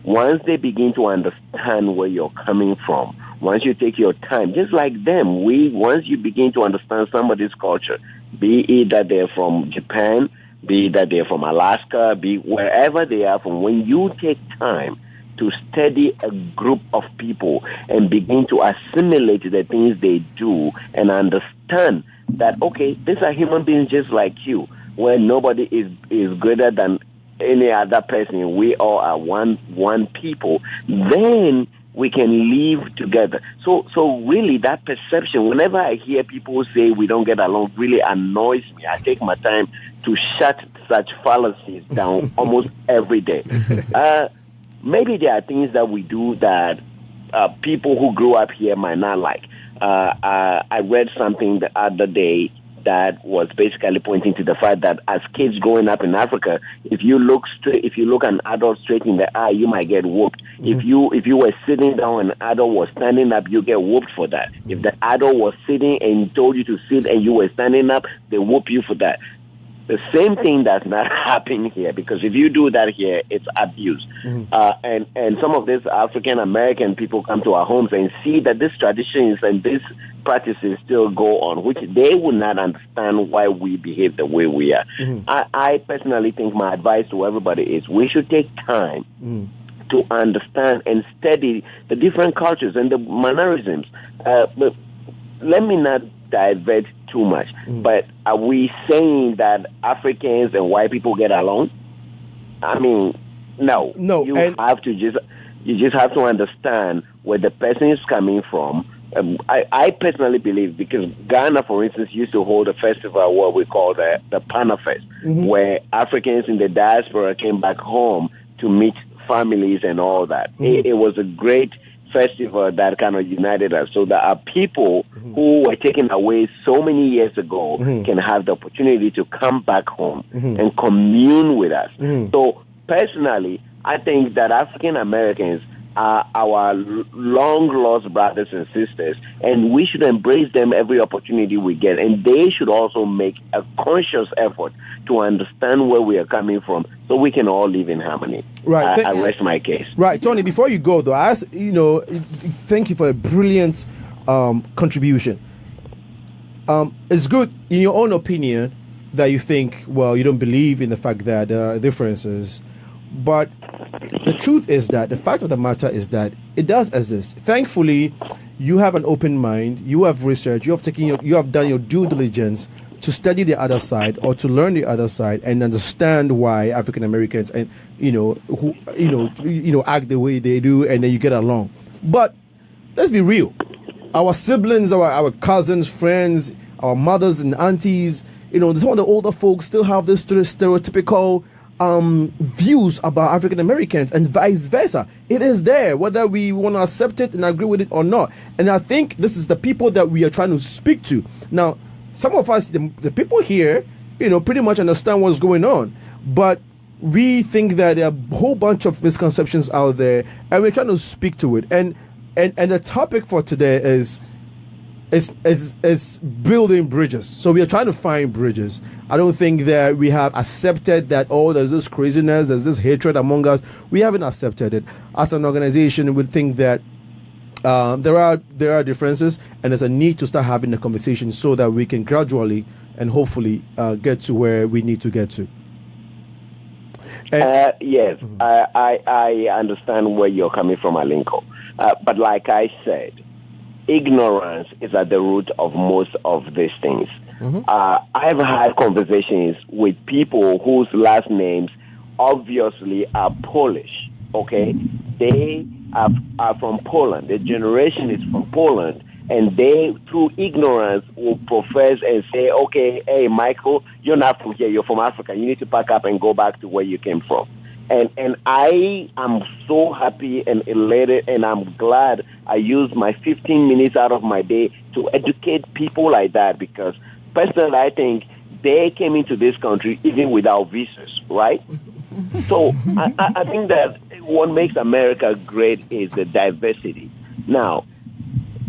[SPEAKER 17] once they begin to understand where you're coming from, once you take your time, just like them, once you begin to understand somebody's culture, be it that they're from Japan, be it that they're from Alaska, be wherever they are from, when you take time to study a group of people and begin to assimilate the things they do and understand that, okay, these are human beings just like you, where nobody is greater than any other person. We all are one people. Then we can live together. So really that perception, whenever I hear people say we don't get along, really annoys me. I take my time to shut such fallacies down almost every day. Maybe there are things that we do that people who grew up here might not like. I read something the other day that was basically pointing to the fact that as kids growing up in Africa, if you look an adult straight in the eye, you might get whooped. If you were sitting down and an adult was standing up, you get whooped for that. If the adult was sitting and told you to sit and you were standing up, they whoop you for that. The same thing does not happen here, because if you do that here, it's abuse. And some of these African American people come to our homes and see that these traditions and these practices still go on, which they would not understand why we behave the way we are. I personally think my advice to everybody is we should take time to understand and study the different cultures and the mannerisms. But let me not divert too much, but are we saying that Africans and white people get along? I mean, no. You just have to understand where the person is coming from. I personally believe, because Ghana, for instance, used to hold a festival, what we call the Pana Fest, where Africans in the diaspora came back home to meet families and all that. It was a great festival that kind of united us, so that our people who were taken away so many years ago can have the opportunity to come back home and commune with us. So personally, I think that African Americans are our long-lost brothers and sisters, and we should embrace them every opportunity we get, and they should also make a conscious effort to understand where we are coming from, so we can all live in harmony.
[SPEAKER 1] Right.
[SPEAKER 17] I rest my case.
[SPEAKER 1] Right, Tony. Before you go, though, thank you for a brilliant contribution. It's good, in your own opinion, that you think, well, you don't believe in the fact that there are differences, but the truth is that the fact of the matter is that it does exist. Thankfully, you have an open mind. You have researched. You have done your due diligence to study the other side or to learn the other side and understand why African Americans and act the way they do, and then you get along. But let's be real. Our siblings, our cousins, friends, our mothers and aunties, some of the older folks still have this stereotypical views about African Americans, and vice versa. It is there, whether we want to accept it and agree with it or not. And I think this is the people that we are trying to speak to. Now, some of us, the people here, pretty much understand what's going on, but we think that there are a whole bunch of misconceptions out there, and we're trying to speak to it. And the topic for today is It's building bridges. So we are trying to find bridges. I don't think that we have accepted that, oh, there's this craziness, there's this hatred among us. We haven't accepted it. As an organization, we think that there are differences, and there's a need to start having the conversation so that we can gradually and hopefully get to where we need to get to.
[SPEAKER 17] Yes, I understand where you're coming from, Alinko. But like I said, ignorance is at the root of most of these things. I've had conversations with people whose last names obviously are Polish, okay? They are from Poland. The generation is from Poland. And they, through ignorance, will profess and say, okay, hey, Michael, you're not from here, you're from Africa. You need to pack up and go back to where you came from. And I am so happy and elated, and I'm glad I used my 15 minutes out of my day to educate people like that, because personally, I think they came into this country even without visas, right? So I think that what makes America great is the diversity. Now,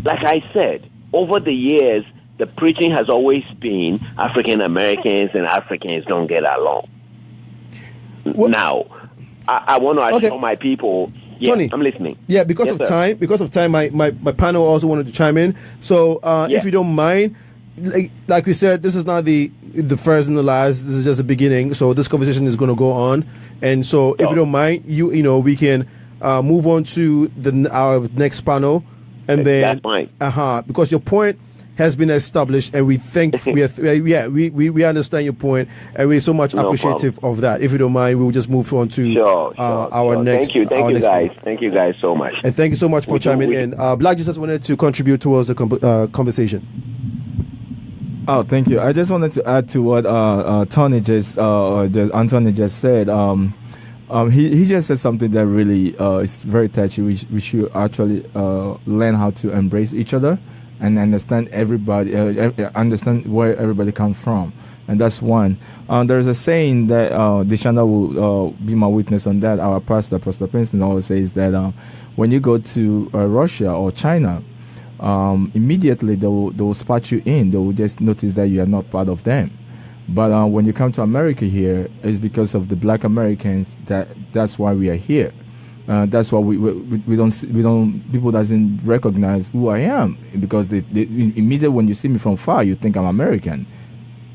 [SPEAKER 17] like I said, over the years, the preaching has always been African Americans and Africans don't get along. Now, I want to assure my people. Yeah,
[SPEAKER 1] Tony,
[SPEAKER 17] I'm listening.
[SPEAKER 1] Yeah, because of time, my panel also wanted to chime in. So, if you don't mind, like we said, this is not the first and the last. This is just the beginning. So this conversation is going to go on, and so if you don't mind, you know, we can move on to our next panel, and then
[SPEAKER 17] that's fine.
[SPEAKER 1] Because your point has been established, and we think we understand your point, and we're so much appreciative of that. If you don't mind, we'll just move on to our next.
[SPEAKER 17] Thank you guys. Thank you guys so much.
[SPEAKER 1] And thank you so much for chiming in. Black Jesus wanted to contribute towards the conversation.
[SPEAKER 14] Oh, thank you. I just wanted to add to what Anthony just said. He just said something that really is very touchy. We should actually learn how to embrace each other and understand everybody, understand where everybody comes from, and that's one. There's a saying that Deshana will be my witness on that. Our pastor, Pastor Princeton, always says that when you go to Russia or China, immediately they will spot you in. They will just notice that you are not part of them. But when you come to America here, it's because of the Black Americans that's why we are here. That's why we don't people doesn't recognize who I am, because they immediately when you see me from far, you think I'm American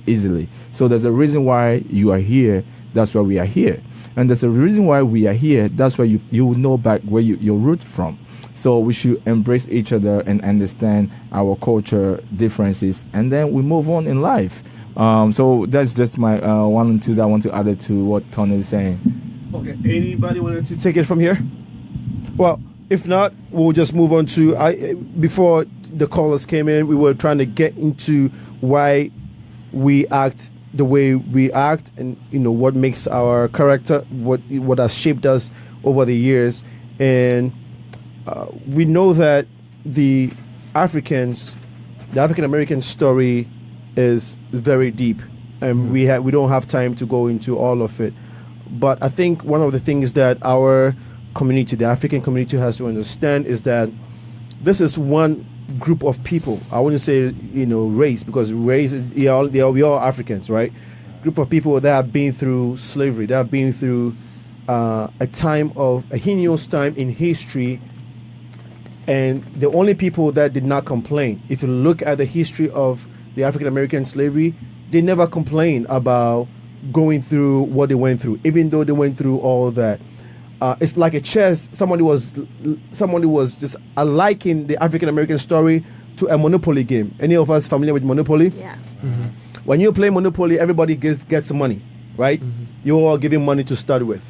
[SPEAKER 14] easily. So there's a reason why you are here. That's why we are here, and there's a reason why we are here. That's why you will know back where your root from. So we should embrace each other and understand our culture differences, and then we move on in life. So that's just my one and two that I want to add to what Tony is saying.
[SPEAKER 1] Okay, anybody wanted to take it from here? Well, if not, we'll just move on to before the callers came in, we were trying to get into why we act the way we act, and what makes our character, what has shaped us over the years. And we know that the African American story is very deep, and we don't have time to go into all of it. But I think one of the things that our community, the African community, has to understand is that this is one group of people. I wouldn't say race, because race is we all Africans, right? Group of people that have been through slavery, that have been through a heinous time in history, and the only people that did not complain. If you look at the history of the African American slavery, they never complained about going through what they went through, even though they went through all that. It's like a chess. Somebody was just liking the African American story to a Monopoly game. Any of us familiar with Monopoly?
[SPEAKER 4] Yeah.
[SPEAKER 8] Mm-hmm.
[SPEAKER 1] When you play Monopoly, everybody gets money, right? Mm-hmm. You're all giving money to start with.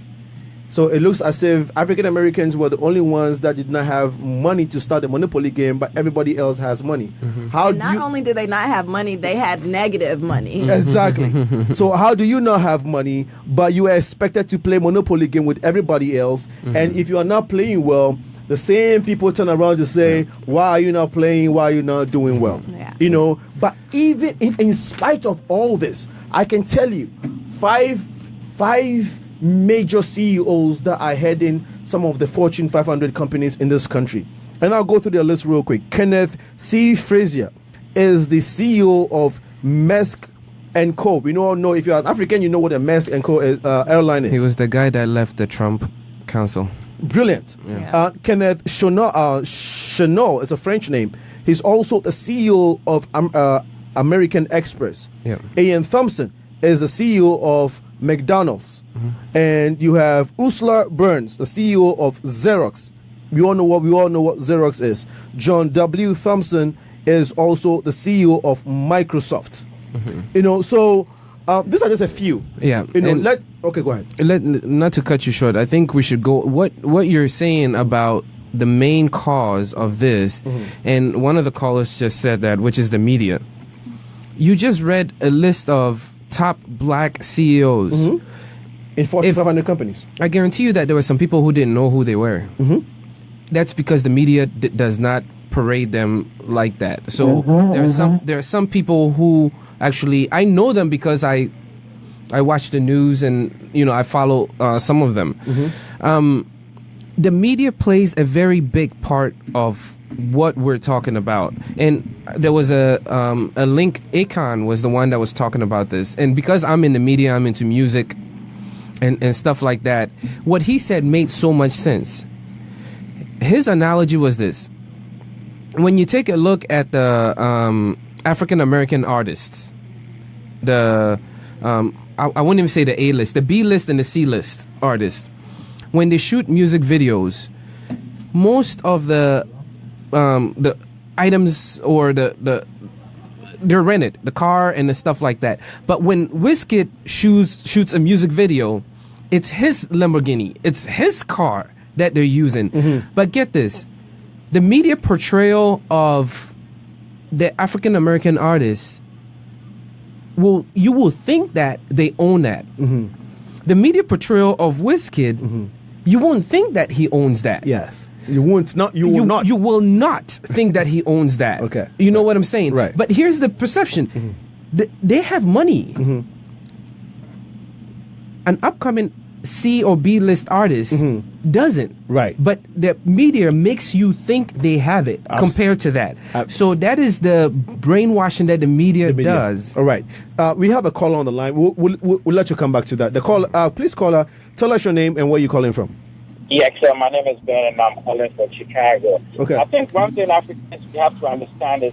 [SPEAKER 1] So it looks as if African Americans were the only ones that did not have money to start the Monopoly game, but everybody else has money.
[SPEAKER 4] Mm-hmm. Not only did they not have money, they had negative money.
[SPEAKER 1] Exactly. So how do you not have money, but you are expected to play Monopoly game with everybody else? Mm-hmm. And if you are not playing well, the same people turn around to say, why are you not playing? Why are you not doing well? Yeah. But even in spite of all this, I can tell you, five major CEOs that are heading some of the Fortune 500 companies in this country. And I'll go through their list real quick. Kenneth C. Frazier. is the CEO of Maersk and Co. We all know, if you're an African, you know what a Maersk and Co. airline is.
[SPEAKER 8] He was the guy that left the Trump council.
[SPEAKER 1] Brilliant.
[SPEAKER 8] Yeah.
[SPEAKER 1] Kenneth Chenot is a French name. He's also the CEO of American Express.
[SPEAKER 8] Yeah.
[SPEAKER 1] Ian Thompson is the CEO of McDonald's. And you have Ursula Burns, the CEO of Xerox. We all know what Xerox is. John W. Thompson is also the CEO of Microsoft. So these are just a few.
[SPEAKER 8] Yeah.
[SPEAKER 1] Okay, go ahead.
[SPEAKER 8] Not to cut you short, I think we should go. What you're saying about the main cause of this, and one of the callers just said that, which is the media. You just read a list of top black CEOs.
[SPEAKER 1] In 4,500 companies.
[SPEAKER 8] I guarantee you that there were some people who didn't know who they were. That's because the media does not parade them like that. So there are some people who actually, I know them because I watch the news and I follow some of them. The media plays a very big part of what we're talking about. And there was a link. Akon was the one that was talking about this. And because I'm in the media, I'm into music and stuff like that, what he said made so much sense. His analogy was this: when you take a look at the African American artists, I wouldn't even say the A list, the B list and the C list artists, when they shoot music videos, most of the items or they're rented, the car and the stuff like that. But when Wizkid shoots a music video, it's his Lamborghini, it's his car that they're using. But get this, the media portrayal of the African American artists, you will think that they own that. The media portrayal of Wizkid, you won't think that he owns that.
[SPEAKER 1] Yes. You will not think that he owns that. Okay.
[SPEAKER 8] You know what I'm saying?
[SPEAKER 1] Right.
[SPEAKER 8] But here's the perception. They have money. An upcoming C or B list artist doesn't.
[SPEAKER 1] Right.
[SPEAKER 8] But the media makes you think they have it compared to that. So that is the brainwashing that the media does.
[SPEAKER 1] All right. We have a caller on the line. We'll let you come back to that. The caller, please, caller, tell us your name and where you're calling from.
[SPEAKER 18] Yes, sir. My name is Ben, and I'm calling from Chicago.
[SPEAKER 1] Okay.
[SPEAKER 18] I think one thing Africans we have to understand is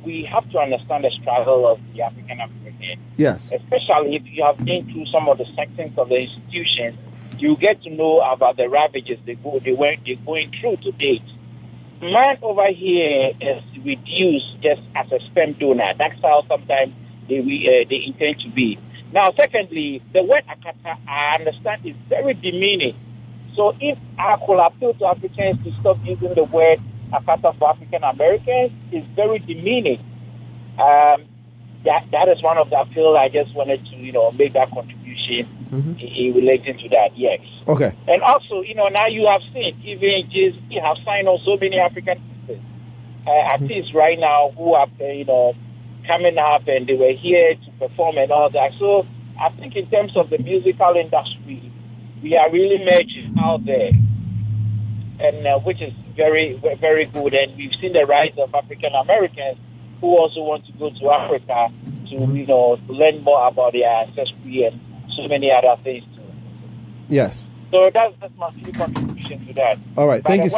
[SPEAKER 18] we have to understand the struggle of the African American.
[SPEAKER 1] Yes.
[SPEAKER 18] Especially if you have been through some of the sections of the institutions, you get to know about the ravages they're going through to date. Man over here is reduced just as a sperm donor. That's how sometimes they intend to be. Now, secondly, the word Akata, I understand, is very demeaning. So if I could appeal to Africans to stop using the word Akata for African Americans, it's very demeaning. That is one of the appeal. I just wanted to, make that contribution in relation to that, yes.
[SPEAKER 1] Okay.
[SPEAKER 18] And also, now you have seen, even Jay-Z have signed on so many African artists right now who are, coming up, and they were here to perform and all that. So I think in terms of the musical industry, we are really merging out there, and which is very, very good. And we've seen the rise of African Americans who also want to go to Africa to, to learn more about their ancestry and so many other things too.
[SPEAKER 1] Yes.
[SPEAKER 18] So that's my few contribution to that.
[SPEAKER 1] All right, thank you.
[SPEAKER 18] The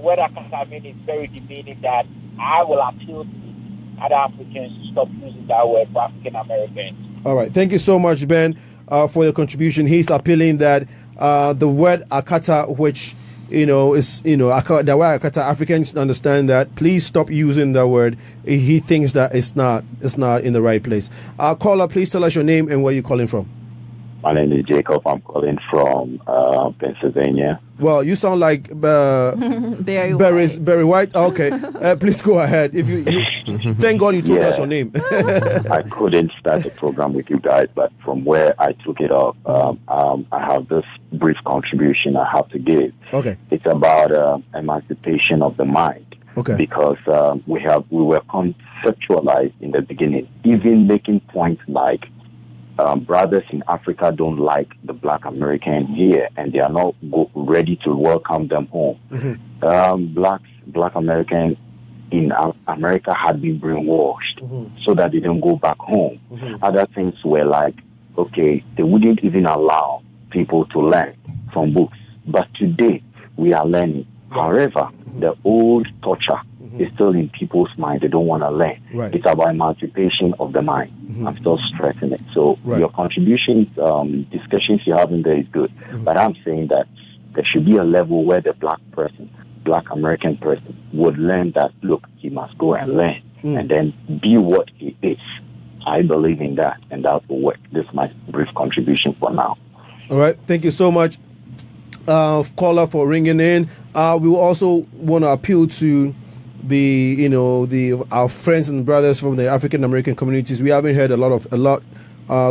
[SPEAKER 18] word Akata, I mean, is very demeaning that I will appeal to other Africans to stop using that word for African Americans.
[SPEAKER 1] All right. Thank you so much, Ben, for your contribution. He's appealing that the word Akata, which the word Akata, Africans understand that. Please stop using that word. He thinks that it's not in the right place. Caller, please tell us your name and where you're calling from.
[SPEAKER 19] My name is Jacob. I'm calling from Pennsylvania.
[SPEAKER 1] Well, you sound like
[SPEAKER 4] Barry
[SPEAKER 1] White. Okay, please go ahead. If you thank God you told us your name.
[SPEAKER 19] I couldn't start the program with you guys, but from where I took it up, I have this brief contribution I have to give.
[SPEAKER 1] Okay,
[SPEAKER 19] it's about emancipation of the mind.
[SPEAKER 1] Okay,
[SPEAKER 19] because we were conceptualized in the beginning, even making points like. Brothers in Africa don't like the black American here, and they are not ready to welcome them home. Black Americans in America had been brainwashed so that they don't go back home. Other things were like, okay, they wouldn't even allow people to learn from books. But today, we are learning. However, the old torture is still in people's mind. They don't want to learn.
[SPEAKER 1] Right.
[SPEAKER 19] It's about emancipation of the mind. I'm still stressing it. So your contributions, discussions you're having there is good. But I'm saying that there should be a level where the black American person would learn that, look, he must go and learn and then be what he is. I believe in that, and that will work. This is my brief contribution for now.
[SPEAKER 1] All right. Thank you so much, caller, for ringing in. We will also want to appeal to our friends and brothers from the African American communities. We haven't heard a lot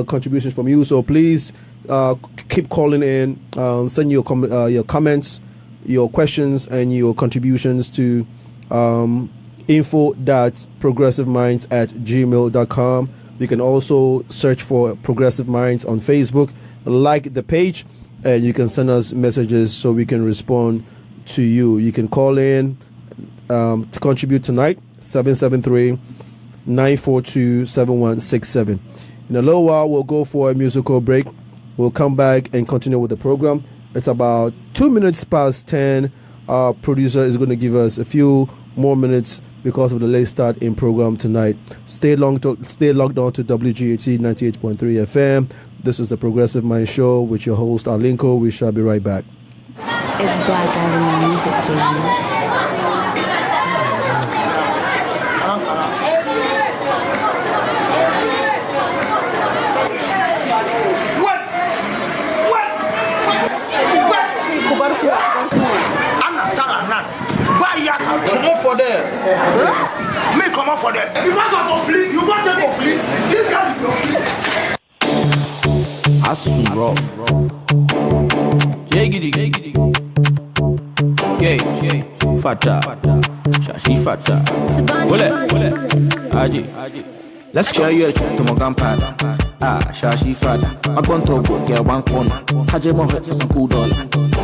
[SPEAKER 1] contributions from you, so please keep calling in. Send your comments, your questions, and your contributions to info.progressiveminds@gmail.com. You can also search for Progressive Minds on Facebook, like the page, and you can send us messages so we can respond to you. You can call in to contribute tonight, 773-942-7167. In a little while, we'll go for a musical break. We'll come back and continue with the program. It's about 2 minutes past 10. Our producer is going to give us a few more minutes because of the late start in program tonight. Stay logged on to WGHT 98.3 FM. This is the Progressive Mind Show with your host, Alinko. We shall be right back.
[SPEAKER 20] It's Black Avenue Music, baby.
[SPEAKER 15] Come on for them. Me come on for them. If I go for flee, you got them for flee. This guy is for flee.
[SPEAKER 21] Asuro. Jegidi. Gay. Fata. Shashi fata. Wole. Aji. Let's share your to my grandfather. Shashi fata. I'm going to go get one corner. Haje mo head for some $2.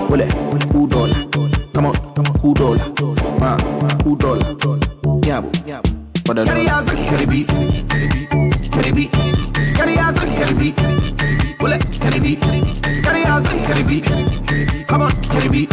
[SPEAKER 21] Wole. $2. Come on, $2. $2. Yeah, for the carry beat. Come on, carry beat.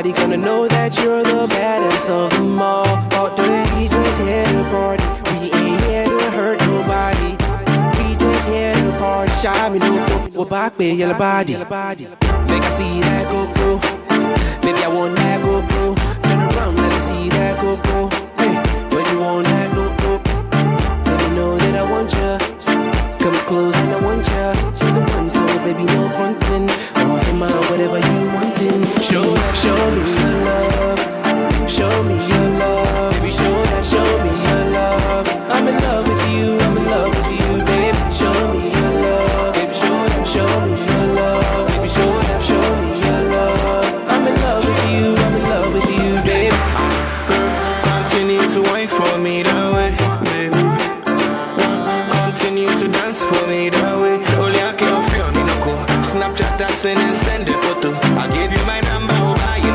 [SPEAKER 10] Everybody gonna know that you're the baddest of them all. Out there, we just here to party. We ain't here to hurt nobody. We just here to party. Shy me no go back, baby, your body. Make I see that go. Baby, I want that go. Turn around, let me see that go. Hey, when you want that go. Let me know that I want you. Come close and I want you. You're the one, so baby, no frontin'. Or am I whatever you wantin'? Show me your love. Show me your love. Baby, show me your love. I'm in love with you. I'm in love with you, baby. Show me your love. Baby, show me your love. Baby, show me your love. I'm in love with you. I'm in love with you, baby.
[SPEAKER 21] Continue to wait for me that way, baby. Continue to dance for me that way. Only I can feel me no go. Snapchat dancing and send a photo. I give you my number, buy you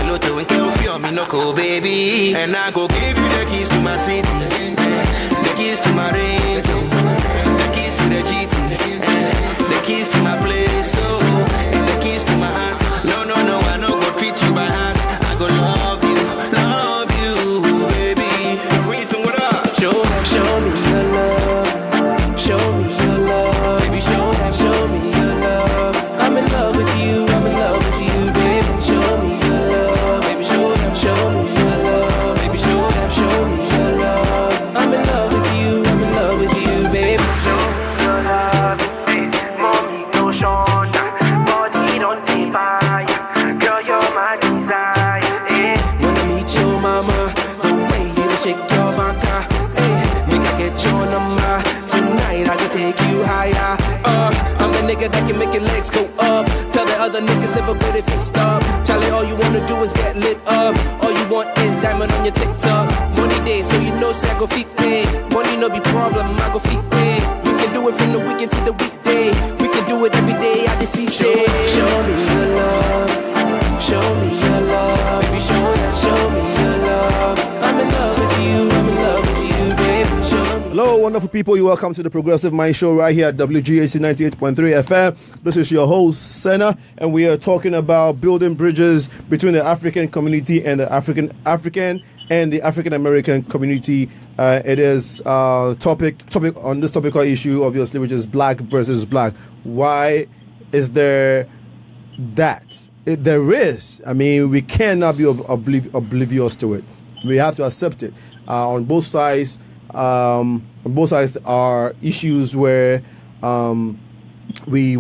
[SPEAKER 21] lotto, and can feel me no go, baby. And I go give you the keys to my city, the keys to my range, the keys to the GT, the keys to my place, and the keys to my heart. No, I no go treat you by heart. I go love you, baby. The reason what up?
[SPEAKER 10] Show me your love. Show me your love. Baby, show me your love. I'm in love with you. I'm in love with you, baby. Show me your love. Baby, show me your love. Baby, show me your love. I'm in love with you. I'm in love with you, baby.
[SPEAKER 9] Show me your love. Mommy, no shoulder. Body don't take fire. Girl, you're my desire.
[SPEAKER 10] Wanna meet your mama. The way you shake your back. Make I get your number. Tonight I can take you higher. I'm the nigga that can make your legs go up. Tell the other niggas never good if you stop. Charlie, all you wanna do is get lit up. All you want is diamond on your TikTok. Money day, so you know say I go feet pay. Money no be problem, I go feet pay. We can do it from the weekend to the weekday. We can do it every day. I just see show me your love. Show me your love. Baby, show me your love. I'm in love with you. I'm in love with you, baby. Show me.
[SPEAKER 1] Hello, wonderful people. You're welcome to the Progressive Mind Show right here at WGAC 98.3 FM. This is your host, Senna, and we are talking about building bridges between the African community and the African and the African American community. It is topic on this topical issue, obviously, which is black versus black. Why is there that? There is. I mean, we cannot be oblivious to it. We have to accept it. On both sides are issues where we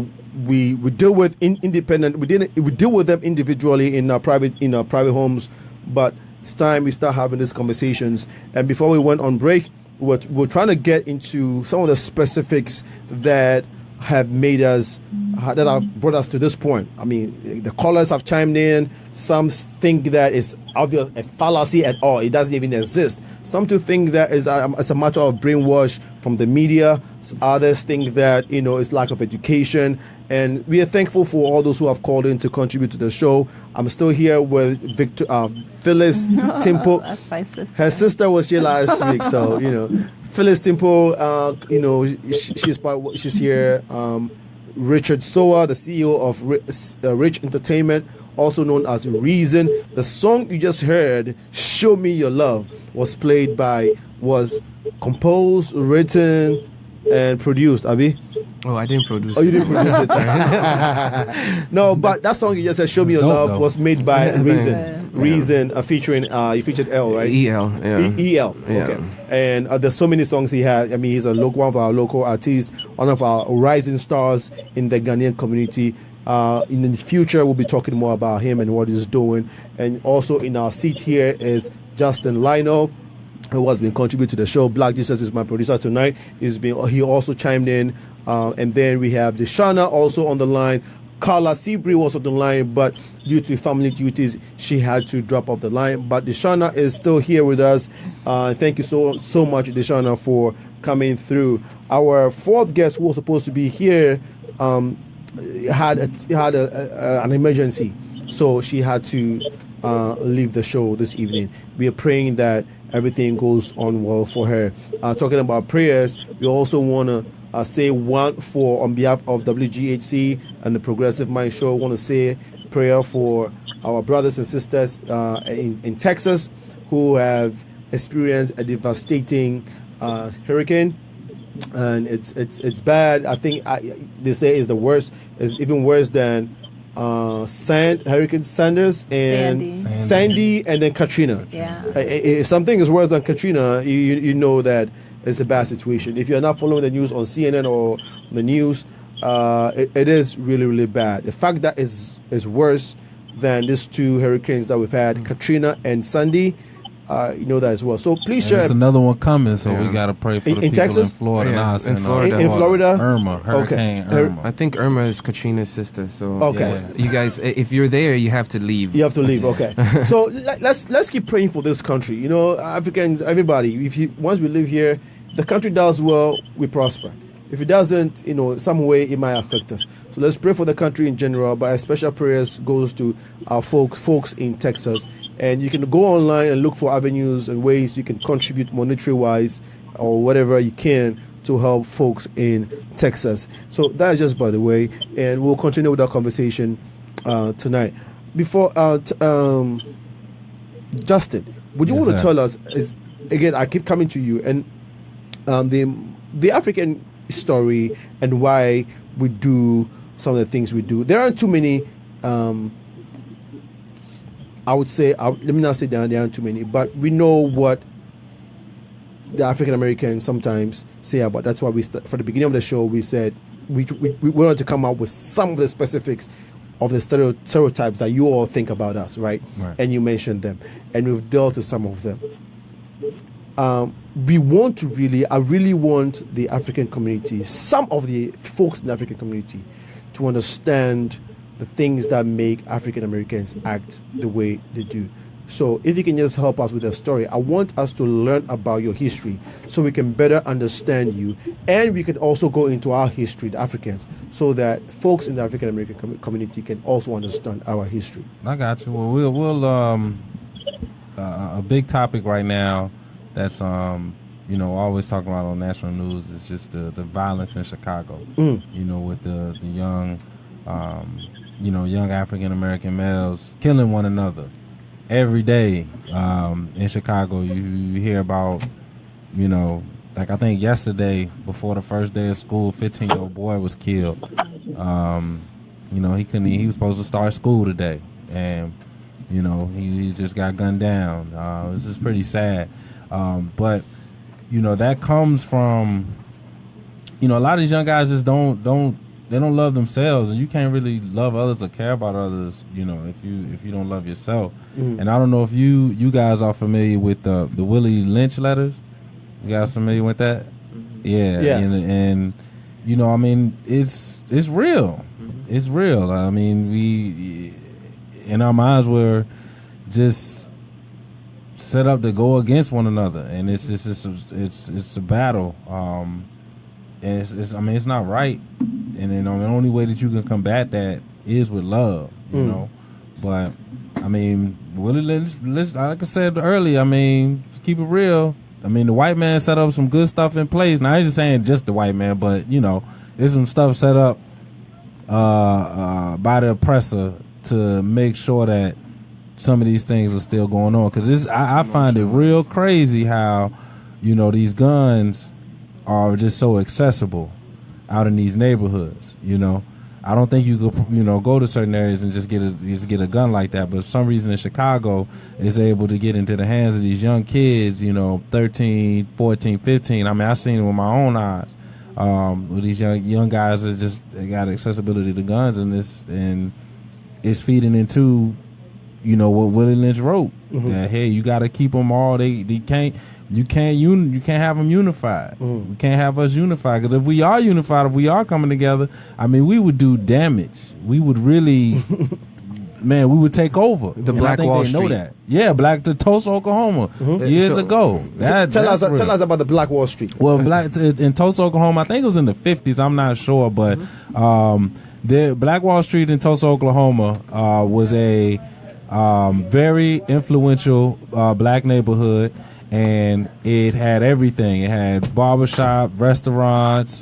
[SPEAKER 1] deal with independent. We deal with them individually in our private homes, but it's time we start having these conversations. And before we went on break, we're trying to get into some of the specifics that have made us that have brought us to this point. I mean, the callers have chimed in. Some think that it's obvious a fallacy at all. It doesn't even exist. Some to think that it's a matter of brainwash from the media. Others think that it's lack of education. And we are thankful for all those who have called in to contribute to the show. I'm still here with Phyllis Timpo.
[SPEAKER 4] That's my sister.
[SPEAKER 1] Her sister was here last week, so Phyllis Timpo, she's here. Richard Sowa, the CEO of Rich Entertainment, also known as Reason. The song you just heard, "Show Me Your Love," was composed, written, and produced. Abi?
[SPEAKER 2] Oh, I didn't produce
[SPEAKER 1] it. Oh, you didn't produce it. No, but that song you just said, "Show Me Your Love," was made by Reason. Reason, featuring you featured L, right?
[SPEAKER 2] EL, yeah.
[SPEAKER 1] EL, okay. And there's so many songs he had. I mean, he's one of our local artists, one of our rising stars in the Ghanaian community. In the future, we'll be talking more about him and what he's doing. And also in our seat here is Justin Lionel, who has been contributing to the show. Black Jesus is my producer tonight. He also chimed in. And then we have Deshauna also on the line. Carla Seabury was on the line, but due to family duties, she had to drop off the line. But Deshauna is still here with us. Thank you so much, Deshauna, for coming through. Our fourth guest, who was supposed to be here, had an emergency, so she had to leave the show this evening. We are praying that everything goes on well for her. Talking about prayers, we also want to say one on behalf of WGHC and the Progressive Mind Show. I want to say prayer for our brothers and sisters in Texas who have experienced a devastating hurricane, and it's bad. I think they say it's the worst. It's even worse than Hurricane Sanders and Sandy, and then Katrina.
[SPEAKER 4] Yeah.
[SPEAKER 1] If something is worse than Katrina, you know that it's a bad situation. If you're not following the news on CNN or the news, it is really, really bad. The fact that is worse than these two hurricanes that we've had, Katrina and Sandy, you know that as well. So please share.
[SPEAKER 3] There's another one coming, so we got to pray for the people
[SPEAKER 1] Texas?
[SPEAKER 3] in Florida.
[SPEAKER 2] In Florida.
[SPEAKER 1] In Florida?
[SPEAKER 3] Hurricane Irma.
[SPEAKER 2] I think Irma is Katrina's sister. So
[SPEAKER 1] okay,
[SPEAKER 2] you guys, if you're there, you have to leave.
[SPEAKER 1] You have to leave. Okay. So let's keep praying for this country. You know, Africans, everybody. Once we live here, the country does well, we prosper. If it doesn't, you know, some way it might affect us. So let's pray for the country in general, but our special prayers goes to our folks in Texas. And you can go online and look for avenues and ways you can contribute monetary-wise or whatever you can to help folks in Texas. So that is just by the way, and we'll continue with our conversation tonight. Before, Justin, would you want to tell us, again, I keep coming to you, and the African story and why we do some of the things we do. There aren't too many, I would say, let me not say there aren't too many, but we know what the African Americans sometimes say about. That's why for the beginning of the show, we said we wanted to come up with some of the specifics of the stereotypes that you all think about us, right? And you mentioned them, and we've dealt with some of them. We want to I really want the African community, some of the folks in the African community, to understand the things that make African Americans act the way they do. So if you can just help us with the story, I want us to learn about your history so we can better understand you, and we can also go into our history, the Africans, so that folks in the African American community can also understand our history.
[SPEAKER 3] I got you. Well, we'll a big topic right now that's always talking about on national news is just the violence in Chicago. You know, with the young young African American males killing one another every day. In Chicago, you hear about, like I think yesterday before the first day of school, 15-year-old boy was killed. He was supposed to start school today, and he just got gunned down. This is pretty sad. But that comes from a lot of these young guys just don't love themselves, and you can't really love others or care about others if you don't love yourself. And I don't know if you guys are familiar with the Willie Lynch letters. You guys familiar with that? Yeah.
[SPEAKER 1] Yes.
[SPEAKER 3] And it's real. It's real. I mean, we in our minds were just set up to go against one another, and it's a battle. And it's not right, and the only way that you can combat that is with love, But Willie Lynch, like I said earlier, keep it real. The white man set up some good stuff in place. Now I ain't just saying just the white man, but there's some stuff set up by the oppressor to make sure that some of these things are still going on. Because I find it real crazy how these guns are just so accessible out in these neighborhoods. I don't think you could go to certain areas and just get a gun like that, but for some reason in Chicago it's able to get into the hands of these young kids, 13, 14, 15. I've seen it with my own eyes. With these young guys that they got accessibility to guns, and it's feeding into what Willie Lynch wrote. That, hey, you got to keep them all. They can't. You can't have them unified. We can't have us unified, because if we are unified, if we are coming together, we would do damage. We would really, we would take over.
[SPEAKER 8] The Black Wall Street.
[SPEAKER 3] Know that. Yeah, to Tulsa, Oklahoma, years ago.
[SPEAKER 1] Tell us about the Black Wall Street.
[SPEAKER 3] Well, in Tulsa, Oklahoma, I think it was in the 50s. I'm not sure, but the Black Wall Street in Tulsa, Oklahoma, was a very influential black neighborhood. And it had everything. It had barbershop, restaurants,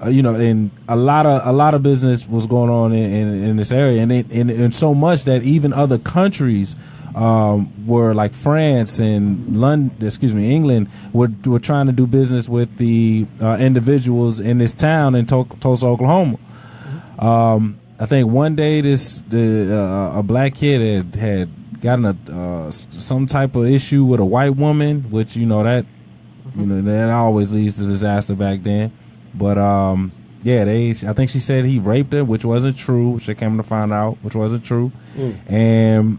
[SPEAKER 3] and a lot of business was going on in this area, and so much that even other countries were like France and England were trying to do business with the individuals in this town in Tulsa, Oklahoma. I think one day a black kid had gotten some type of issue with a white woman, which that always leads to disaster back then. But I think she said he raped her, which wasn't true. She came to find out, which wasn't true. And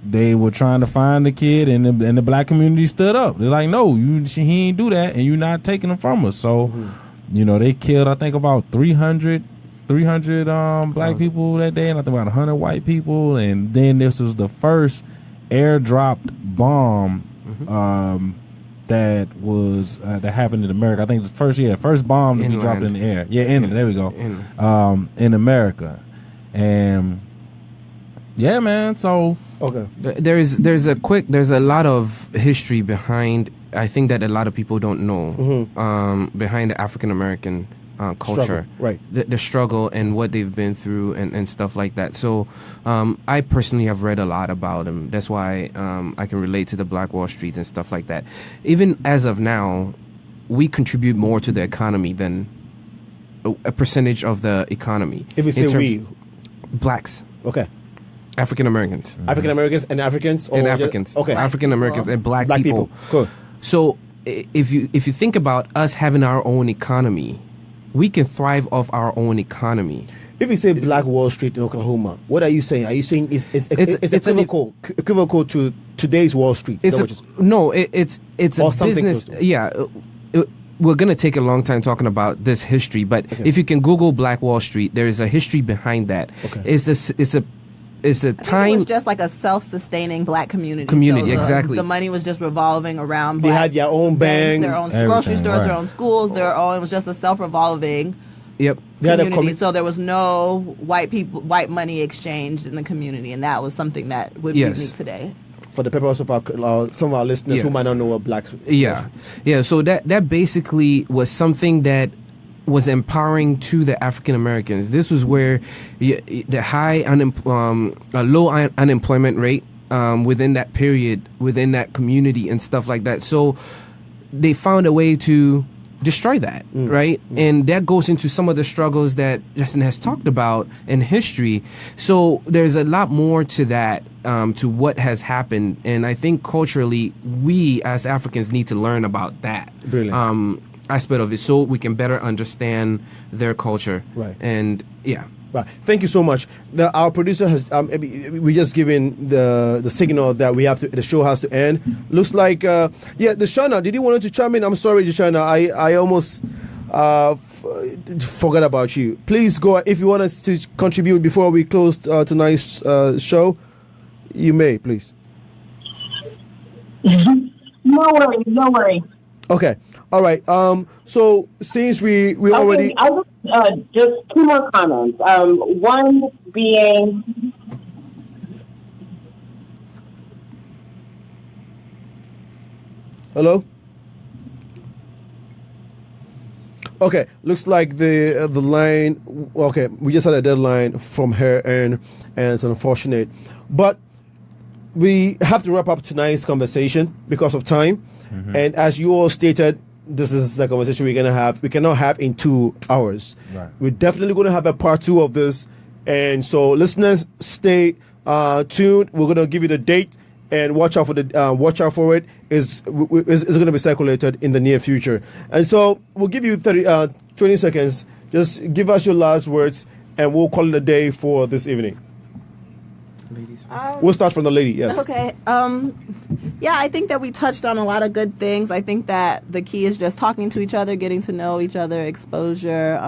[SPEAKER 3] they were trying to find the kid, and the black community stood up. They're like, no, he ain't do that, and you're not taking him from us. So, they killed, I think, about 300 black people that day, and I think about 100 white people. And then this was the first airdropped bomb that happened in America. I think the first bomb to be dropped in the air. Yeah, there we go. In America. And yeah, man. So
[SPEAKER 8] okay, there's a lot of history behind. I think that a lot of people don't know behind the African American culture,
[SPEAKER 1] struggle, right?
[SPEAKER 8] The struggle and what they've been through and stuff like that. So I personally have read a lot about them. That's why I can relate to the Black Wall Street and stuff like that. Even as of now, we contribute more to the economy than a percentage of the economy.
[SPEAKER 1] If we say we,
[SPEAKER 8] blacks,
[SPEAKER 1] okay.
[SPEAKER 8] African Americans.
[SPEAKER 1] African Americans and Africans?
[SPEAKER 8] And Africans.
[SPEAKER 1] Okay.
[SPEAKER 8] African Americans and black people.
[SPEAKER 1] Cool.
[SPEAKER 8] So if you think about us having our own economy, we can thrive off our own economy.
[SPEAKER 1] If you say Black Wall Street in Oklahoma, what are you saying? Are you saying it's equivocal to today's Wall Street?
[SPEAKER 8] It's a business. Yeah. We're going to take a long time talking about this history, but if you can Google Black Wall Street, there is a history behind that.
[SPEAKER 1] Okay.
[SPEAKER 8] It's a time.
[SPEAKER 4] It was just like a self-sustaining black community.
[SPEAKER 8] So exactly.
[SPEAKER 4] The money was just revolving around.
[SPEAKER 1] They had their own banks,
[SPEAKER 4] their own grocery stores, their own schools. It was just a self-revolving.
[SPEAKER 8] Yep.
[SPEAKER 4] Community. So there was no white money exchange in the community, and that was something that would be unique today.
[SPEAKER 1] For the purpose of some of our listeners who might not know what Black.
[SPEAKER 8] Yeah. So that basically was something that was empowering to the African Americans. This was where the high low unemployment rate within that period, within that community and stuff like that. So they found a way to destroy that, right? And that goes into some of the struggles that Justin has talked about in history. So there's a lot more to that, to what has happened. And I think culturally, we as Africans need to learn about that.
[SPEAKER 1] Brilliant.
[SPEAKER 8] Aspect of it, so we can better understand their culture.
[SPEAKER 1] Right.
[SPEAKER 8] And
[SPEAKER 1] right. Thank you so much. Our producer has we just given the signal that the show has to end. Looks like Deshauna, did you want to chime in? I'm sorry, Deshauna, I almost forgot about you. Please go if you want us to contribute before we close tonight's show. You may, please.
[SPEAKER 6] No worry.
[SPEAKER 1] Okay. All right. So since we already,
[SPEAKER 6] just two more comments. One being,
[SPEAKER 1] hello. Okay. Looks like the line. Okay, we just had a deadline from her, and it's unfortunate, but we have to wrap up tonight's conversation because of time. And as you all stated, this is the conversation we cannot have in 2 hours.
[SPEAKER 3] Right.
[SPEAKER 1] We're definitely going to have a part 2 of this. And so listeners, stay tuned. We're going to give you the date and watch out for it. It's going to be circulated in the near future. And so we'll give you 20 seconds. Just give us your last words and we'll call it a day for this evening. We'll start from the lady, yes.
[SPEAKER 4] Okay. I think that we touched on a lot of good things. I think that the key is just talking to each other, getting to know each other, exposure,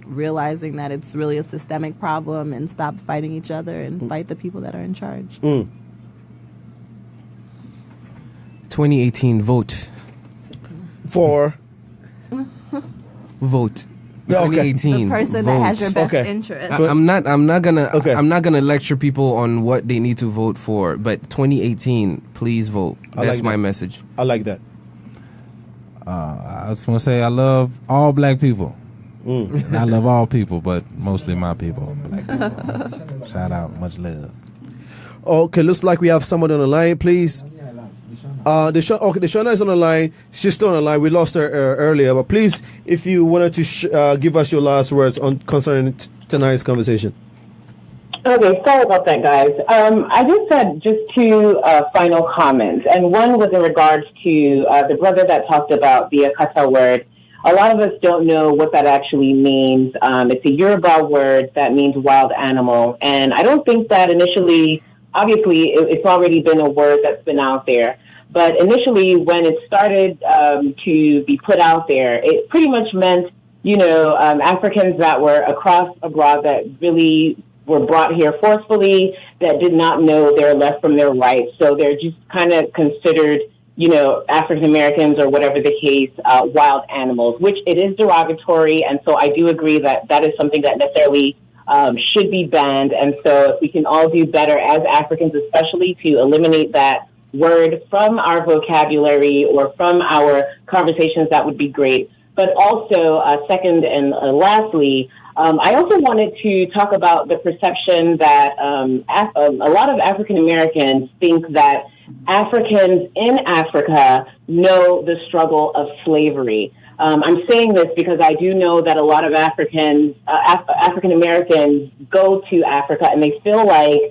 [SPEAKER 4] realizing that it's really a systemic problem, and stop fighting each other and fight the people that are in charge.
[SPEAKER 8] 2018 vote.
[SPEAKER 1] For?
[SPEAKER 8] Vote.
[SPEAKER 1] Okay.
[SPEAKER 8] 2018.
[SPEAKER 4] The person that has your best interest.
[SPEAKER 8] I'm not gonna lecture people on what they need to vote for, but 2018, please vote. That's my message.
[SPEAKER 1] I like that.
[SPEAKER 3] I just want to say I love all black people. I love all people, but mostly my people, black people. Shout out, much love.
[SPEAKER 1] Okay, looks like we have someone on the line, please. Deshauna is on the line. She's still on the line. We lost her earlier, but please, if you wanted to give us your last words on concerning tonight's conversation.
[SPEAKER 6] Okay, sorry about that, guys. I just had just two final comments, and one was in regards to the brother that talked about the Akata word. A lot of us don't know what that actually means. It's a Yoruba word that means wild animal, and I don't think that initially, obviously, it's already been a word that's been out there. But initially, when it started to be put out there, it pretty much meant, Africans that were across abroad that really were brought here forcefully, that did not know their left from their right. So they're just kind of considered, African Americans or whatever the case, wild animals, which it is derogatory. And so I do agree that that is something that necessarily should be banned. And so if we can all do better as Africans, especially to eliminate that word from our vocabulary or from our conversations, that would be great. But also, second and lastly, I also wanted to talk about the perception that a lot of African Americans think that Africans in Africa know the struggle of slavery. I'm saying this because I do know that a lot of African Americans go to Africa and they feel like,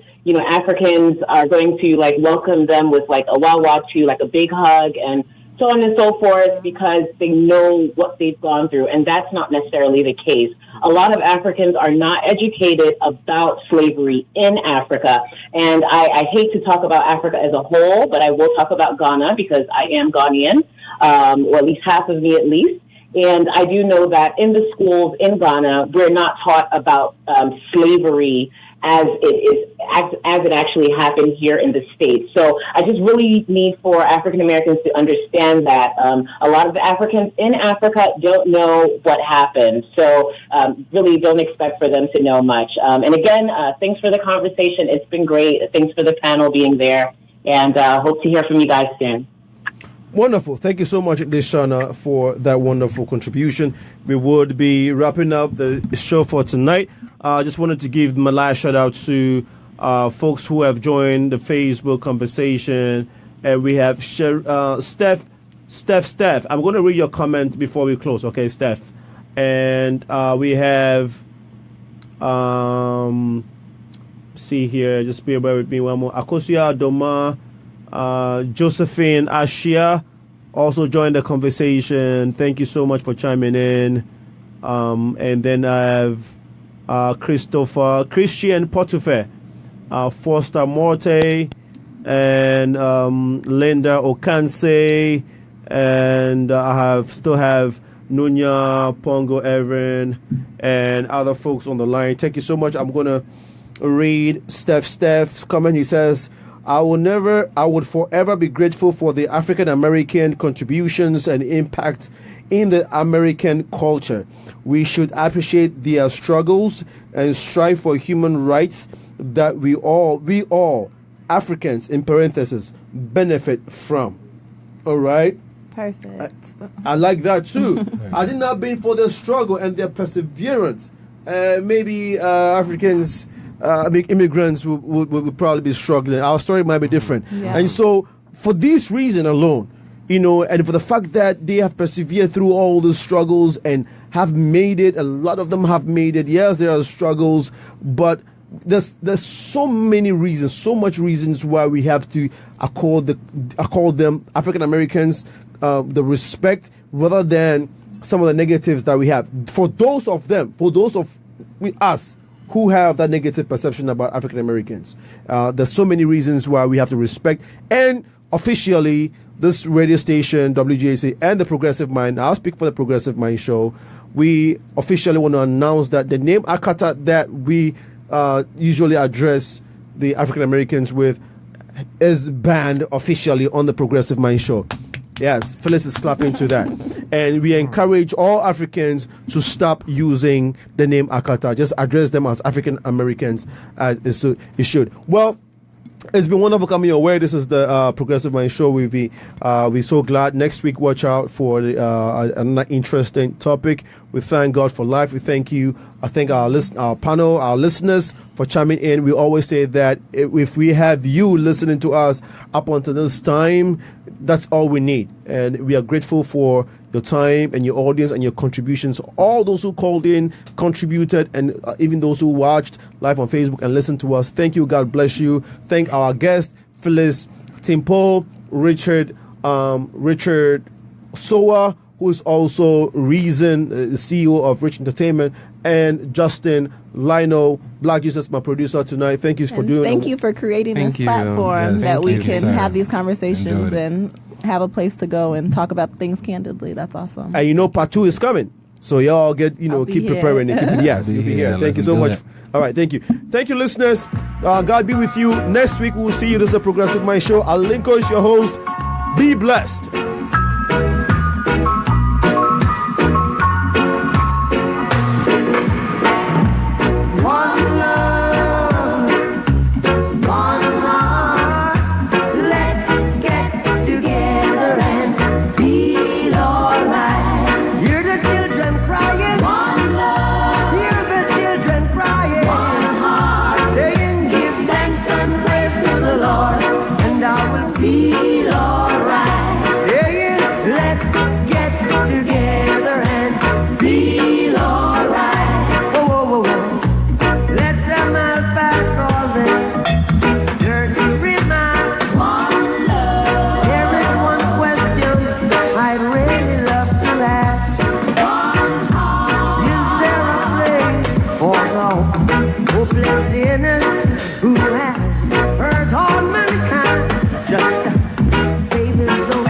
[SPEAKER 6] Africans are going to welcome them with a wawatu, a big hug and so on and so forth, because they know what they've gone through. And that's not necessarily the case. A lot of Africans are not educated about slavery in Africa. And I hate to talk about Africa as a whole, but I will talk about Ghana because I am Ghanaian, or at least half of me at least. And I do know that in the schools in Ghana, we're not taught about slavery as it actually happened here in the States. So I just really need for African Americans to understand that a lot of the Africans in Africa don't know what happened. So really don't expect for them to know much. And again, thanks for the conversation. It's been great. Thanks for the panel being there. And hope to hear from you guys soon.
[SPEAKER 1] Wonderful. Thank you so much, Deshauna, for that wonderful contribution. We would be wrapping up the show for tonight. I just wanted to give my last shout out to folks who have joined the Facebook conversation. And we have Steph. I'm going to read your comment before we close. Okay, Steph. And we have, see here, just bear with me one more. Akosia Doma. Josephine Ashia also joined the conversation. Thank you so much for chiming in. And then I have Christian Potufe, Foster Morte, and Linda Okanse, and I still have Nunya Pongo Evan and other folks on the line. Thank you so much. I'm gonna read Steph's comment. He says, I would forever be grateful for the African American contributions and impact in the American culture. We should appreciate their struggles and strive for human rights that we all Africans, in parentheses, benefit from. All right?
[SPEAKER 4] Perfect.
[SPEAKER 1] I like that too. I did not been for their struggle and their perseverance. Maybe Africans, immigrants would probably be struggling. Our story might be different.
[SPEAKER 4] Yeah.
[SPEAKER 1] And so, for this reason alone, and for the fact that they have persevered through all the struggles and have made it, a lot of them have made it. Yes, there are struggles, but there's so many reasons, so much reasons why we have to accord them, African Americans, the respect rather than some of the negatives that we have. For those of us who have that negative perception about African Americans, there's so many reasons why we have to respect. And officially, this radio station, WGAC, and the Progressive Mind, I'll speak for the Progressive Mind show, we officially want to announce that the name Akata that we usually address the African Americans with is banned officially on the Progressive Mind show. Yes, Phyllis is clapping to that. And we encourage all Africans to stop using the name Akata. Just address them as African Americans as it should. Well, It's been wonderful coming your way. This is the Progressive Mind Show. We're so glad. Next week, watch out for an interesting topic. We thank God for life. We thank you. I thank our panel, our listeners for chiming in. We always say that if we have you listening to us up until this time, that's all we need. And we are grateful for your time and your audience and your contributions. All those who called in, contributed, and even those who watched live on Facebook and listened to us. Thank you. God bless you. Thank our guests, Phyllis Timpo, Richard Sowa, who is also Reason, the CEO of Rich Entertainment, and Justin Lino, Black Jesus, my producer tonight. Thank you for doing it.
[SPEAKER 4] Thank you for creating this platform that we can have these conversations and have a place to go and talk about things candidly. That's awesome.
[SPEAKER 1] And part 2 is coming. So y'all keep preparing. Yes, you'll be here. Thank you so much. All right, thank you. Thank you, listeners. God be with you. Next week, we will see you. This is a Progressive Mind Show. Alinko is your host. Be blessed.
[SPEAKER 10] Feel alright. Say it. Let's get together and feel alright. Whoa, whoa, whoa, whoa. Let them all pass all the dirty remarks. One love. There is one question I'd really love to ask. One heart. Is there a place for the hopeless sinners who has hurt all mankind? Just save his soul,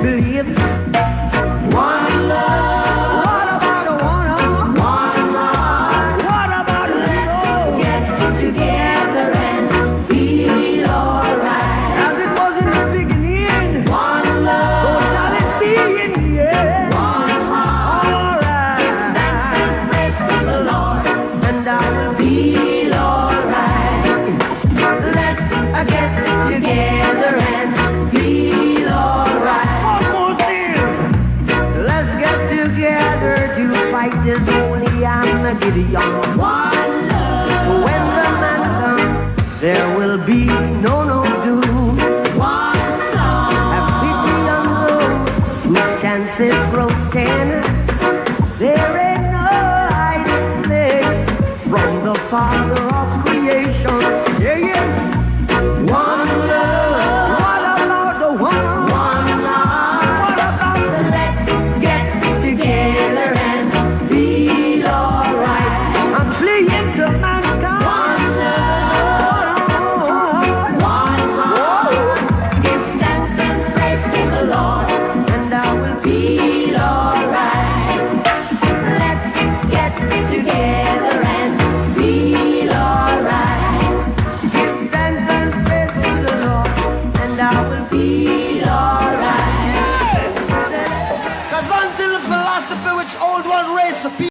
[SPEAKER 10] believe. One love. What about a one love? What about a let's get together and feel alright. As it was in the beginning. One love. So shall it be in the end. One heart. Alright. Thanks and praise to the Lord, and I will feel alright. Let's get together and feel alright. One more thing. Let's get together to fight this holy Armageddon. One love. So when the man comes, there will be no doom. One song. Have pity on those whose chances grow thin. There ain't no hiding place from the Father of creation. Yeah. One love. What about the one? One love. What about the let's get together and feel alright? I'm fleeing to mankind. One love. One heart. Give thanks and praise to the Lord, and I will feel alright. Let's get together and feel alright. Give thanks and praise to the Lord, and I will feel alright. 'Cause until the philosophy which old one race of people